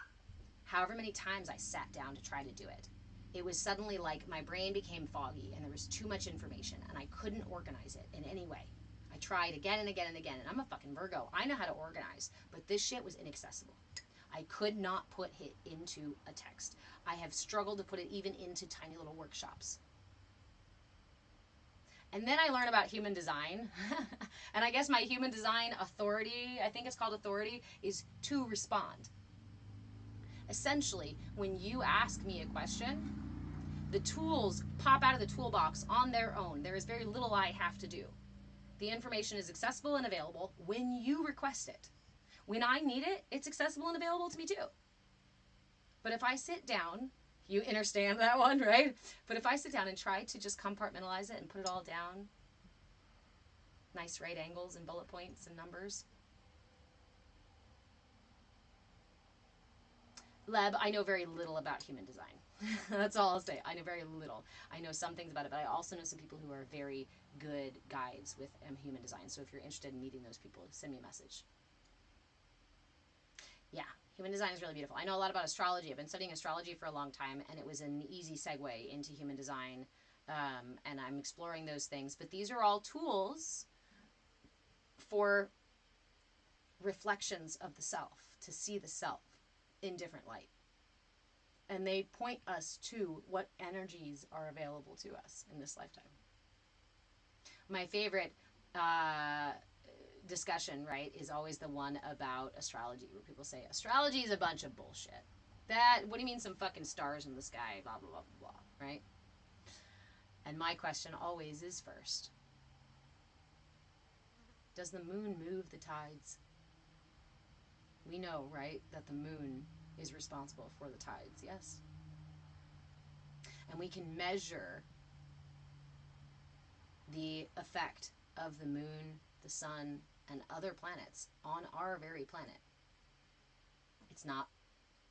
however many times I sat down to try to do it, it was suddenly like my brain became foggy and there was too much information and I couldn't organize it in any way. I tried again and again and again, and I'm a fucking Virgo. I know how to organize, but this shit was inaccessible. I could not put it into a text. I have struggled to put it even into tiny little workshops. And then I learned about human design. And I guess my human design authority, I think it's called authority, is to respond. Essentially, when you ask me a question, the tools pop out of the toolbox on their own. There is very little I have to do. The information is accessible and available when you request it. When I need it, it's accessible and available to me too. But if I sit down, you understand that one, right? But if I sit down and try to just compartmentalize it and put it all down, nice right angles and bullet points and numbers. Leb, I know very little about human design. That's all I'll say. I know very little. I know some things about it, but I also know some people who are very good guides with human design. So if you're interested in meeting those people, send me a message. Yeah, human design is really beautiful. I know a lot about astrology. I've been studying astrology for a long time, and it was an easy segue into human design. And I'm exploring those things. But these are all tools for reflections of the self, to see the self in different light. And they point us to what energies are available to us in this lifetime. My favorite discussion, right, is always the one about astrology, where people say astrology is a bunch of bullshit. What do you mean some fucking stars in the sky, blah, blah, blah, blah, blah, right? And my question always is first, does the moon move the tides? We know, right, that the moon is responsible for the tides, yes? And we can measure the effect of the moon, the sun, and other planets on our very planet. It's not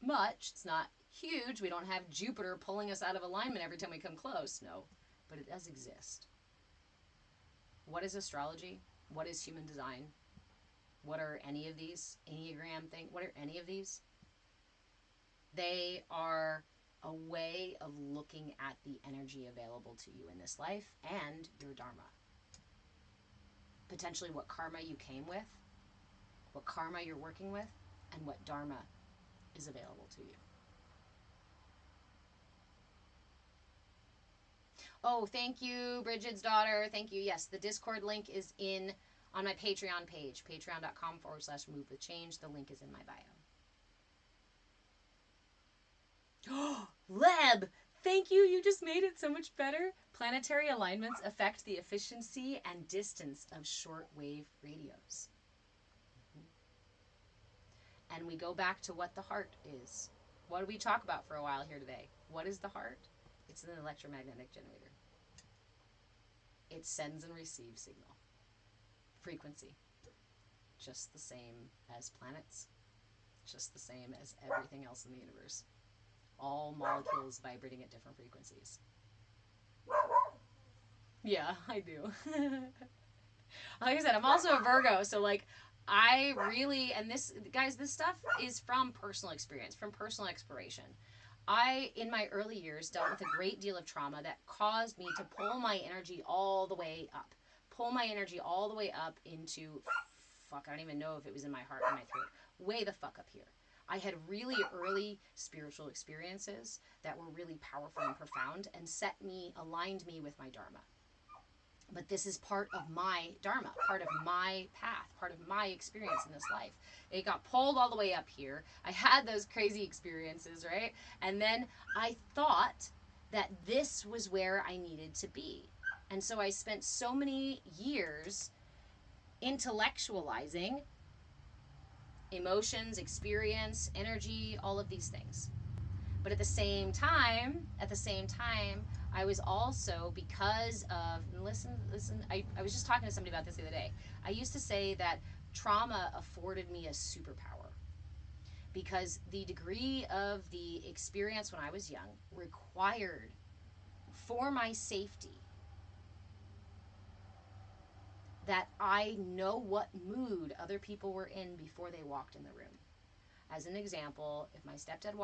much, it's not huge. We don't have Jupiter pulling us out of alignment every time we come close, no, but it does exist. What is astrology? What is human design? What are any of these? Enneagram thing? What are any of these? They are a way of looking at the energy available to you in this life and your dharma. Potentially what karma you came with, what karma you're working with, and what dharma is available to you. Oh, thank you, Bridget's daughter. Thank you. Yes, the Discord link is on my Patreon page, patreon.com/move with change. The link is in my bio. Leb, thank you. You just made it so much better. Planetary alignments affect the efficiency and distance of shortwave radios. And we go back to what the heart is. What did we talk about for a while here today? What is the heart? It's an electromagnetic generator. It sends and receives signal. Frequency. Just the same as planets. Just the same as everything else in the universe. All molecules vibrating at different frequencies. Yeah, I do. Like I said, I'm also a Virgo, so like I really, and this, guys, this stuff is from personal experience, from personal exploration. I, in my early years, dealt with a great deal of trauma that caused me to pull my energy all the way up. Pull my energy all the way up into, fuck, I don't even know if it was in my heart or my throat. Way the fuck up here. I had really early spiritual experiences that were really powerful and profound and aligned me with my dharma. But this is part of my dharma, part of my path, part of my experience in this life. It got pulled all the way up here. I had those crazy experiences, right? And then I thought that this was where I needed to be. And so I spent so many years intellectualizing emotions, experience, energy, all of these things. But at the same time, I was also, because of, and listen, I was just talking to somebody about this the other day. I used to say that trauma afforded me a superpower because the degree of the experience when I was young required, for my safety, that I know what mood other people were in before they walked in the room. As an example, if my stepdad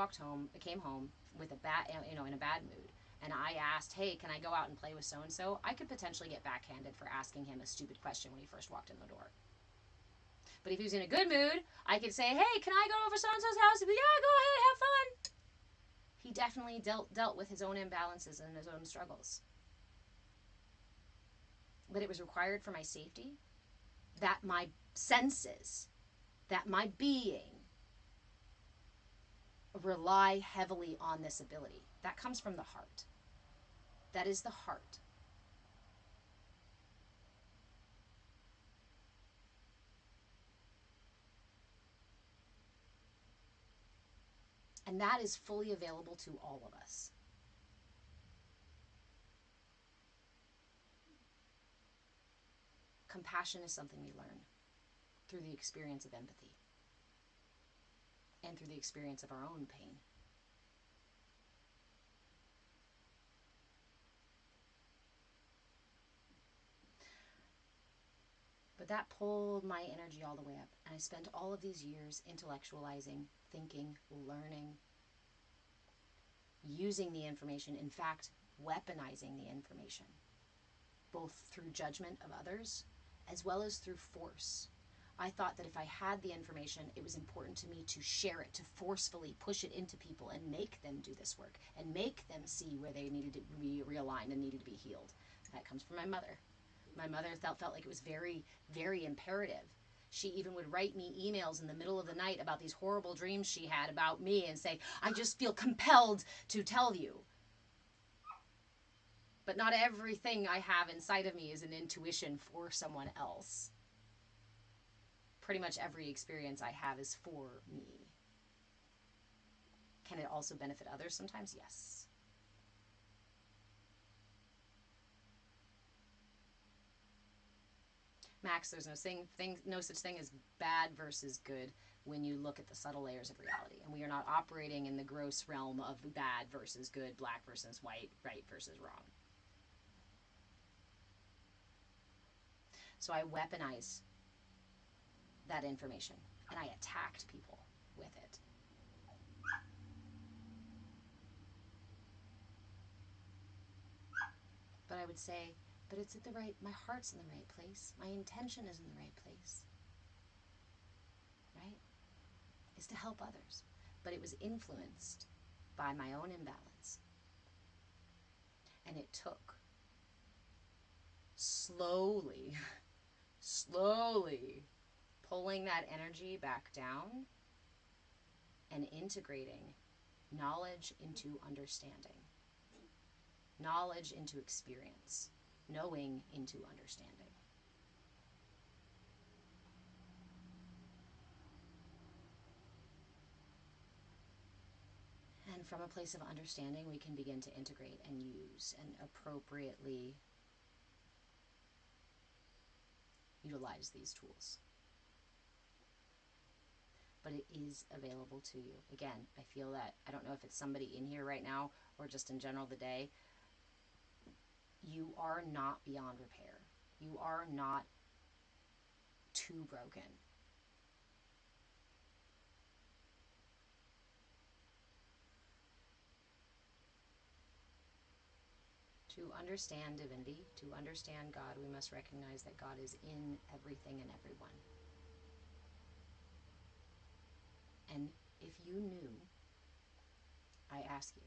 came home with a bad, in a bad mood, and I asked, "Hey, can I go out and play with so and so?" I could potentially get backhanded for asking him a stupid question when he first walked in the door. But if he was in a good mood, I could say, "Hey, can I go over so and so's house?" He'd be, "Yeah, go ahead, have fun." He definitely dealt with his own imbalances and his own struggles. But it was required for my safety that my senses, that my being rely heavily on this ability. That comes from the heart. That is the heart. And that is fully available to all of us. Compassion is something we learn through the experience of empathy and through the experience of our own pain. But that pulled my energy all the way up. And I spent all of these years intellectualizing, thinking, learning, using the information, in fact, weaponizing the information, both through judgment of others as well as through force. I thought that if I had the information, it was important to me to share it, to forcefully push it into people and make them do this work and make them see where they needed to be realigned and needed to be healed. That comes from my mother. My mother felt like it was very, very imperative. She even would write me emails in the middle of the night about these horrible dreams she had about me and say, "I just feel compelled to tell you." But not everything I have inside of me is an intuition for someone else. Pretty much every experience I have is for me. Can it also benefit others sometimes? Yes. Max, there's no such thing as bad versus good when you look at the subtle layers of reality. And we are not operating in the gross realm of bad versus good, black versus white, right versus wrong. So I weaponized that information and I attacked people with it. But I would say, but it's at the right, my heart's in the right place. My intention is in the right place. Right? Is to help others. But it was influenced by my own imbalance. And it took slowly pulling that energy back down and integrating knowledge into understanding, knowledge into experience, knowing into understanding. And from a place of understanding, we can begin to integrate and use and appropriately utilize these tools. But it is available to you. Again, I feel that, I don't know if it's somebody in here right now or just in general today, you are not beyond repair. You are not too broken. To understand divinity, to understand God, we must recognize that God is in everything and everyone. And if you knew, I ask you,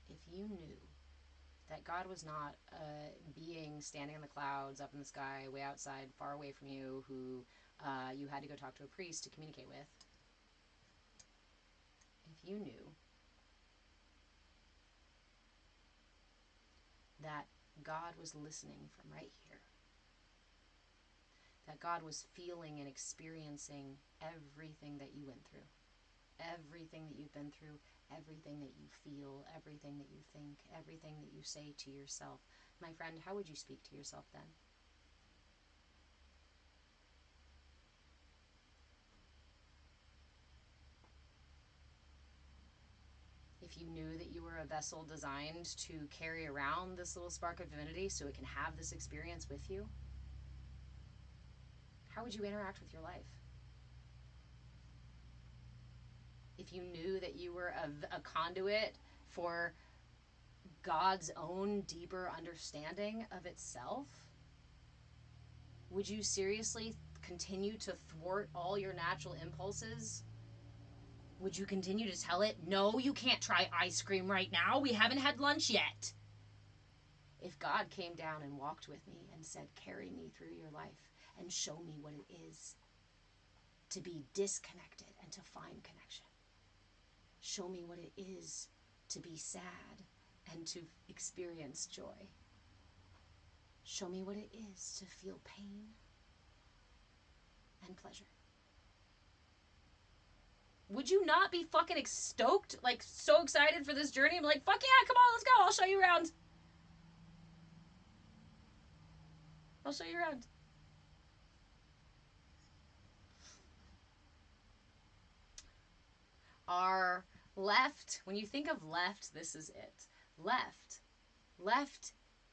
if you knew that God was not a being standing in the clouds, up in the sky, way outside, far away from you, who you had to go talk to a priest to communicate with, if you knew that God was listening from right here, that God was feeling and experiencing everything that you went through, everything that you've been through, everything that you feel, everything that you think, everything that you say to yourself. My friend, how would you speak to yourself then? If you knew that you were a vessel designed to carry around this little spark of divinity so it can have this experience with you, how would you interact with your life? If you knew that you were a conduit for God's own deeper understanding of itself, would you seriously continue to thwart all your natural impulses? Would you continue to tell it, no, you can't try ice cream right now, we haven't had lunch yet? If God came down and walked with me and said, carry me through your life and show me what it is to be disconnected and to find connection. Show me what it is to be sad and to experience joy. Show me what it is to feel pain and pleasure. Would you not be fucking stoked, like so excited for this journey? I'm like, fuck yeah, come on, let's go. I'll show you around. I'll show you around. Our left, when you think of left, this is it. Left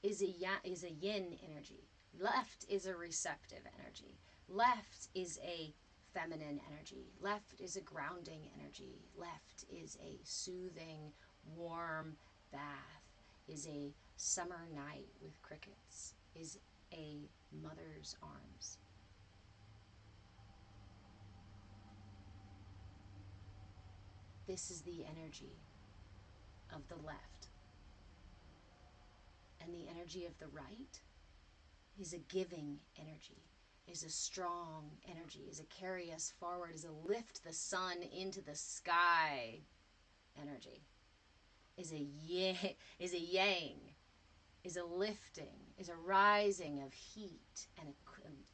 is a yin energy. Left is a receptive energy. Left is a feminine energy. Left is a grounding energy. Left is a soothing, warm bath. Is a summer night with crickets. Is a mother's arms. This is the energy of the left. And the energy of the right is a giving energy, is a strong energy, is a carry us forward, is a lift the sun into the sky energy, is a yang, is a lifting, is a rising of heat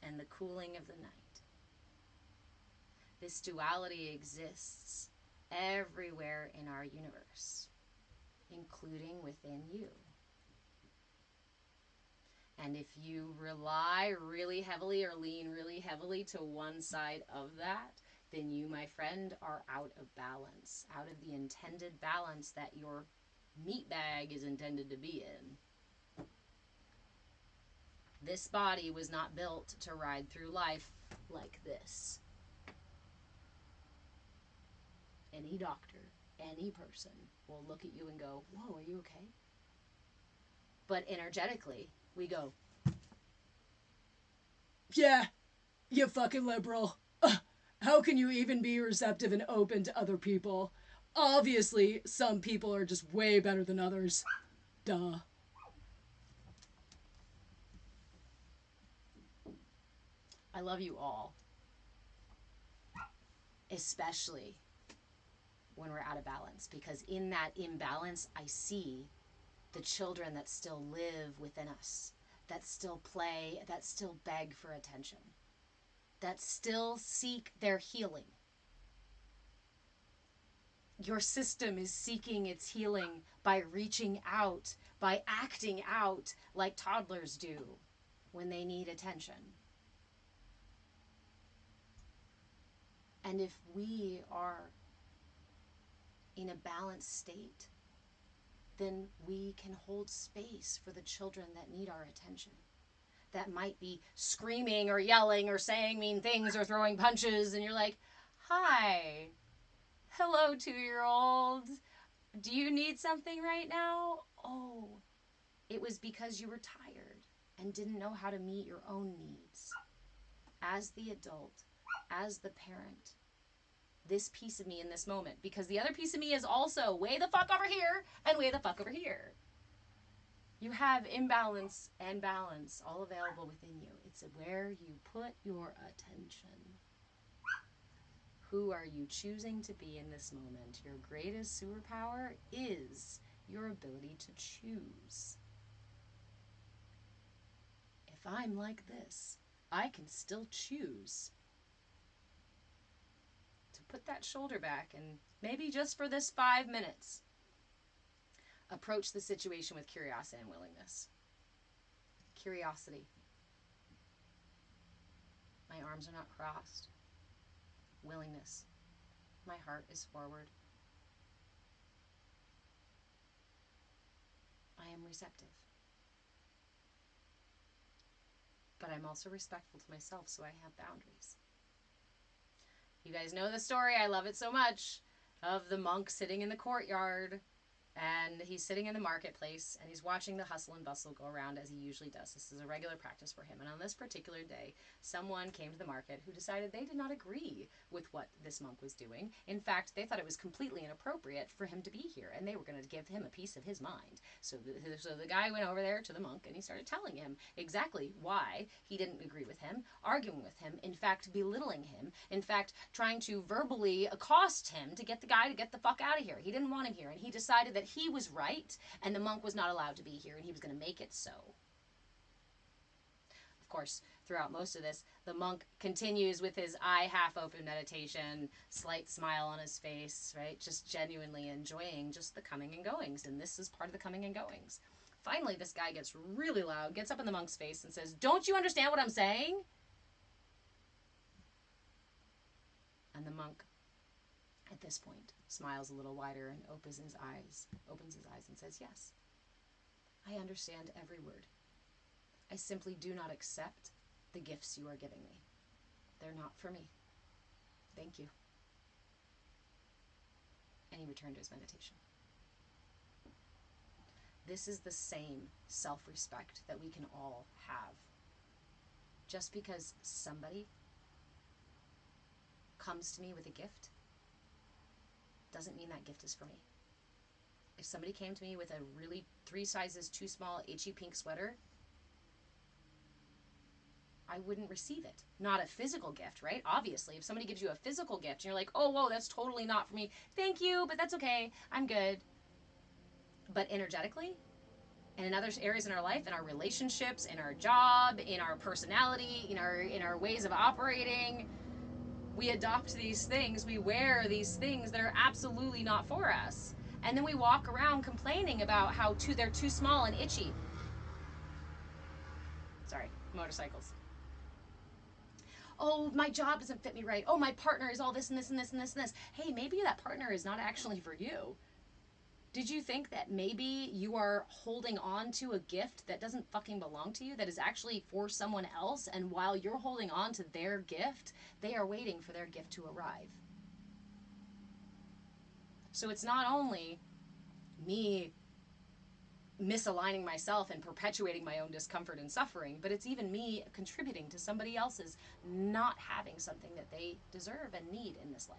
and the cooling of the night. This duality exists everywhere in our universe, including within you. And if you rely really heavily or lean really heavily to one side of that, then you, my friend, are out of balance, out of the intended balance that your meat bag is intended to be in. This body was not built to ride through life like this. Any doctor, any person will look at you and go, whoa, are you okay? But energetically, we go, yeah, you fucking liberal. How can you even be receptive and open to other people? Obviously, some people are just way better than others. Duh. I love you all. Especially when we're out of balance, because in that imbalance, I see the children that still live within us, that still play, that still beg for attention, that still seek their healing. Your system is seeking its healing by reaching out, by acting out like toddlers do when they need attention. And if we are in a balanced state, then we can hold space for the children that need our attention, that might be screaming or yelling or saying mean things or throwing punches, and you're like, hi, hello, 2-year-old, do you need something right now? Oh, it was because you were tired and didn't know how to meet your own needs. As the adult, as the parent, this piece of me in this moment, because the other piece of me is also way the fuck over here and way the fuck over here. You have imbalance and balance all available within you. It's where you put your attention. Who are you choosing to be in this moment? Your greatest superpower is your ability to choose. If I'm like this, I can still choose to put that shoulder back and maybe just for this 5 minutes, approach the situation with curiosity and willingness. Curiosity. My arms are not crossed. Willingness. My heart is forward. I am receptive. But I'm also respectful to myself, so I have boundaries. You guys know the story, I love it so much, of the monk sitting in the courtyard. And he's sitting in the marketplace, and he's watching the hustle and bustle go around as he usually does. This is a regular practice for him. And on this particular day, someone came to the market who decided they did not agree with what this monk was doing. In fact, they thought it was completely inappropriate for him to be here, and they were going to give him a piece of his mind. So the guy went over there to the monk, and he started telling him exactly why he didn't agree with him, arguing with him, in fact, belittling him, in fact, trying to verbally accost him to get the guy to get the fuck out of here. He didn't want him here, and he decided that he was right and the monk was not allowed to be here, and he was going to make it so. Of course, throughout most of this, the monk continues with his eye half open meditation, slight smile on his face, right? Just genuinely enjoying just the coming and goings, and this is part of the coming and goings. Finally, this guy gets really loud, gets up in the monk's face and says, "Don't you understand what I'm saying?" And the monk, at this point, smiles a little wider and opens his eyes and says, "Yes, I understand every word. I simply do not accept the gifts you are giving me. They're not for me. Thank you." And he returned to his meditation. This is the same self-respect that we can all have. Just because somebody comes to me with a gift doesn't mean that gift is for me. If somebody came to me with a really 3 sizes too small itchy pink sweater, I wouldn't receive it. Not a physical gift, right? Obviously, if somebody gives you a physical gift and you're like, "Oh, whoa, that's totally not for me. Thank you, but that's okay. I'm good." But energetically, and in other areas in our life, in our relationships, in our job, in our personality, in our ways of operating, we adopt these things, we wear these things that are absolutely not for us. And then we walk around complaining about how they're too small and itchy. Sorry, motorcycles. Oh, my job doesn't fit me right. Oh, my partner is all this and this and this and this and this. Hey, maybe that partner is not actually for you. Did you think that maybe you are holding on to a gift that doesn't fucking belong to you, that is actually for someone else, and while you're holding on to their gift, they are waiting for their gift to arrive? So it's not only me misaligning myself and perpetuating my own discomfort and suffering, but it's even me contributing to somebody else's not having something that they deserve and need in this life.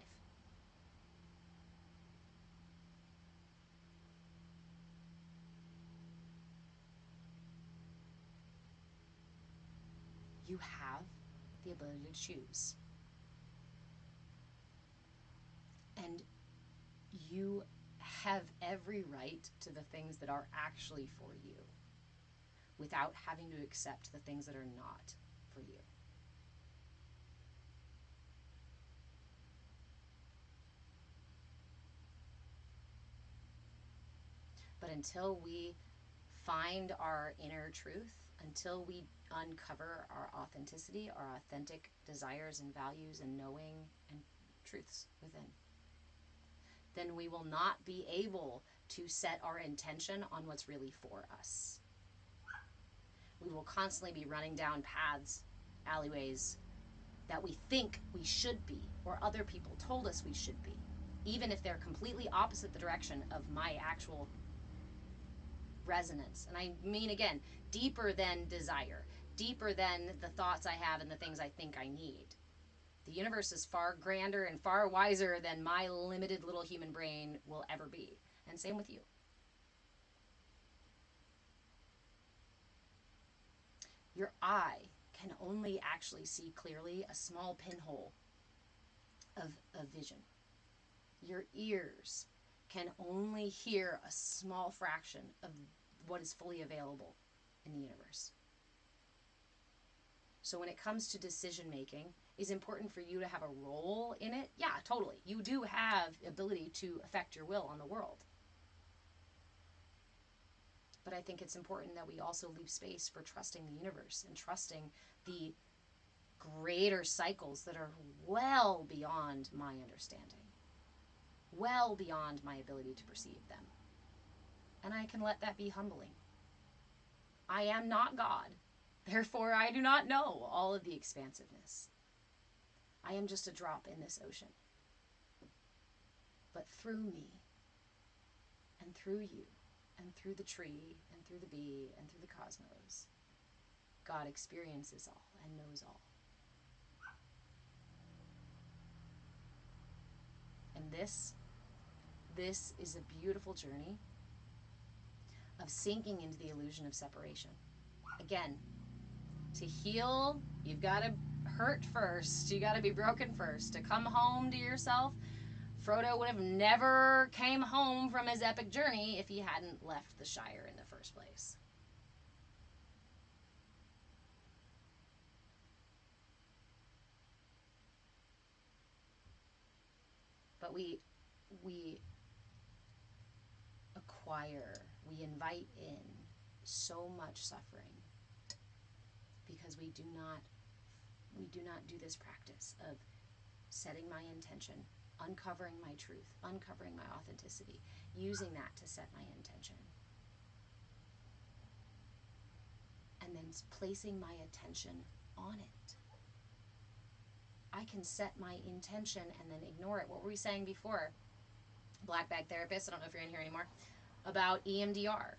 You have the ability to choose. And you have every right to the things that are actually for you without having to accept the things that are not for you. But until we find our inner truth, until we uncover our authenticity, our authentic desires and values and knowing and truths within, then we will not be able to set our intention on what's really for us. We will constantly be running down paths, alleyways that we think we should be, or other people told us we should be, even if they're completely opposite the direction of my actual resonance. And I mean, again, deeper than desire, deeper than the thoughts I have and the things I think I need. The universe is far grander and far wiser than my limited little human brain will ever be. And same with you. Your eye can only actually see clearly a small pinhole of vision. Your ears can only hear a small fraction of what is fully available in the universe. So when it comes to decision making, is important for you to have a role in it? Yeah, totally. You do have ability to affect your will on the world. But I think it's important that we also leave space for trusting the universe and trusting the greater cycles that are well beyond my understanding, well beyond my ability to perceive them. And I can let that be humbling. I am not God. Therefore, I do not know all of the expansiveness. I am just a drop in this ocean. But through me, and through you, and through the tree, and through the bee, and through the cosmos, God experiences all and knows all. And this is a beautiful journey of sinking into the illusion of separation. Again, to heal, you've got to hurt first. You got to be broken first. To come home to yourself, Frodo would have never came home from his epic journey if he hadn't left the Shire in the first place. But we acquire, we invite in so much suffering because we do not do this practice of setting my intention, uncovering my truth, uncovering my authenticity, using that to set my intention, and then placing my attention on it. I can set my intention and then ignore it. What were we saying before? Black bag therapist, I don't know if you're in here anymore, about EMDR.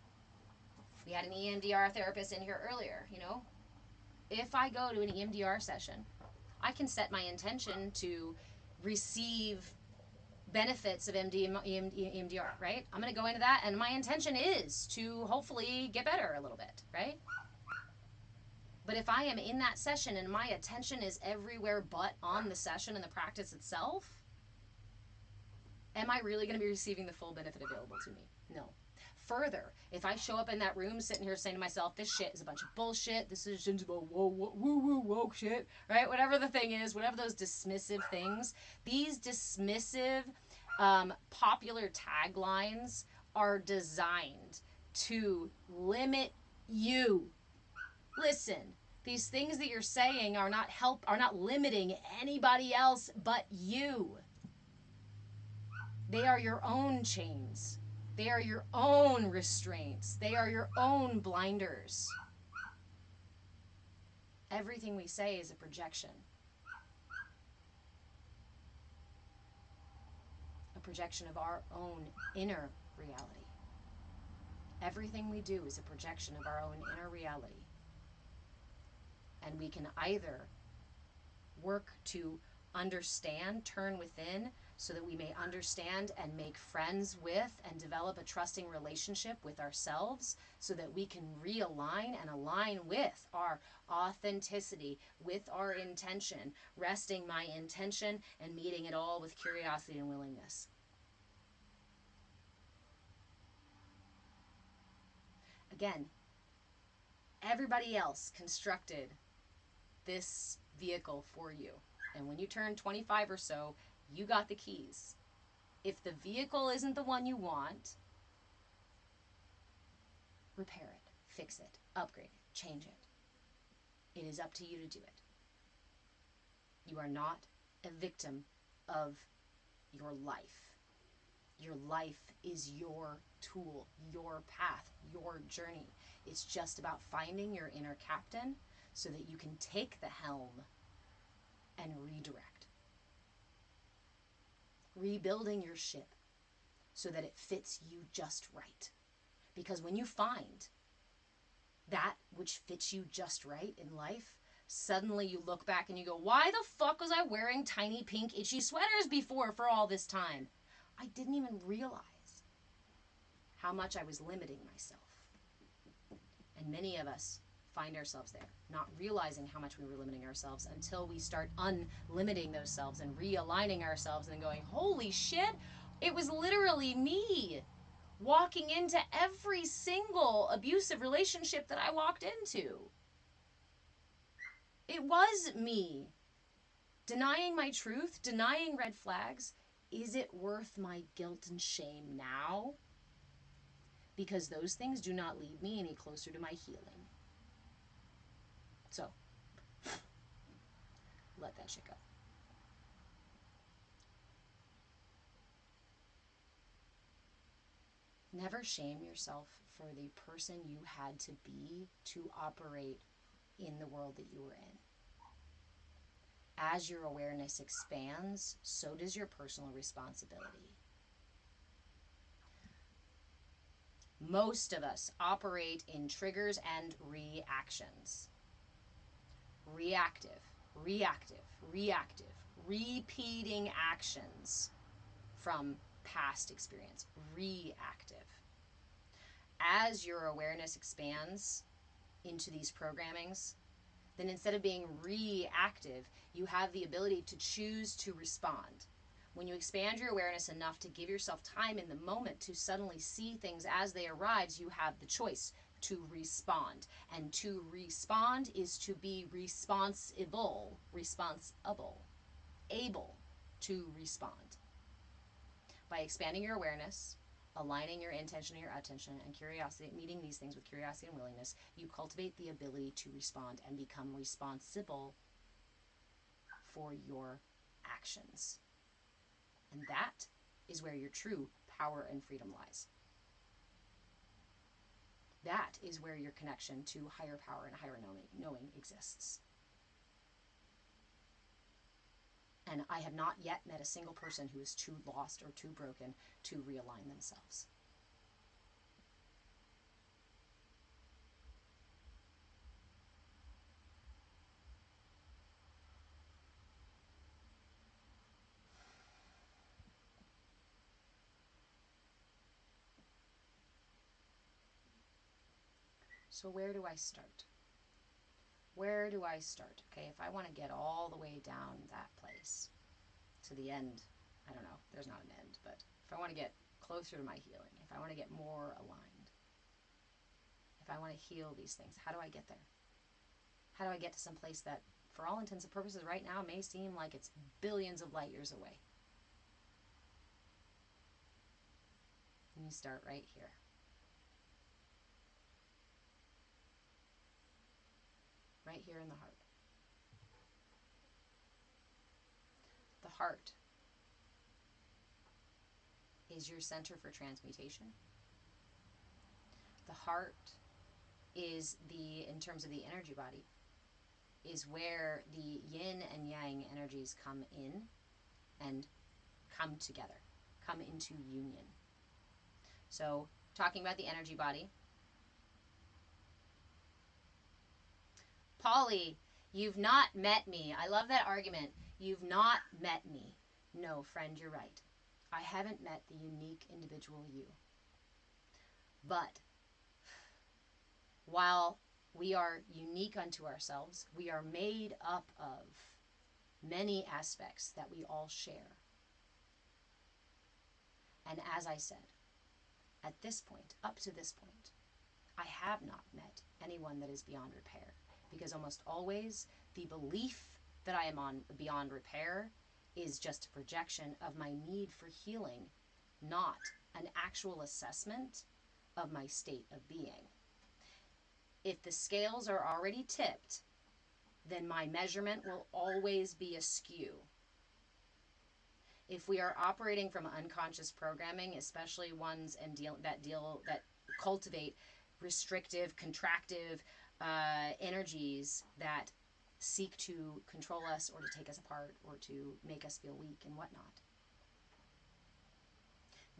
We had an EMDR therapist in here earlier, you know. If I go to an EMDR session, I can set my intention to receive benefits of EMDR, right? I'm going to go into that, and my intention is to hopefully get better a little bit, right? But if I am in that session and my attention is everywhere but on the session and the practice itself, am I really going to be receiving the full benefit available to me? No. Further, if I show up in that room sitting here saying to myself, this shit is a bunch of bullshit, this is just woo woke shit, right? Whatever the thing is, whatever those dismissive things, these dismissive popular taglines are designed to limit you. Listen, these things that you're saying are not limiting anybody else but you. They are your own chains. They are your own restraints. They are your own blinders. Everything we say is a projection. A projection of our own inner reality. Everything we do is a projection of our own inner reality. And we can either work to understand, turn within, so that we may understand and make friends with and develop a trusting relationship with ourselves, so that we can realign and align with our authenticity, with our intention, resting my intention and meeting it all with curiosity and willingness. Again, everybody else constructed this vehicle for you. And when you turn 25 or so, you got the keys. If the vehicle isn't the one you want, repair it, fix it, upgrade it, change it. It is up to you to do it. You are not a victim of your life. Your life is your tool, your path, your journey. It's just about finding your inner captain so that you can take the helm and redirect. Rebuilding your ship so that it fits you just right. Because when you find that which fits you just right in life, suddenly you look back and you go, why the fuck was I wearing tiny pink itchy sweaters before for all this time? I didn't even realize how much I was limiting myself. And many of us find ourselves there, not realizing how much we were limiting ourselves until we start unlimiting those selves and realigning ourselves and then going, holy shit, it was literally me walking into every single abusive relationship that I walked into. It was me. Denying my truth, denying red flags. Is it worth my guilt and shame now? Because those things do not lead me any closer to my healing. So, let that shit go. Never shame yourself for the person you had to be to operate in the world that you were in. As your awareness expands, so does your personal responsibility. Most of us operate in triggers and reactions. Reactive, reactive, reactive, repeating actions from past experience. Reactive. As your awareness expands into these programmings, then instead of being reactive, you have the ability to choose to respond. When you expand your awareness enough to give yourself time in the moment to suddenly see things as they arise, you have the choice to respond. And to respond is to be responsible, able to respond. By expanding your awareness, aligning your intention and your attention and curiosity, meeting these things with curiosity and willingness, you cultivate the ability to respond and become responsible for your actions. And that is where your true power and freedom lies. That is where your connection to higher power and higher knowing exists. And I have not yet met a single person who is too lost or too broken to realign themselves. So where do I start? Where do I start? Okay, if I want to get all the way down that place to the end, I don't know, there's not an end, but if I want to get closer to my healing, if I want to get more aligned, if I want to heal these things, how do I get there? How do I get to some place that, for all intents and purposes right now, may seem like it's billions of light years away? And you start right here. Right here in the heart. The heart is your center for transmutation. The heart is in terms of the energy body, is where the yin and yang energies come in and come together, come into union. So, talking about the energy body, Polly, you've not met me. I love that argument. You've not met me. No, friend, you're right. I haven't met the unique individual you. But while we are unique unto ourselves, we are made up of many aspects that we all share. And as I said, at this point, up to this point, I have not met anyone that is beyond repair. Because almost always, the belief that I am on beyond repair is just a projection of my need for healing, not an actual assessment of my state of being. If the scales are already tipped, then my measurement will always be askew. If we are operating from unconscious programming, especially ones that cultivate restrictive, contractive energies that seek to control us or to take us apart or to make us feel weak and whatnot,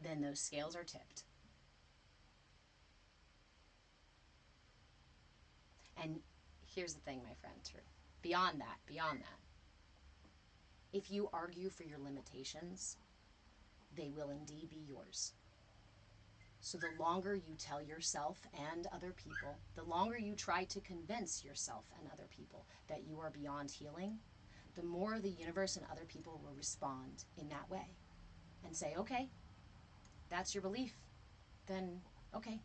then those scales are tipped. And here's the thing, my friend, too. Beyond that, if you argue for your limitations, they will indeed be yours. So the longer you tell yourself and other people, the longer you try to convince yourself and other people that you are beyond healing, the more the universe and other people will respond in that way and say, okay, that's your belief. Then, okay.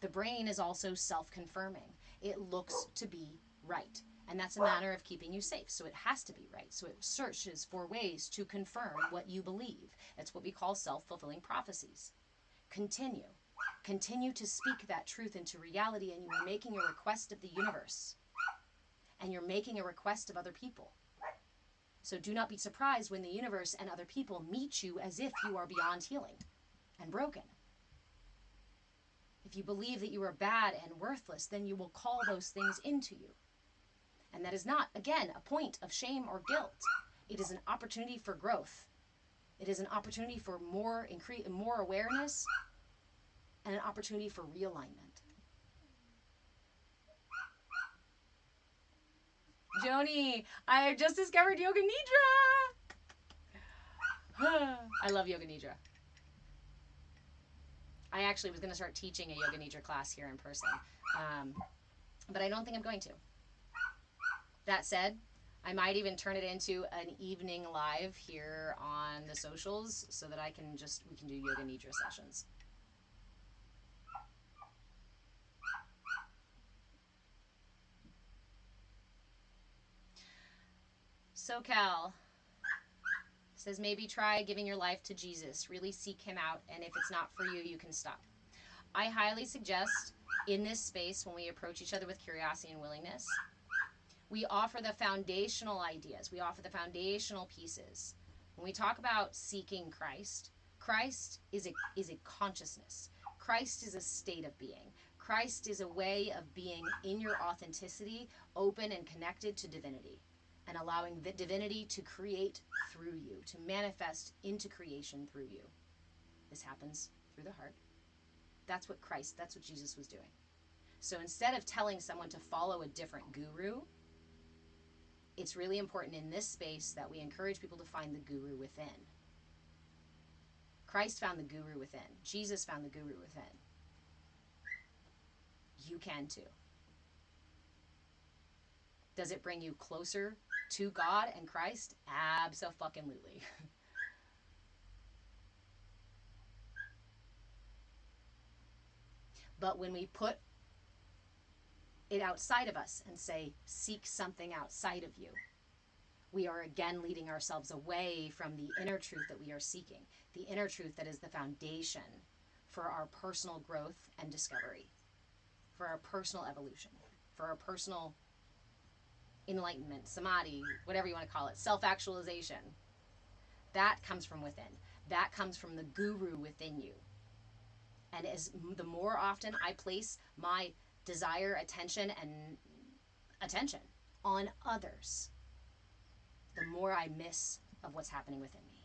The brain is also self-confirming. It looks to be right. And that's a matter of keeping you safe. So it has to be right. So it searches for ways to confirm what you believe. That's what we call self-fulfilling prophecies. Continue. Continue to speak that truth into reality, and you are making a request of the universe. And you're making a request of other people. So do not be surprised when the universe and other people meet you as if you are beyond healing and broken. If you believe that you are bad and worthless, then you will call those things into you. And that is not, again, a point of shame or guilt. It is an opportunity for growth. It is an opportunity for more awareness and an opportunity for realignment. Joni, I just discovered Yoga Nidra. I love Yoga Nidra. I actually was going to start teaching a Yoga Nidra class here in person, but I don't think I'm going to. That said, I might even turn it into an evening live here on the socials so that we can do Yoga Nidra sessions. SoCal says maybe try giving your life to Jesus. Really seek him out, and if it's not for you, you can stop. I highly suggest in this space, when we approach each other with curiosity and willingness, we offer the foundational ideas. We offer the foundational pieces. When we talk about seeking Christ, Christ is a consciousness. Christ is a state of being. Christ is a way of being in your authenticity, open and connected to divinity, and allowing the divinity to create through you, to manifest into creation through you. This happens through the heart. That's what Jesus was doing. So instead of telling someone to follow a different guru, it's really important in this space that we encourage people to find the guru within. Christ found the guru within. Jesus found the guru within. You can too. Does it bring you closer to God and Christ? Abso-fucking-lutely. But when we put it outside of us and say, seek something outside of you, we are again leading ourselves away from the inner truth that we are seeking, the inner truth that is the foundation for our personal growth and discovery, for our personal evolution, for our personal enlightenment, samadhi, whatever you want to call it, self-actualization. That comes from within. That comes from the guru within you. And the more often I place my desire, attention on others, the more I miss of what's happening within me.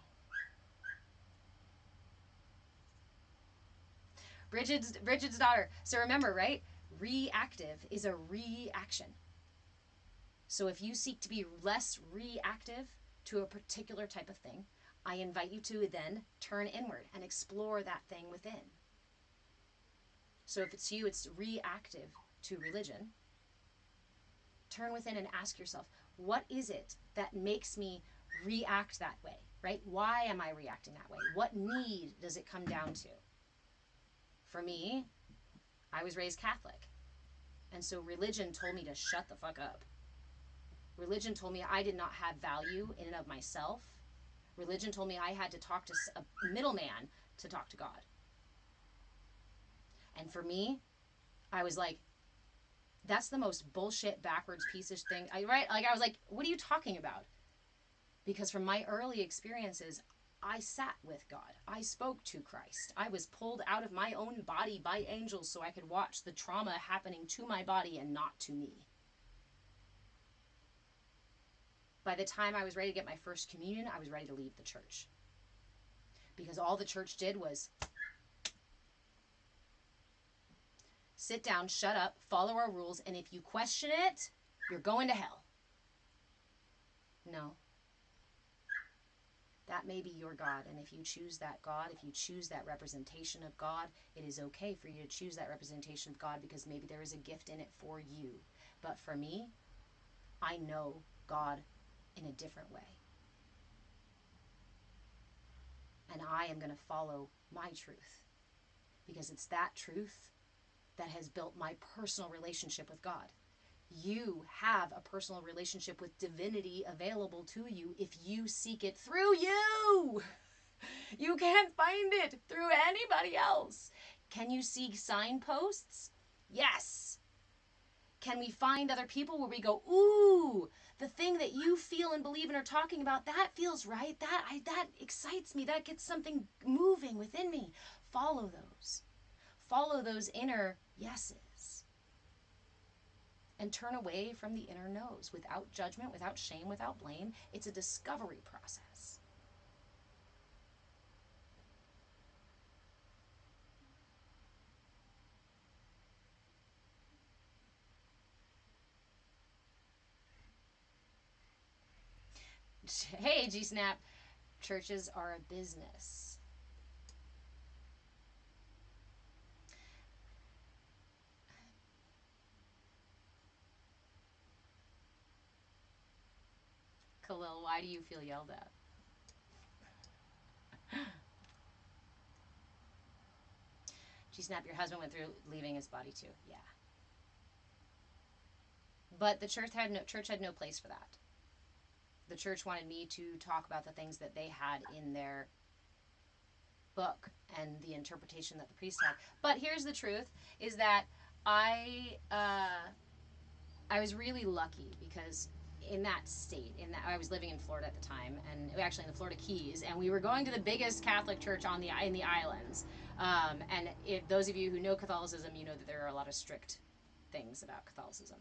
Bridget's daughter. So remember, right? Reactive is a reaction. So if you seek to be less reactive to a particular type of thing, I invite you to then turn inward and explore that thing within. So if it's you, it's reactive to religion. Turn within and ask yourself, what is it that makes me react that way, right? Why am I reacting that way? What need does it come down to? For me, I was raised Catholic. And so religion told me to shut the fuck up. Religion told me I did not have value in and of myself. Religion told me I had to talk to a middleman to talk to God. And for me, I was like, that's the most bullshit, backwards piece of thing. I was like, what are you talking about? Because from my early experiences, I sat with God. I spoke to Christ. I was pulled out of my own body by angels so I could watch the trauma happening to my body and not to me. By the time I was ready to get my first communion, I was ready to leave the church. Because all the church did was sit down, shut up, follow our rules, and if you question it, you're going to hell. No. That may be your God, and if you choose that God, if you choose that representation of God, it is okay for you to choose that representation of God because maybe there is a gift in it for you. But for me, I know God in a different way. And I am going to follow my truth because it's that truth that has built my personal relationship with God. You have a personal relationship with divinity available to you if you seek it through you. You can't find it through anybody else. Can you see signposts? Yes. Can we find other people where we go, ooh, the thing that you feel and believe and are talking about, that feels right. That excites me. That gets something moving within me. Follow those. Follow those inner yeses. And turn away from the inner no's without judgment, without shame, without blame. It's a discovery process. Hey, G-Snap, churches are a business. Khalil, why do you feel yelled at? G-Snap, your husband went through leaving his body too. Yeah. But the church had no place for that. The church wanted me to talk about the things that they had in their book and the interpretation that the priest had. But here's the truth: is that I was really lucky because in that state, I was living in Florida at the time, and actually in the Florida Keys, and we were going to the biggest Catholic church in the islands. And if those of you who know Catholicism, you know that there are a lot of strict things about Catholicism.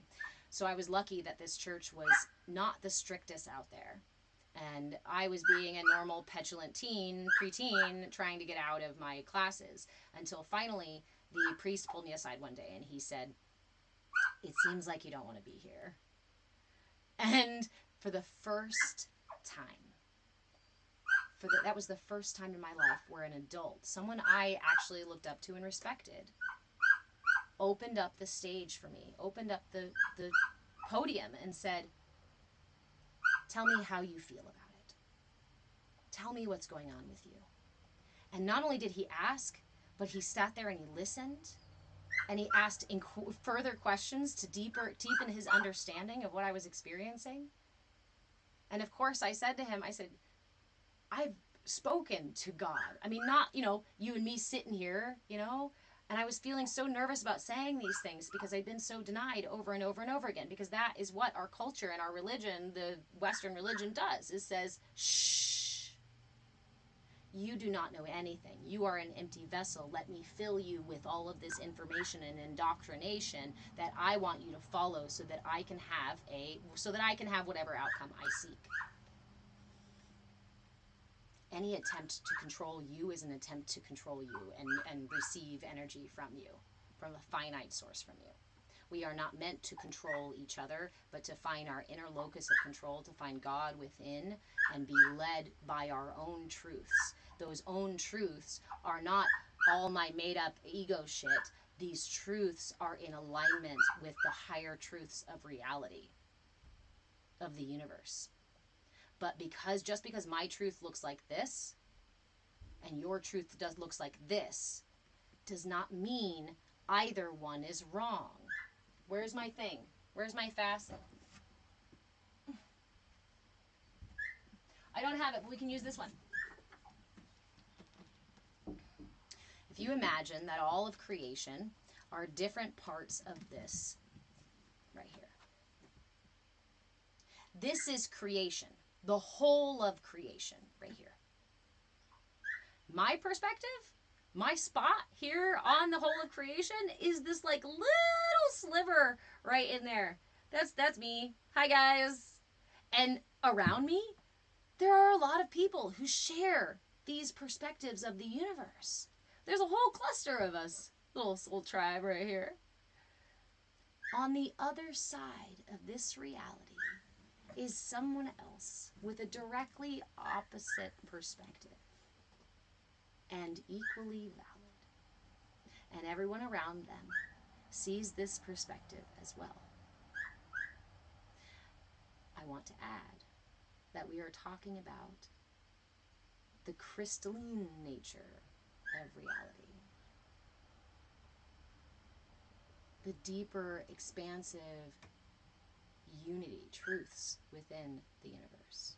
So I was lucky that this church was not the strictest out there. And I was being a normal, petulant preteen, trying to get out of my classes until finally the priest pulled me aside one day and he said, "It seems like you don't want to be here." And for the first time, that was the first time in my life where an adult, someone I actually looked up to and respected, opened up the stage for me, opened up the podium and said, "Tell me how you feel about it. Tell me what's going on with you." And not only did he ask, but he sat there and he listened, and he asked further questions to deepen his understanding of what I was experiencing. And of course, I said to him, "I've spoken to God. I mean, not, you and me sitting here, and I was feeling so nervous about saying these things because I'd been so denied over and over and over again, because that is what our culture and our religion, the Western religion, does. It says, shh, you do not know anything. You are an empty vessel. Let me fill you with all of this information and indoctrination that I want you to follow so that I can have whatever outcome I seek." Any attempt to control you is an attempt to control you and receive energy from you, from a finite source from you. We are not meant to control each other, but to find our inner locus of control, to find God within and be led by our own truths. Those own truths are not all my made up ego shit. These truths are in alignment with the higher truths of reality, of the universe. But just because my truth looks like this and your truth looks like this does not mean either one is wrong. Where's my thing? Where's my facet? I don't have it, but we can use this one. If you imagine that all of creation are different parts of this right here. This is creation. The whole of creation right here. My perspective, my spot here on the whole of creation is this like little sliver right in there. That's me. Hi guys. And around me, there are a lot of people who share these perspectives of the universe. There's a whole cluster of us, little tribe right here. On the other side of this reality is someone else with a directly opposite perspective and equally valid. And everyone around them sees this perspective as well. I want to add that we are talking about the crystalline nature of reality. The deeper, expansive, unity, truths within the universe.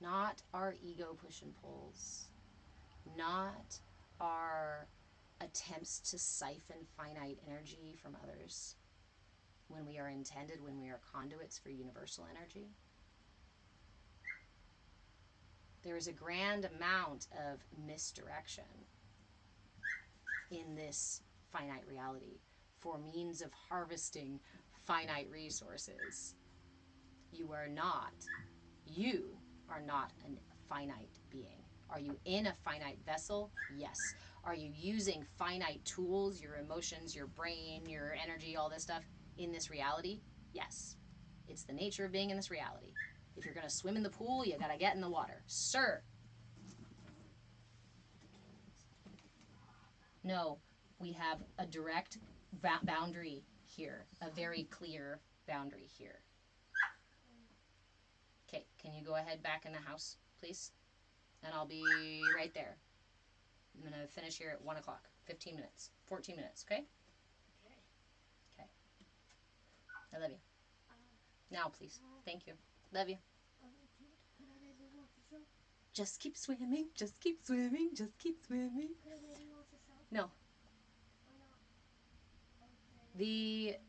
Not our ego push and pulls, not our attempts to siphon finite energy from others when we are intended, when we are conduits for universal energy. There is a grand amount of misdirection in this finite reality for means of harvesting finite resources. You are not a finite being. Are you in a finite vessel? Yes. Are you using finite tools, your emotions, your brain, your energy, all this stuff in this reality? Yes. It's the nature of being in this reality. If you're going to swim in the pool, you got to get in the water. Sir. No, we have a direct boundary here, a very clear boundary here. Okay, can you go ahead back in the house, please? And I'll be right there. I'm going to finish here at 1 o'clock. 15 minutes. 14 minutes, okay? Okay. I love you. Now, please. Thank you. Love you. Can I maybe watch a show? Just keep swimming. Just keep swimming. Just keep swimming. Can I maybe watch a show? No. Why not? Okay.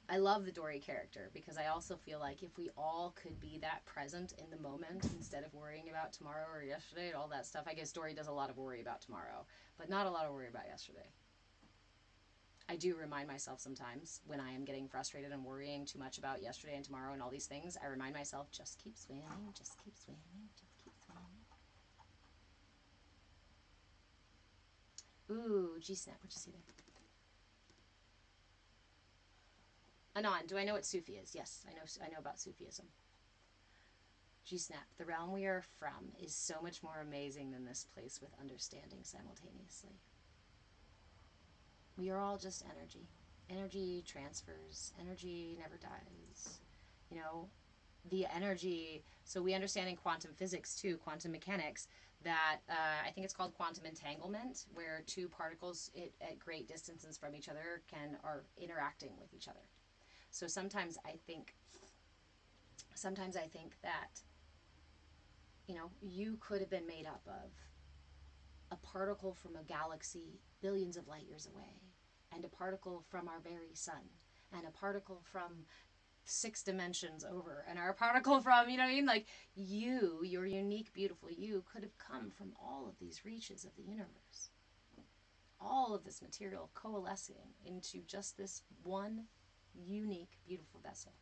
I love the Dory character because I also feel like if we all could be that present in the moment instead of worrying about tomorrow or yesterday and all that stuff. I guess Dory does a lot of worry about tomorrow, but not a lot of worry about yesterday. I do remind myself sometimes when I am getting frustrated and worrying too much about yesterday and tomorrow and all these things, I remind myself, just keep swimming, just keep swimming, just keep swimming. Ooh, G-Snap, what'd you see there? Anon, do I know what Sufi is? Yes, I know about Sufism. G-Snap, the realm we are from is so much more amazing than this place with understanding simultaneously. We are all just energy. Energy transfers. Energy never dies. You know, the energy, so we understand in quantum physics too, quantum mechanics, that I think it's called quantum entanglement, where two particles at great distances from each other are interacting with each other. So sometimes I think that, you know, you could have been made up of a particle from a galaxy billions of light years away, and a particle from our very sun, and a particle from 6 dimensions over, and our particle from, you know what I mean? Like, you, your unique, beautiful you, could have come from all of these reaches of the universe. All of this material coalescing into just this one unique, beautiful vessel.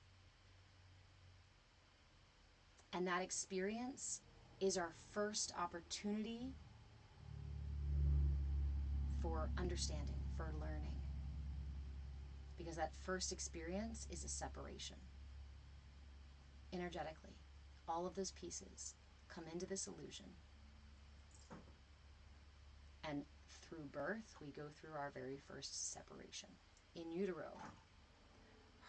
And that experience is our first opportunity for understanding, for learning. Because that first experience is a separation. Energetically, all of those pieces come into this illusion. And through birth, we go through our very first separation. In utero,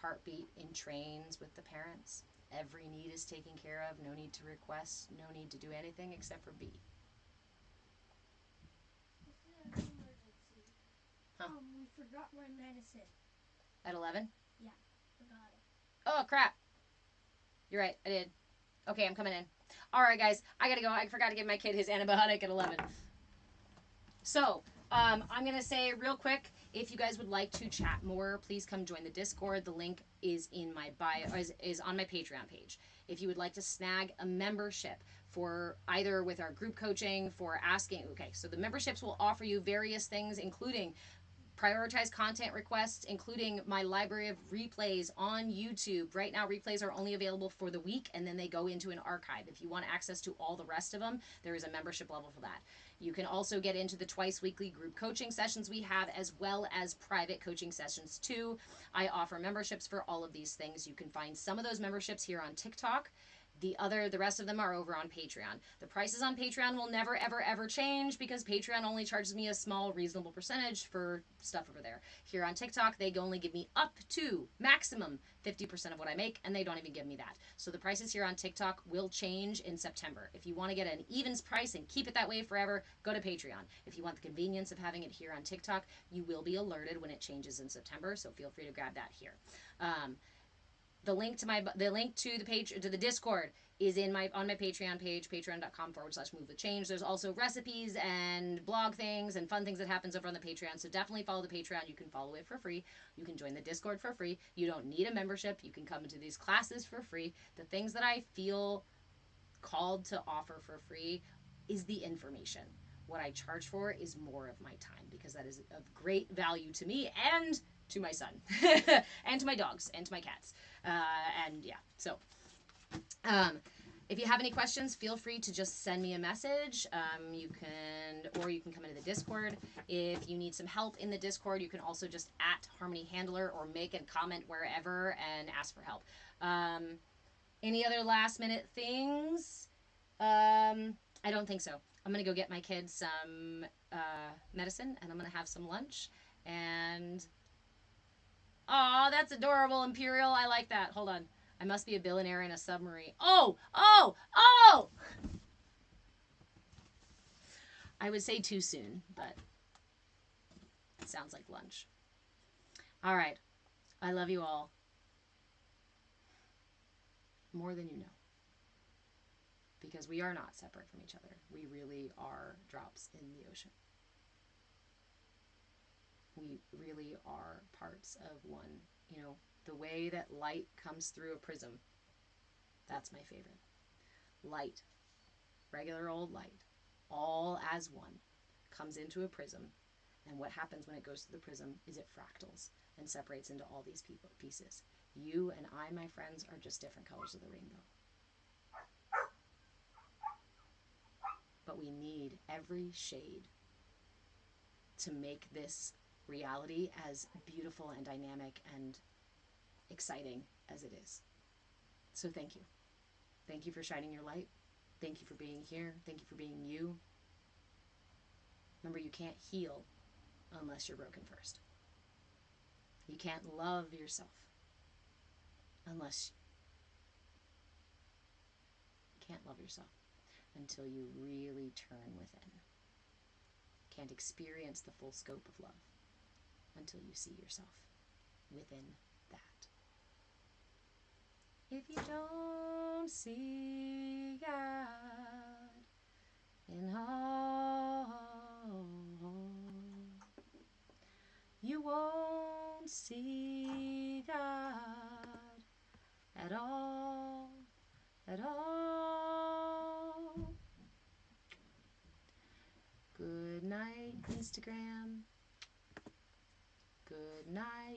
heartbeat entrains with the parents. Every need is taken care of. No need to request. No need to do anything except for be. This is an emergency. Huh. We forgot my medicine. At 11? Yeah, forgot it. Oh, crap. You're right, I did. Okay, I'm coming in. All right, guys, I gotta go. I forgot to give my kid his antibiotic at 11. So, I'm going to say real quick, if you guys would like to chat more, please come join the Discord. The link is in my bio, is on my Patreon page. If you would like to snag a membership for either with our group coaching, for asking, okay, so the memberships will offer you various things, including prioritize content requests, including my library of replays on YouTube. Right now, replays are only available for the week, and then they go into an archive. If you want access to all the rest of them, there is a membership level for that. You can also get into the twice weekly group coaching sessions we have, as well as private coaching sessions too. I offer memberships for all of these things. You can find some of those memberships here on TikTok. The rest of them are over on Patreon. The prices on Patreon will never, ever, ever change because Patreon only charges me a small, reasonable percentage for stuff over there. Here on TikTok, they only give me up to maximum 50% of what I make, and they don't even give me that. So the prices here on TikTok will change in September. If you want to get an evens price and keep it that way forever, go to Patreon. If you want the convenience of having it here on TikTok, you will be alerted when it changes in September, so feel free to grab that here. the link to the page to the Discord is on my Patreon page, patreon.com/move with change. There's also recipes and blog things and fun things that happens over on the Patreon. So definitely follow the Patreon. You can follow it for free. You can join the Discord for free. You don't need a membership. You can come into these classes for free. The things that I feel called to offer for free is the information. What I charge for is more of my time, because that is of great value to me and to my son and to my dogs and to my cats. And yeah, so if you have any questions, feel free to just send me a message. You can come into the Discord. If you need some help in the Discord, you can also just @HarmonyHandler or make a comment wherever and ask for help. Any other last minute things? I don't think so. I'm going to go get my kids some medicine, and I'm going to have some lunch. And, oh, that's adorable, Imperial. I like that. Hold on. I must be a billionaire in a submarine. Oh! I would say too soon, but it sounds like lunch. All right. I love you all. More than you know. Because we are not separate from each other. We really are drops in the ocean. We really are parts of one. You know, the way that light comes through a prism, that's my favorite. Light, regular old light, all as one, comes into a prism. And what happens when it goes through the prism is it fractals and separates into all these pieces. You and I, my friends, are just different colors of the rainbow. But we need every shade to make this reality as beautiful and dynamic and exciting as it is. So thank you. Thank you for shining your light. Thank you for being here. Thank you for being you. Remember, you can't heal unless you're broken first. You can't love yourself unless you can't love yourself until you really turn within. Can't experience the full scope of love until you see yourself within that. If you don't see God in all, you won't see God at all, at all. Good night, Instagram. Good night,